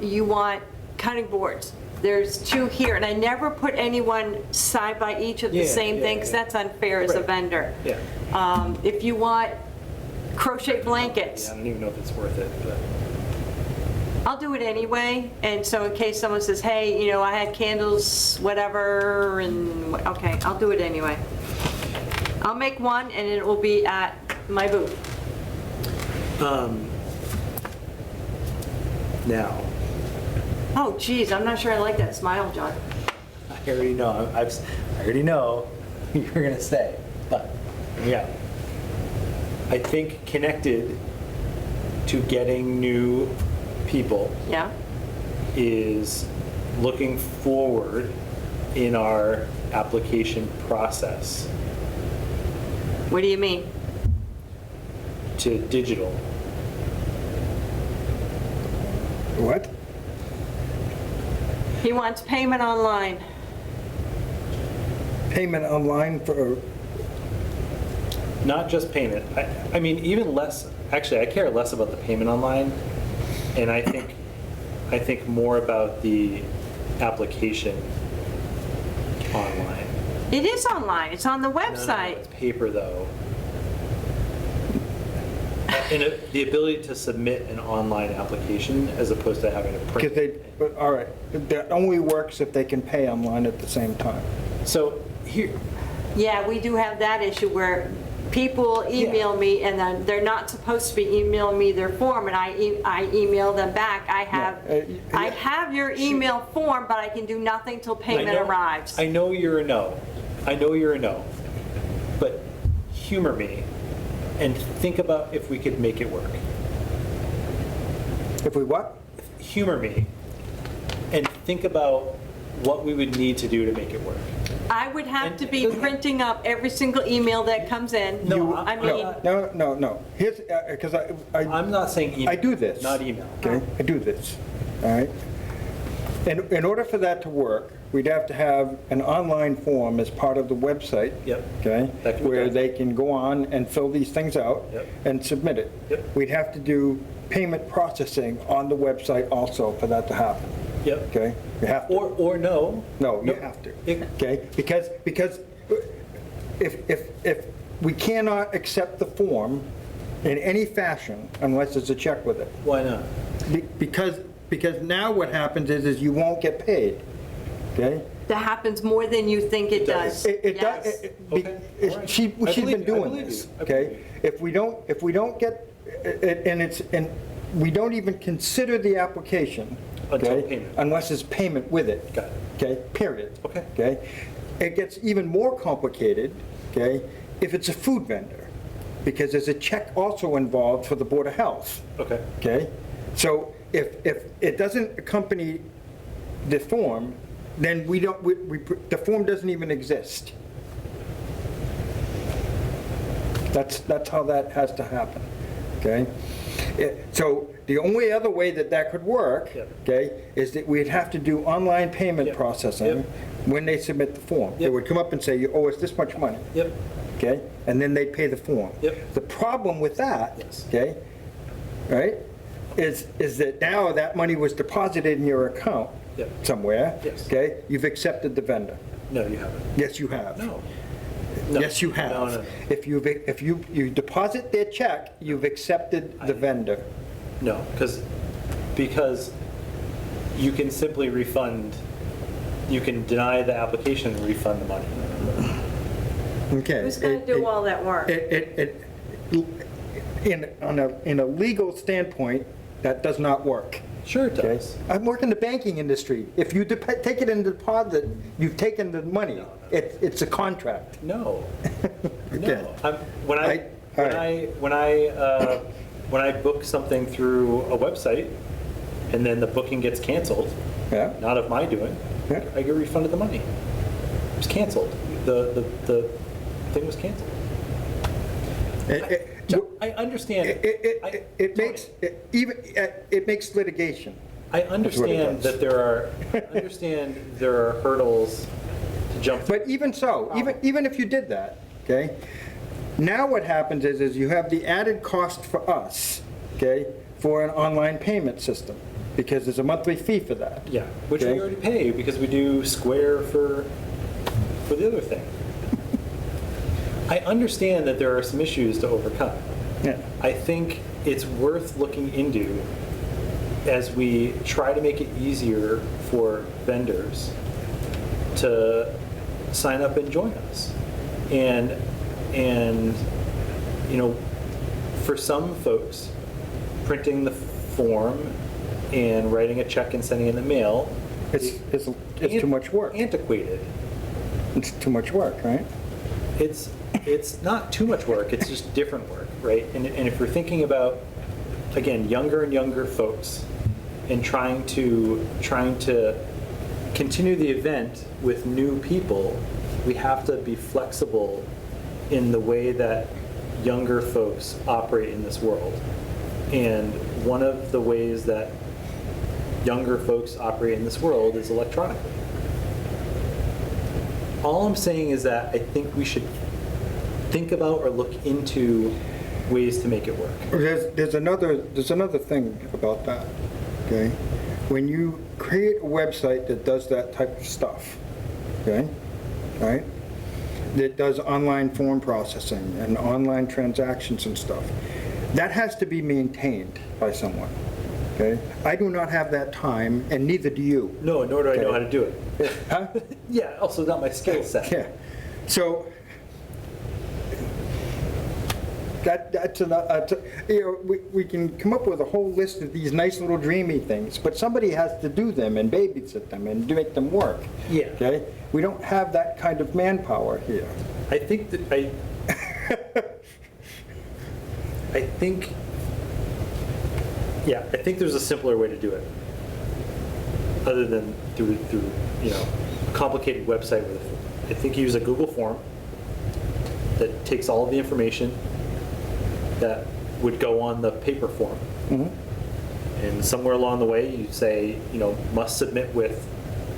You want cutting boards? There's 2 here, and I never put anyone side by each of the same thing, because that's unfair as a Right. vendor. Yeah. If you want crochet blankets, I don't even know if it's worth it, but. I'll do it anyway, and so in case someone says, hey, I had candles, whatever, and, okay, I'll do it anyway. I'll make one, and it will be at my booth. Now, Oh, geez, I'm not sure I like that smile, John. I already know, I already know what you're gonna say, but, yeah. I think connected to getting new people Yeah? is looking forward in our application process What do you mean? to digital. What? He wants payment online. Payment online for, Not just payment. I mean, even less, actually, I care less about the payment online, and I think more about the application online. It is online, it's on the No, no, website. it's paper, though. And the ability to submit an online application as opposed to having to print. but all right, that only works if they can pay online at the same time. So here, Yeah, we do have that issue where people email me, and then they're not supposed to be emailing me their form, and I email them back. I have your email form, but I can do nothing till payment arrives. I know you're a no. But humor me and think about if we could make it work. If we what? Humor me and think about what we would need to do to make it work. I would have to be printing up every single email that comes in. No, I mean, No. Here's, because I'm not saying email. I do this. Not email. Okay, I do this, all right? And in order for that to work, we'd have to have an online form as part of the website. Yep. Okay? That can be Where done. they can go on and fill these things out. Yep. And submit it. Yep. We'd have to do payment processing on the website also for that to happen, Yep. okay? You have to. Or no. No, you No. have to, It- okay? Because if we cannot accept the form in any fashion unless there's a check with it. Why not? Because now what happens is you won't get paid, okay? That happens more than you think it does. It does, Yes. Okay, all right. she's I believe been you, I doing believe this, you, I believe okay? If we don't get, and we don't even consider the application, Until okay? payment. Unless it's payment with it. Got it. Okay, period. Okay. Okay? It gets even more complicated, okay, if it's a food vendor, because there's a check also involved for the Board of Health. Okay. Okay? So if it doesn't accompany the form, then the form doesn't even exist. That's how that has to happen, okay? So the only other way that could work, Yep. okay, is that we'd have to do online payment Yep. processing Yep. when they submit the form. They Yep. would come up and say, you owe us this much money. Yep. Okay, and then they pay the form. Yep. The problem with that, Yes. okay, right, is that now that money was deposited in your account Yep. somewhere. Yes. Okay, you've accepted the vendor. No, you haven't. Yes, you have. No. No. Yes, you have. No, no, no. If you deposit their check, you've accepted the vendor. No, because you can simply refund, you can deny the application and refund the money. Okay. Who's going to do all that work? In a legal standpoint, that does not work. Sure it Okay? does. I work in the banking industry. If you take it in deposit, you've taken the money. It's a contract. No. Okay. No. When I book something through a website and then the booking gets canceled, Yeah? not of my doing, Yeah. I get refunded the money. It was canceled. The thing was canceled. I understand. It makes litigation. I what it understand does. that there are hurdles to jump through. But even so, even if you did that, okay, now what happens is you have the added cost for us, okay, for an online payment system, because there's a monthly fee for that. Yeah, which Okay. we already pay because we do Square for the other thing. I understand that there are some issues to overcome. Yeah. I think it's worth looking into as we try to make it easier for vendors to sign up and join us. And you know, for some folks, printing the form and writing a check and sending it in the mail It's too much work. Antiquated. It's too much work, right? It's not too much work, it's just different work, right? And if we're thinking about, again, younger and younger folks and trying to continue the event with new people, we have to be flexible in the way that younger folks operate in this world. And one of the ways that younger folks operate in this world is electronically. All I'm saying is that I think we should think about or look into ways to make it work. There's another thing about that, okay? When you create a website that does that type of stuff, okay, right? That does online form processing and online transactions and stuff, that has to be maintained by someone, okay? I do not have that time, and neither do you. No, nor do I know how to do it. Huh? Yeah, also not my skill set. Yeah, so, that's we can come up with a whole list of these nice little dreamy things, but somebody has to do them and babysit them and make them work. Yeah. Okay? We don't have that kind of manpower here. I think that I think there's a simpler way to do it, other than through a complicated website with. I think you use a Google form that takes all of the information that would go on the paper form. And somewhere along the way, you say, must submit with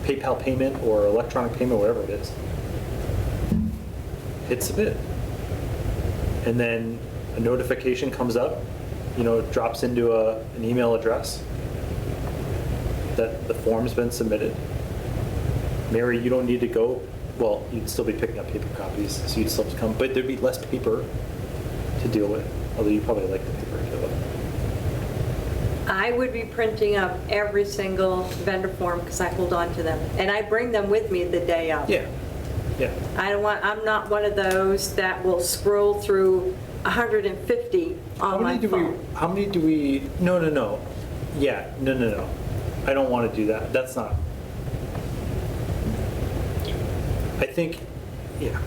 PayPal payment or electronic payment, whatever it is. Hit submit. And then a notification comes up, it drops into an email address that the form's been submitted. Mary, you don't need to go, well, you'd still be picking up paper copies, so you'd still have to come, but there'd be less paper to deal with, although you probably like the paper to deal with. I would be printing up every single vendor form because I hold on to them. And I bring them with me the day of. Yeah, yeah. I'm not one of those that will scroll through 150 on my phone. How many do we, no. Yeah, no. I don't want to do that. That's not, I think, yeah.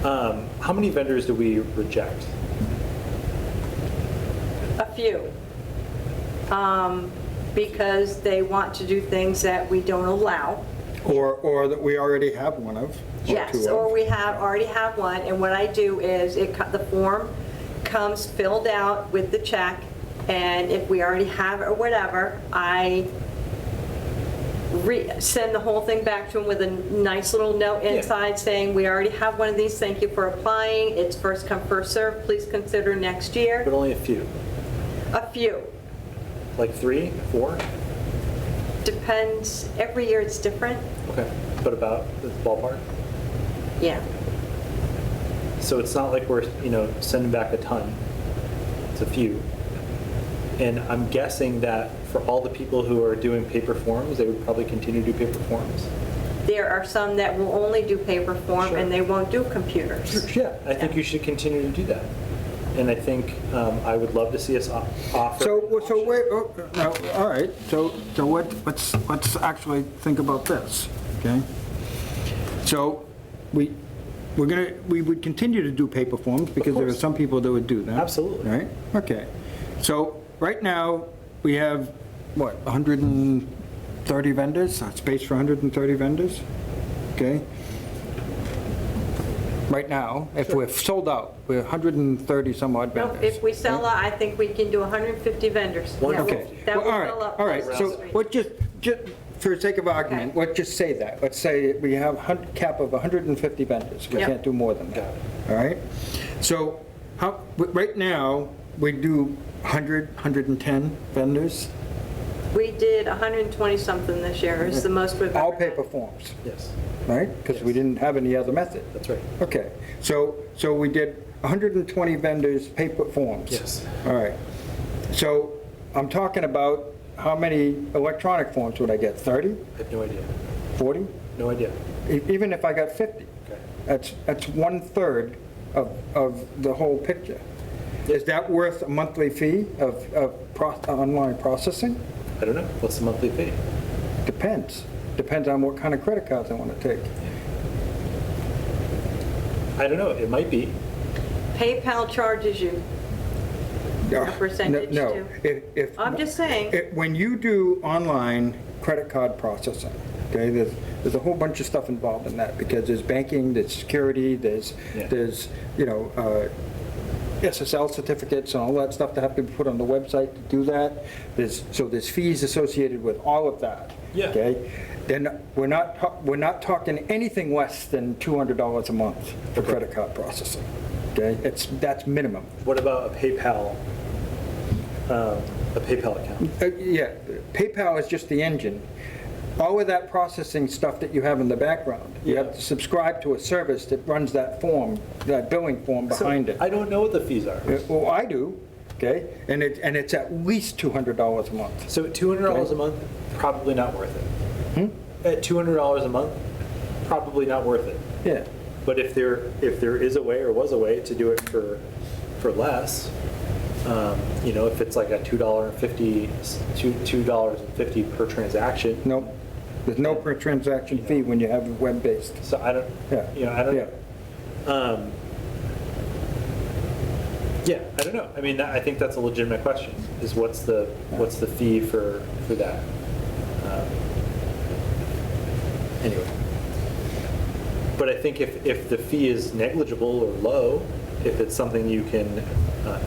How many vendors do we reject? A few. Because they want to do things that we don't allow. Or that we already have one of. Yes, two or of. we already have one, and what I do is, the form comes filled out with the check, and if we already have it or whatever, I send the whole thing back to them with a nice little note inside saying, we already have one of these, thank you for applying, it's first come, first served, please consider next year. But only a few. A few. Like 3, 4? Depends, every year it's different. Okay. But about the ballpark? Yeah. So it's not like we're, sending back a ton. It's a few. And I'm guessing that for all the people who are doing paper forms, they would probably continue to do paper forms. There are some that will only do paper form Sure. and they won't do computers. Yeah, I think you should continue to do that. And I think I would love to see us offer. So wait, now, all right, so let's actually think about this, okay? So we would continue to do paper forms because there are course. some people that would do that. Absolutely. Right? Okay. So right now, we have, what, 130 vendors, space for 130 vendors? Okay? Right now, if we're sold out, we're 130 some odd No, vendors. if we sell out, I think we can do 150 vendors. That will- Okay, that will well, all right, fill up all right, Pleasant so Street. what just, for the sake of argument, Okay. let's just say that. Let's say we have a cap of 150 vendors. We Yep. can't do more than that, all right? So right now, we do 100, 110 vendors, We did 120 something this year, it's the most we've ever all had. paper forms, Yes, right? Because we Yes. didn't have any other method. that's right. Okay, so we did 120 vendors, paper forms. Yes. All right. So I'm talking about how many electronic forms would I get? 30? I have no idea. 40? No idea. Even if I got 50, Okay. that's 1/3 of the whole picture. Is that worth a monthly fee of online processing? I don't know. What's the monthly fee? Depends. Depends on what kind of credit cards I want to take. I don't know. It might be. PayPal charges you. A percentage No. too. If I'm just saying. When you do online credit card processing, okay, there's a whole bunch of stuff involved in that because there's banking, there's security, there's SSL certificates and all that stuff that have to be put on the website to do that. There's fees associated with all of that. Yeah. Okay? Then we're not talking anything less than $200 a month for credit card processing. Okay? That's minimum. What about a PayPal account? Yeah, PayPal is just the engine. All of that processing stuff that you have in the background, you have to subscribe to a service that runs that form, that billing form behind it. I don't know what the fees are. Well, I do, okay? And it's at least $200 a month. So at $200 a month, probably not worth it. At $200 a month, probably not worth it. Yeah. But if there is a way or was a way to do it for less, if it's like a $2.50 per transaction. No, there's no per transaction fee when you have it web-based. So I don't. Yeah. I don't. Yeah. I don't know. I mean, I think that's a legitimate question. Is what's the fee for that? Anyway. But I think if the fee is negligible or low, if it's something you can,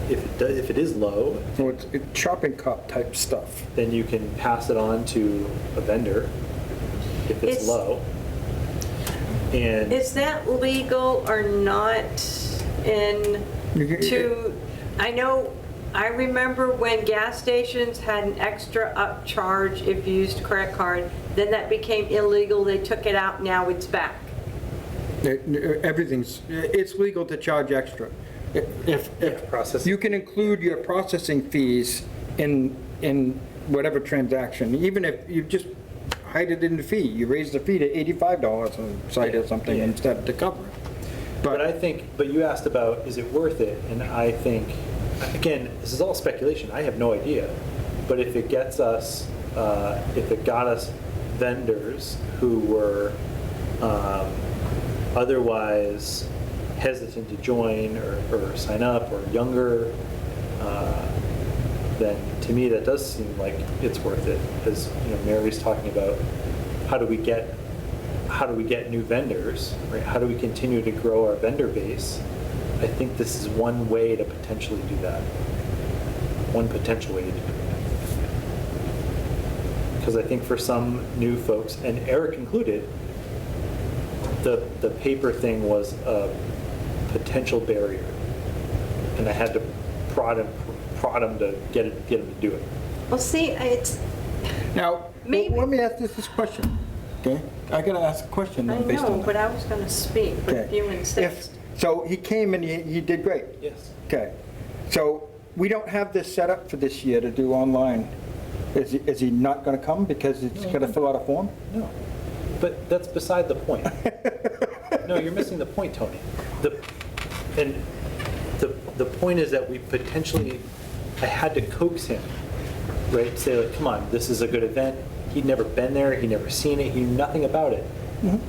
if it is low, So it's shopping cart type stuff. then you can pass it on to a vendor if it's low. And Is that legal or not I remember when gas stations had an extra upcharge if you used a credit card, then that became illegal, they took it out, now it's back. Everything's, it's legal to charge extra. If processing. you can include your processing fees in whatever transaction, even if you just hide it in the fee, you raise the fee to $85 on site or something Yeah. instead to cover it. But I think, but you asked about, is it worth it? And I think, again, this is all speculation, I have no idea. But if it gets us, if it got us vendors who were otherwise hesitant to join or sign up or younger, then to me that does seem like it's worth it. As Mary's talking about, how do we get new vendors, right? How do we continue to grow our vendor base? I think this is one way to potentially do that. One potential way to do it. Because I think for some new folks, and Eric included, the paper thing was a potential barrier, and I had to prod him to get him to do it. Well, see, it's, Now, Maybe- let me ask this question, okay? I gotta ask a question I then based on know, that. but I was going to speak, but if you If, insist. so he came and he did great. Yes. Okay, so we don't have this set up for this year to do online. Is he not going to come because he's got to fill out a form? No, but that's beside the point. No, you're missing the point, Tony. The point is that we potentially, I had to coax him, right? Say like, come on, this is a good event. He'd never been there, he'd never seen it, he knew nothing about it.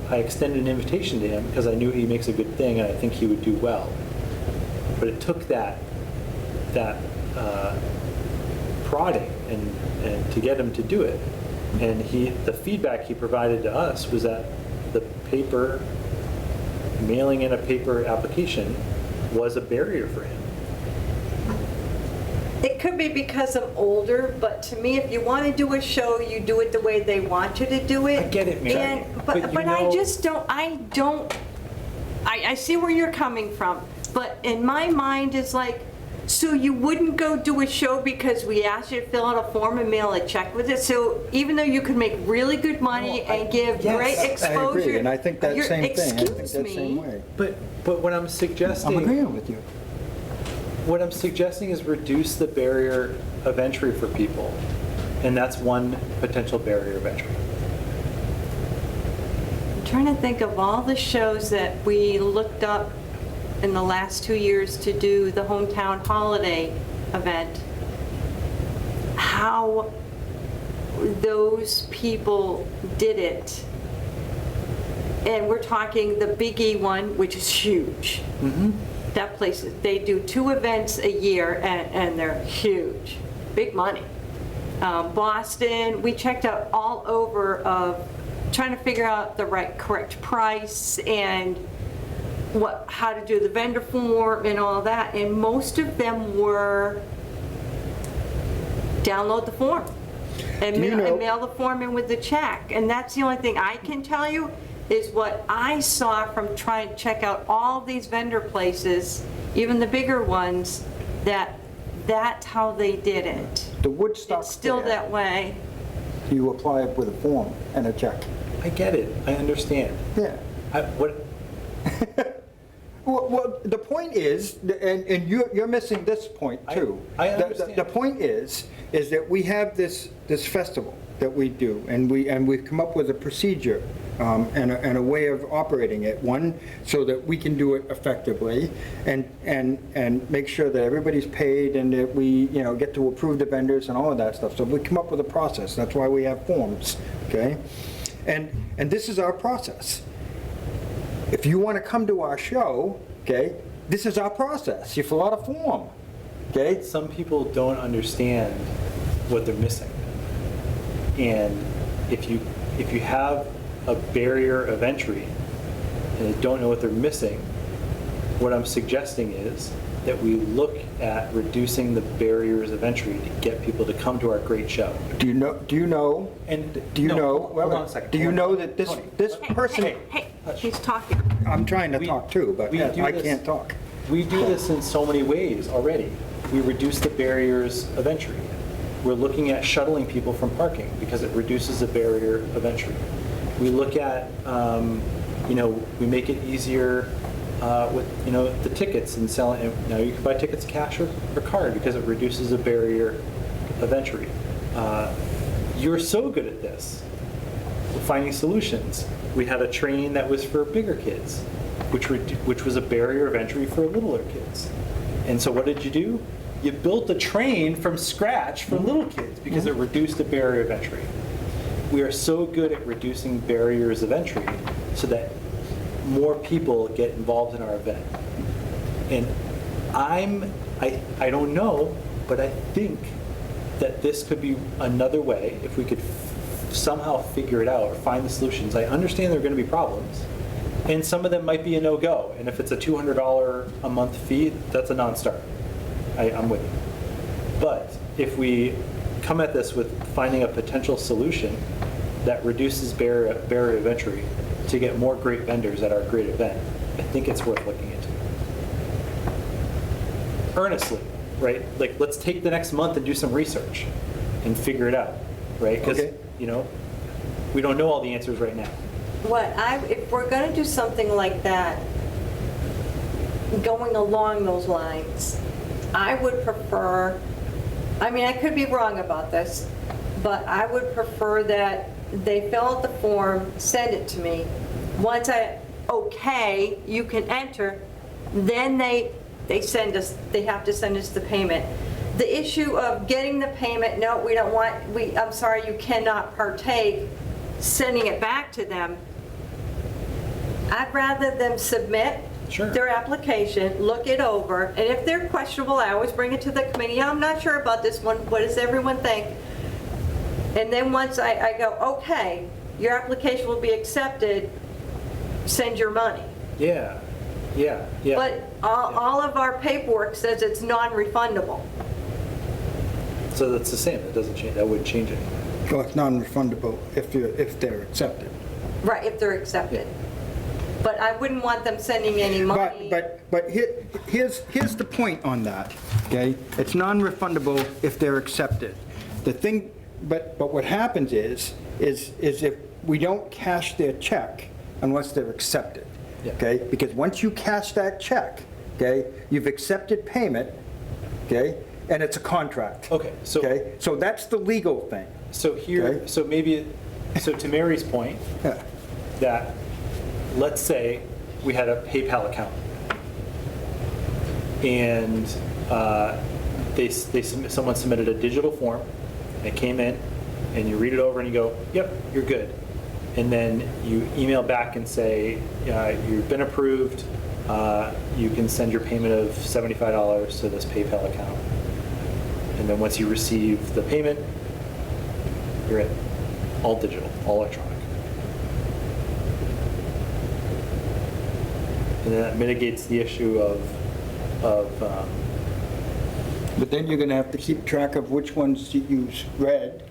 I extended an invitation to him because I knew he makes a good thing and I think he would do well. But it took that prodding and to get him to do it. And the feedback he provided to us was that the paper, mailing in a paper application was a barrier for him. It could be because I'm older, but to me, if you want to do a show, you do it the way they want you to do it. I get it, Mary, And- but you But I know- just don't, I see where you're coming from, but in my mind, it's like, so you wouldn't go do a show because we asked you to fill out a form and mail a check with it? So even though you could make really good money and give great I exposure. agree, and I think that you're- same thing. I think Excuse that same me. way. But what I'm suggesting. I'm agreeing with you. What I'm suggesting is reduce the barrier of entry for people, and that's one potential barrier of entry. I'm trying to think of all the shows that we looked up in the last 2 years to do the hometown holiday event. How those people did it. And we're talking the Big E one, which is huge. That place, they do 2 events a year and they're huge, big money. Boston, we checked out all over of trying to figure out the correct price and how to do the vendor form and all that. And most of them were download the form and mail the form in with the check. And that's the only thing I can tell you is what I saw from trying to check out all these vendor places, even the bigger ones, that's how they did it. The Woodstock It's still Fair, that way. you apply it with a form and a check. I get it, I understand. Yeah. Well, the point is, and you're missing this point too. I understand. The point is that we have this festival that we do, and we've come up with a procedure and a way of operating it. One, so that we can do it effectively, and make sure that everybody's paid, and that we get to approve the vendors and all of that stuff. So we come up with a process. That's why we have forms, okay? And this is our process. If you want to come to our show, okay, this is our process. You fill out a form, okay? Some people don't understand what they're missing. And if you have a barrier of entry and they don't know what they're missing, what I'm suggesting is that we look at reducing the barriers of entry to get people to come to our great show. Do you know? And Do you no, know? hold on a second. Do you know that this person? Hey, he's talking. I'm trying to We- talk too, but we do I this- can't talk. We do this in so many ways already. We reduce the barriers of entry. We're looking at shuttling people from parking because it reduces the barrier of entry. We look at we make it easier with, the tickets and selling. And now you can buy tickets cash or card because it reduces the barrier of entry. You're so good at this, finding solutions. We had a train that was for bigger kids, which was a barrier of entry for littler kids. And so what did you do? You built a train from scratch for little kids because it reduced the barrier of entry. We are so good at reducing barriers of entry so that more people get involved in our event. And I don't know, but I think that this could be another way if we could somehow figure it out or find the solutions. I understand there are going to be problems, and some of them might be a no-go. And if it's a $200 a month fee, that's a non-starter. I'm with you. But if we come at this with finding a potential solution that reduces barrier of entry to get more great vendors at our great event, I think it's worth looking into. Earnestly, right? Like, let's take the next month and do some research and figure it out, right? Because, Okay. We don't know all the answers right now. If we're going to do something like that, going along those lines, I would prefer, I could be wrong about this, but I would prefer that they fill out the form, send it to me. Once okay, you can enter, then they have to send us the payment. The issue of getting the payment, no, we don't want, I'm sorry, you cannot partake, sending it back to them. I'd rather them submit Sure. their application, look it over, and if they're questionable, I always bring it to the committee. I'm not sure about this one, what does everyone think? And then once I go, okay, your application will be accepted, send your money. Yeah. But all of our paperwork says it's non-refundable. So that's the same. That doesn't change. That wouldn't change anything. Well, it's non-refundable if they're accepted. Right, if they're accepted. But I wouldn't want them sending any money. But here's the point on that, okay? It's non-refundable if they're accepted. The thing, but what happens is if we don't cash their check unless they're accepted, Yeah. okay? Because once you cash that check, okay, you've accepted payment, okay? And it's a contract. Okay, so- Okay? So that's the legal thing. So here, Okay. so to Mary's point, Yeah. that let's say we had a PayPal account and someone submitted a digital form, and it came in, and you read it over and you go, yep, you're good. And then you email back and say, you've been approved, you can send your payment of $75 to this PayPal account. And then once you receive the payment, you're in. All digital, all electronic. And then that mitigates the issue of But then you're going to have to keep track of which ones you read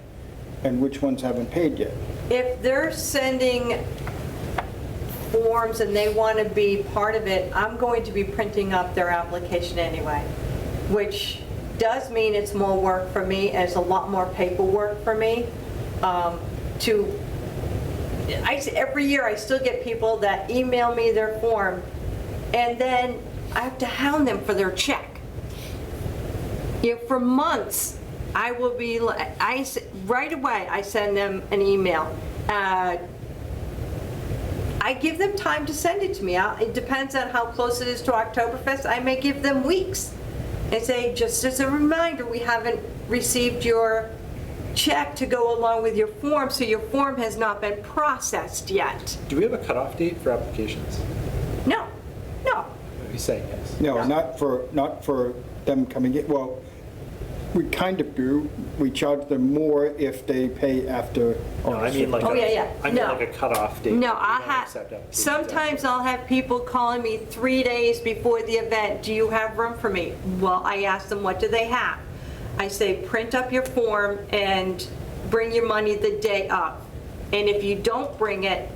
and which ones haven't paid yet. If they're sending forms and they want to be part of it, I'm going to be printing up their application anyway, which does mean it's more work for me, and it's a lot more paperwork for me. Every year I still get people that email me their form, and then I have to hound them for their check. For months, I will be, right away, I send them an email. I give them time to send it to me. It depends on how close it is to Octoberfest. I may give them weeks and say, just as a reminder, we haven't received your check to go along with your form, so your form has not been processed yet. do we have a cutoff date for applications? No. He's saying yes. No, not for them coming in. Well, we kind of do. We charge them more if they pay after. No, I mean like Oh, yeah. I mean No. like a cutoff date. No, We don't accept applications sometimes I'll have people calling me 3 days before the event, do you have room for me? Well, I ask them, what do they have? I say, print up your form and bring your money the day of. And if you don't bring it,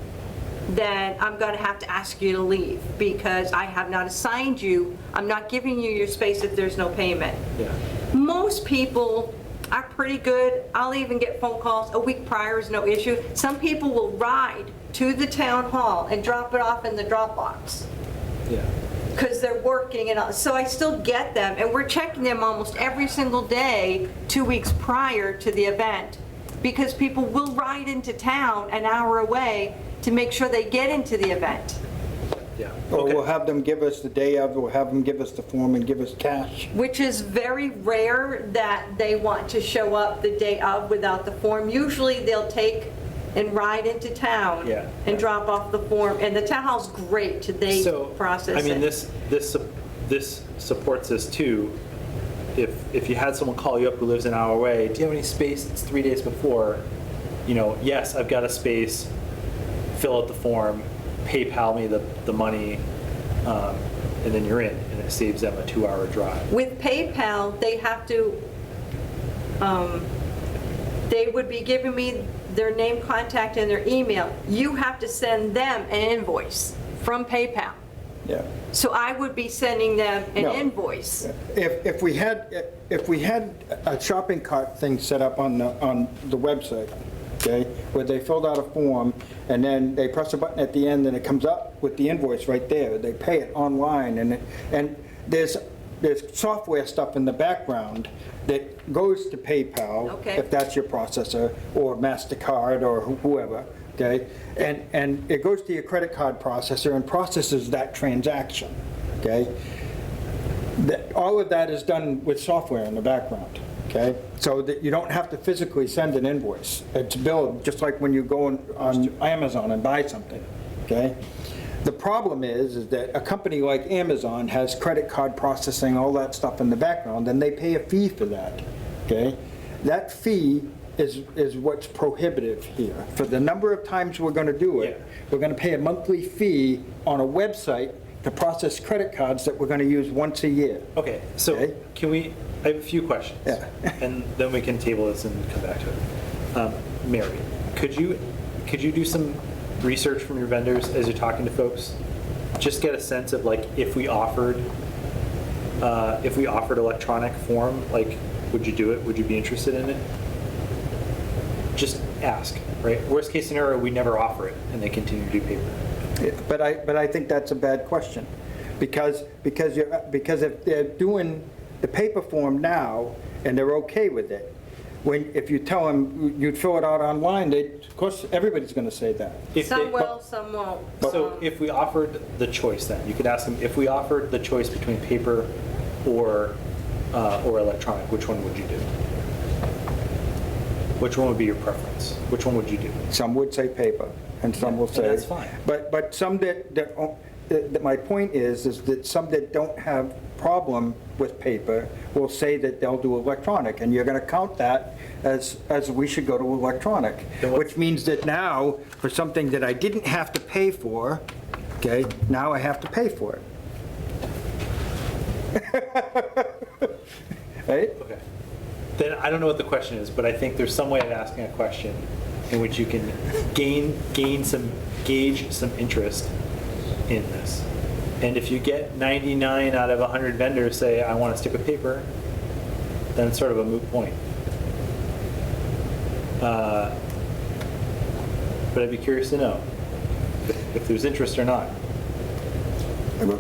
then I'm going to have to ask you to leave, because I have not assigned you, I'm not giving you your space if there's no payment. Yeah. Most people are pretty good. I'll even get phone calls a week prior is no issue. Some people will ride to the town hall and drop it off in the Dropbox. Yeah. Because they're working and all, so I still get them, and we're checking them almost every single day, 2 weeks prior to the event, because people will ride into town an hour away to make sure they get into the event, Yeah. Or we'll Okay. have them give us the day of, we'll have them give us the form and give us cash. which is very rare that they want to show up the day of without the form. Usually they'll take and ride into town Yeah. and drop off the form, and the town hall's great, they So, process it. I mean, this supports this too. If you had someone call you up who lives an hour away, do you have any space? It's 3 days before. You know, yes, I've got a space. Fill out the form, PayPal me the money, and then you're in, and it saves them a 2-hour drive. With PayPal, they have to, they would be giving me their name, contact, and their email. You have to send them an invoice from PayPal. Yeah. So I would be sending them an No. invoice. If we had a shopping cart thing set up on the website, okay, where they filled out a form, and then they press a button at the end, and it comes up with the invoice right there. They pay it online, and there's software stuff in the background that goes to PayPal, Okay. if that's your processor, or MasterCard, or whoever, okay? And it goes to your credit card processor and processes that transaction, okay? All of that is done with software in the background, okay? So that you don't have to physically send an invoice. It's billed just like when you go on Amazon and buy something, okay? The problem is that a company like Amazon has credit card processing, all that stuff in the background, and they pay a fee for that, okay? That fee is what's prohibitive here. For the number of times we're going to do it, we're going to pay a monthly fee on a website to process credit cards that we're going to use once a year. Okay, so Okay. I have a few questions. Yeah. And then we can table this and come back to it. Mary, could you do some research from your vendors as you're talking to folks? Just get a sense of like, if we offered electronic form, like, would you do it? Would you be interested in it? Just ask, right? Worst case scenario, we never offer it and they continue to do paper. Yeah, But I think that's a bad question, because if they're doing the paper form now and they're okay with it, if you tell them you'd fill it out online, of course, everybody's going to say that. If Some they- will, some won't. So if we offered the choice then, you could ask them, if we offered the choice between paper or electronic, which one would you do? Which one would be your preference? Which one would you do? Some would say paper, and some will and say. that's fine. But some that my point is that some that don't have problem with paper will say that they'll do electronic, and you're going to count that as we should go to electronic, Then what- which means that now, for something that I didn't have to pay for, okay, now I have to pay for it. Right? Okay. Then I don't know what the question is, but I think there's some way of asking a question in which you can gauge some interest in this. And if you get 99 out of 100 vendors say, I want to stick with paper, then it's sort of a moot point. But I'd be curious to know if there's interest or not.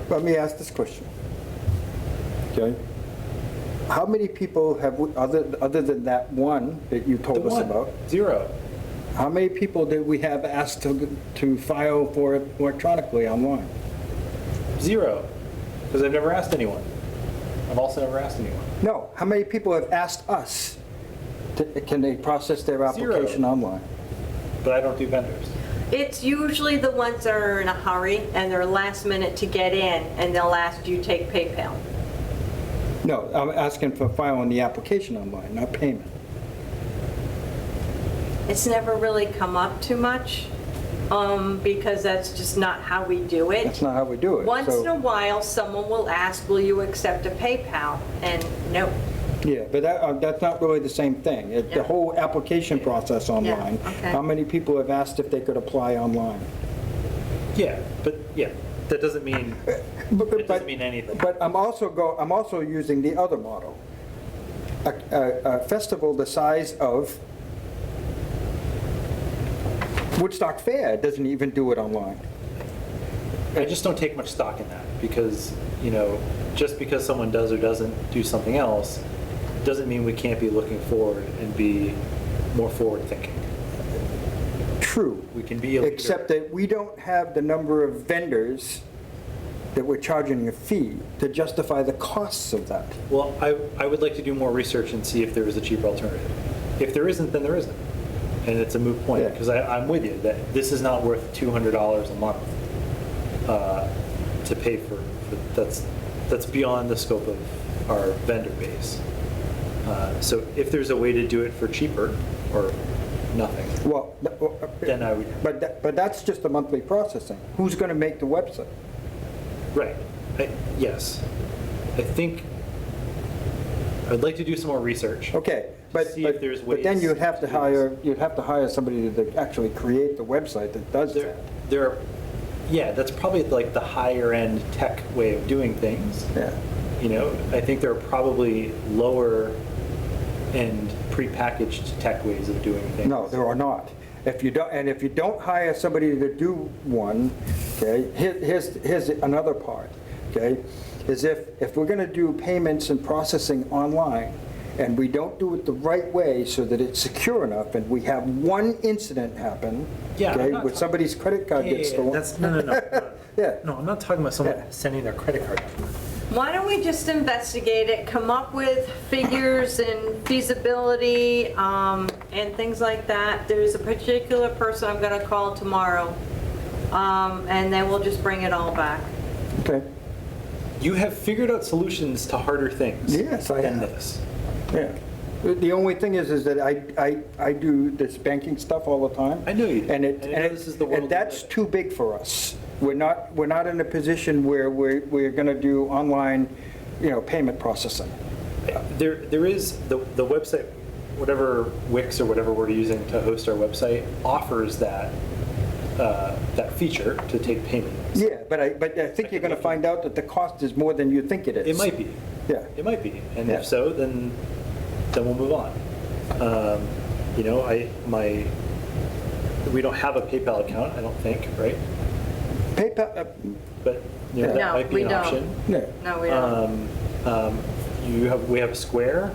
Let me ask this question. Okay? How many people have, other than that one that you told us about, 0. how many people did we have asked to file for it electronically online? 0. Because I've never asked anyone. I've also never asked anyone. No, how many people have asked us, can they process their application online? But I don't do vendors. It's usually the ones that are in a hurry and they're last minute to get in, and they'll ask, do you take PayPal? No, I'm asking for filing the application online, not payment. It's never really come up too much, because that's just not how we do it. That's not how we do it. Once so- in a while, someone will ask, will you accept a PayPal? And no. Yeah, but that's not really the same thing. The Yeah. whole application process online, okay. how many people have asked if they could apply online? Yeah, but yeah, that doesn't mean, it doesn't mean anything. But I'm also using the other model. A festival the size of Woodstock Fair doesn't even do it online. I just don't take much stock in that because, just because someone does or doesn't do something else, doesn't mean we can't be looking forward and be more forward-thinking. True. We can be a leader. Except that we don't have the number of vendors that we're charging a fee to justify the costs of that. Well, I would like to do more research and see if there is a cheaper alternative. If there isn't, then there isn't. And it's a moot point, Yeah. because I'm with you, that this is not worth $200 a month to pay for, that's beyond the scope of our vendor base. So if there's a way to do it for cheaper, or nothing, Well, then I would, but that's just the monthly processing. Who's going to make the website? right. Yes. I think, I'd like to do some more research. Okay, but See if there's but then ways you'd have to to do hire somebody to actually create the website that does that. There are, yeah, that's probably like the higher end tech way of doing things. Yeah. I think there are probably lower end prepackaged tech ways of doing things. No, there are not. If you don't hire somebody to do one, okay, here's another part, okay, is if we're going to do payments and processing online, and we don't do it the right way so that it's secure enough, and we have one incident happen, Yeah, I'm okay, not where talking- somebody's credit card gets stolen. That's, no. Yeah. No, I'm not talking about someone Yeah. sending their credit card. Why don't we just investigate it, come up with figures and feasibility, and things like that? There's a particular person I'm gonna call tomorrow, and then we'll just bring it all back. Okay, You have figured out solutions to harder things. Yes, I than have. this. yeah. The only thing is that I do this banking stuff all the time. I know you do. And And I know this is the world and we that's live in. too big for us. We're not in a position where we're going to do online, payment processing. There is, the website, whatever Wix or whatever we're using to host our website offers that feature to take payment. Yeah, but I think you're going to find out that the cost is more than you think it is. It might be. Yeah. It might be. And Yeah. if so, then we'll move on. We don't have a PayPal account, I don't think, right? PayPal, But Yeah. that No, might be we an don't. option. no. No, we don't. We have Square.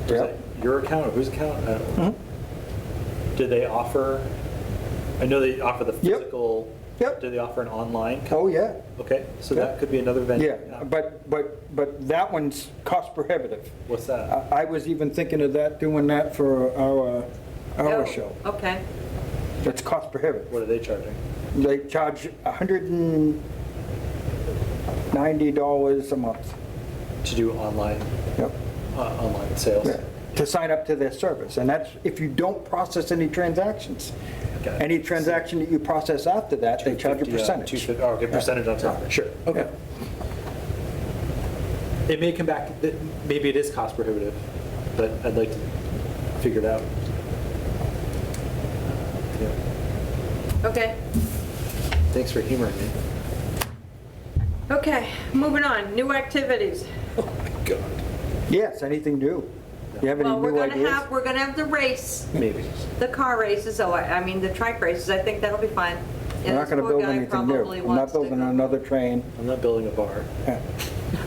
Is Yeah. it your account or whose account? I don't know. Did they offer? I know they offer the Yep. physical. Yep. Do they offer an online? Oh, yeah. Okay, so Yeah. that could be another venue. Yeah, but that one's cost prohibitive. What's that? I was even thinking of doing that for our Oh, show. Okay. It's cost prohibitive. What are they charging? They charge $190 a month. To do online Yep. online sales. Yeah, to sign up to their service, and that's if you don't process any transactions. Okay. Any transaction that you process after that, they charge a 250, percentage. 250, oh, okay, percentage on top of it, sure, okay. It may come back, maybe it is cost prohibitive, but I'd like to figure it out. Yeah. Okay. Thanks for humoring me. Okay, moving on. New activities. Oh my God. Yes, anything new? You have any Well, new ideas? we're gonna have the race, Maybe. the car races, the trike races. I think that'll be fine. We're not going to build anything new. I'm not building another train. I'm not building a bar. Yeah.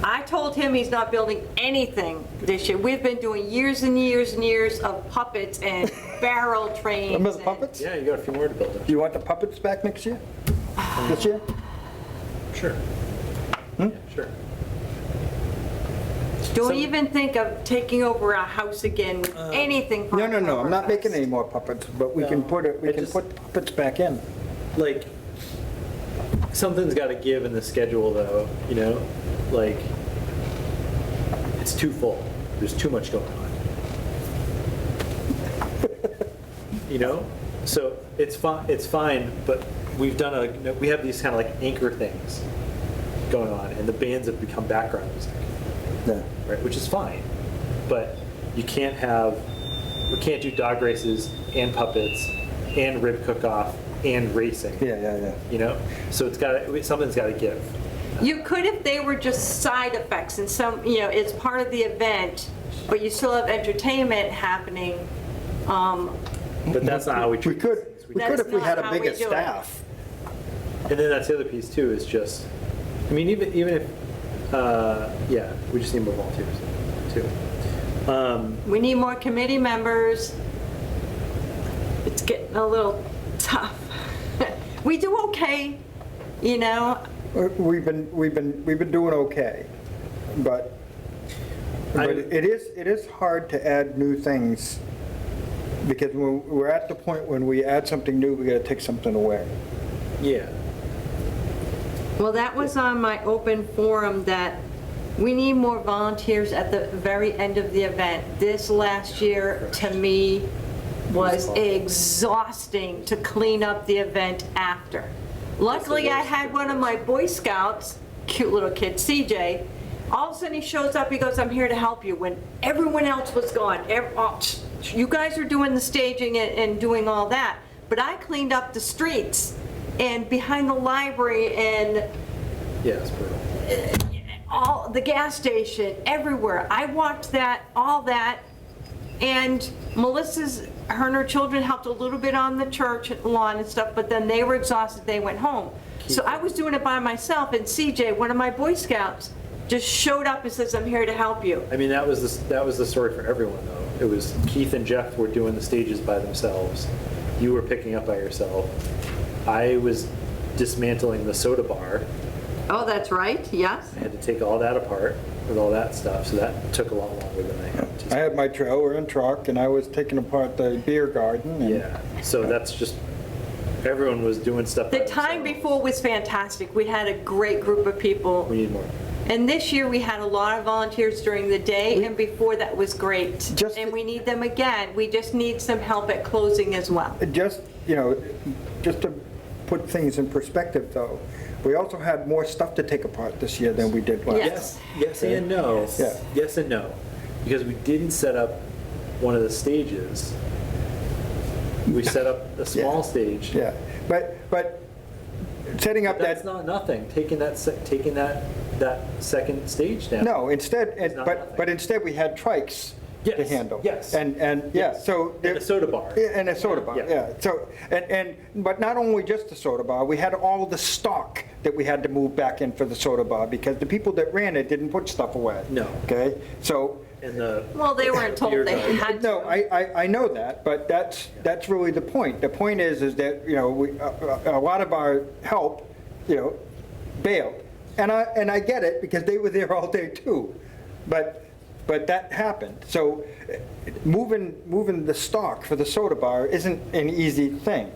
I told him he's not building anything this year. We've been doing years and years and years of puppets and barrel trains. Remember the and- puppets? Yeah, you got a few more to build. Do you want the puppets back next year? This year? Sure. Yeah, sure. Don't even think of taking over our house again with anything. for No, I'm not Octoberfest. making any more puppets, but we can No, put I just- put puppets back in. Like, something's got to give in the schedule, though, like, it's too full. There's too much going on. So it's fine, but we have these kind of like anchor things going on, and the bands have become background music, Yeah. right? Which is fine, but we can't do dog races and puppets and rib cook-off and racing. Yeah. So something's got to give. You could if they were just side effects and it's part of the event, but you still have entertainment happening. But that's not how we treat We could- these things. We could That's if we had not a how we bigger do it. staff. And then that's the other piece too, is just, I mean, even if, yeah, we just need more volunteers too. We need more committee members. It's getting a little tough. We do okay, you know? We've been doing okay, but it is hard to add new things, because we're at the point when we add something new, we gotta take something away. Yeah. Well, that was on my open forum, that we need more volunteers at the very end of the event. This last year, to me, was exhausting to clean up the event after. Luckily, I had one of my Boy Scouts, cute little kid, CJ, all of a sudden he shows up, he goes, "I'm here to help you," when everyone else was gone. You guys are doing the staging and doing all that, but I cleaned up the streets and behind the library and Yeah, it's brutal. all the gas station, everywhere. I walked all that, and her and her children helped a little bit on the church lawn and stuff, but then they were exhausted, they went home. So I was doing it by myself, and CJ, one of my Boy Scouts, just showed up and says, "I'm here to help you." I mean, that was the story for everyone though. It was Keith and Jeff were doing the stages by themselves. You were picking up by yourself. I was dismantling the soda bar. Oh, that's right, yes. I had to take all that apart with all that stuff, so that took a lot longer than I had I anticipated. had my trailer and truck, and I was taking apart the beer garden. and- Yeah, so that's just, everyone was doing stuff by The time themselves. before was fantastic. We had a great group of people. We need more. And this year, we had a lot of volunteers during the day, and before that was great. Just- And we need them again. We just need some help at closing as well. Just, just to put things in perspective, though, we also had more stuff to take apart this year than we did last. Yes. Yes and no. Yeah. Yes and no. Because we didn't set up one of the stages. We set up a small stage. Yeah, but setting up That's that, not nothing. Taking that second stage down. no, instead, It's not but nothing. instead we had trikes to Yes, handle. yes. And, yeah, Yes. so. And a soda bar. Yeah, and a soda bar, Yeah. yeah. So, but not only just the soda bar, we had all the stock that we had to move back in for the soda bar, because the people that ran it didn't put stuff away. No. Okay, so, And the Well, they weren't told Beer they garden. had no, to. I know that, but that's really the point. The point is that, a lot of our help, bailed. And I get it, because they were there all day too. But that happened. So moving the stock for the soda bar isn't an easy thing.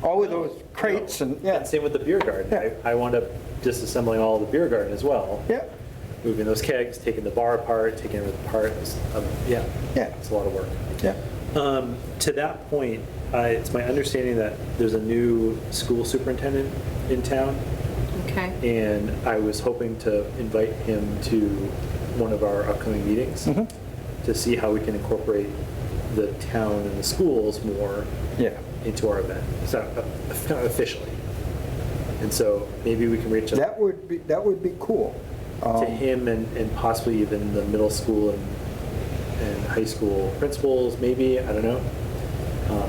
All of those crates and, yeah, And same with the beer garden. Yeah. I wound up disassembling all the beer garden as well. yeah, Moving those kegs, taking the bar apart, taking everything apart. Yeah. Yeah. It's a lot of work. yeah. To that point, it's my understanding that there's a new school superintendent in town, Okay. and I was hoping to invite him to one of our upcoming meetings to see how we can incorporate the town and the schools more Yeah. into our event, so kind of officially. And so maybe we can reach out That would be cool. to him and possibly even the middle school and high school principals, maybe, I don't know.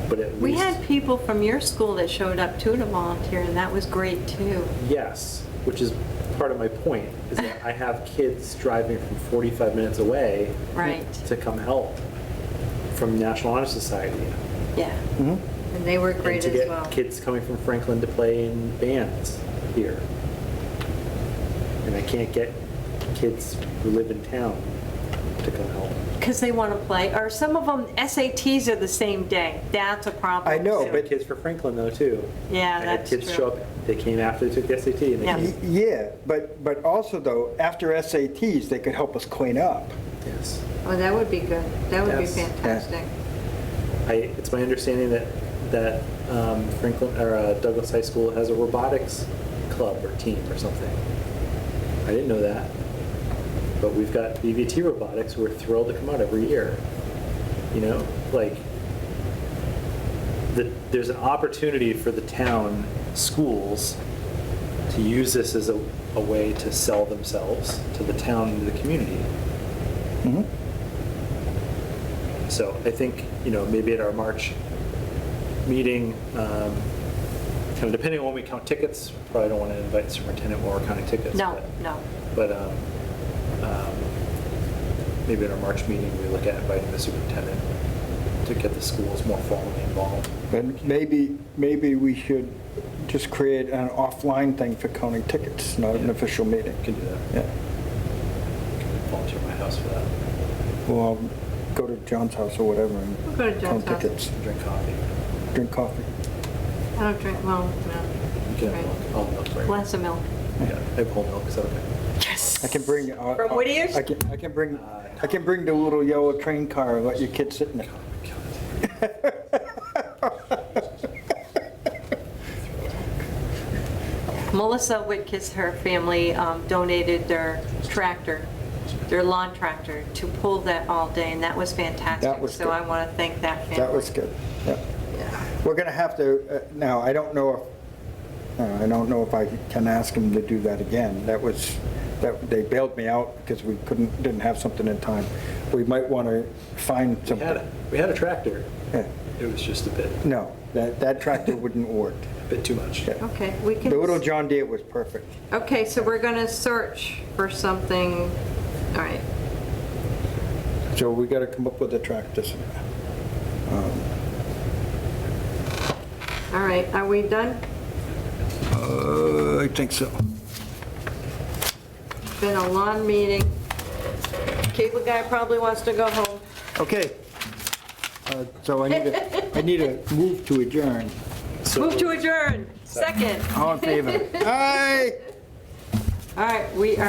But at least. We had people from your school that showed up too to volunteer, and that was great too. Yes, which is part of my point, is that I have kids driving from 45 minutes away Right. to come help from National Honor Society. Yeah. And they were And great to as well. get kids coming from Franklin to play in bands here. And I can't get kids who live in town to come help. Because they want to play, or some of them, SATs are the same day. That's a problem. I know, too. but- Kids for Franklin though, too. Yeah, I had that's kids true. show up, they came after they took the SAT and they Yeah. came. Yeah, but also though, after SATs, they could help us clean up. Yes. Oh, that would be good. That would be Yes. fantastic. It's my understanding that Franklin, or Douglas High School has a robotics club or team or something. I didn't know that. But we've got BVT Robotics, we're thrilled to come out every year. There's an opportunity for the town schools to use this as a way to sell themselves to the town and to the community. So I think, maybe at our March meeting, kind of depending on when we count tickets, probably don't want to invite the superintendent while we're counting tickets. No, no. But maybe in our March meeting, we look at inviting the superintendent to get the schools more formally involved. But maybe we should just create an offline thing for counting tickets, not an official meeting. We can do that. Yeah. Volunteer my house for that. Well, go to John's house or whatever and We'll go to John's count house. tickets, Drink coffee. drink coffee. I don't drink, well, You no. can Right. have milk. I'll have milk for you. Glass of milk. Yeah, I have whole milk, is that okay? Yes. I can bring. From Whittier's? I can bring the little yellow train car and let your kids sit in it. Melissa Whitkiss, her family donated their tractor, their lawn tractor, to pull that all day, and that was fantastic. That was So good. I want to thank that family. That was good, yeah. Yeah. We're gonna have to, now, I don't know if I can ask them to do that again. They bailed me out because we didn't have something in time. We might want to find something. We had a tractor. Yeah. It was just a bit No, that tractor wouldn't work. too much. Yeah. Okay, we can. The little John Deere was perfect. Okay, so we're going to search for something, all right. So we got to come up with a tractor. All right, are we done? I think so. It's been a long meeting. Cable guy probably wants to go home. Okay. So I need a move to adjourn. Move to adjourn. Second. All in favor? Aye. All right, we are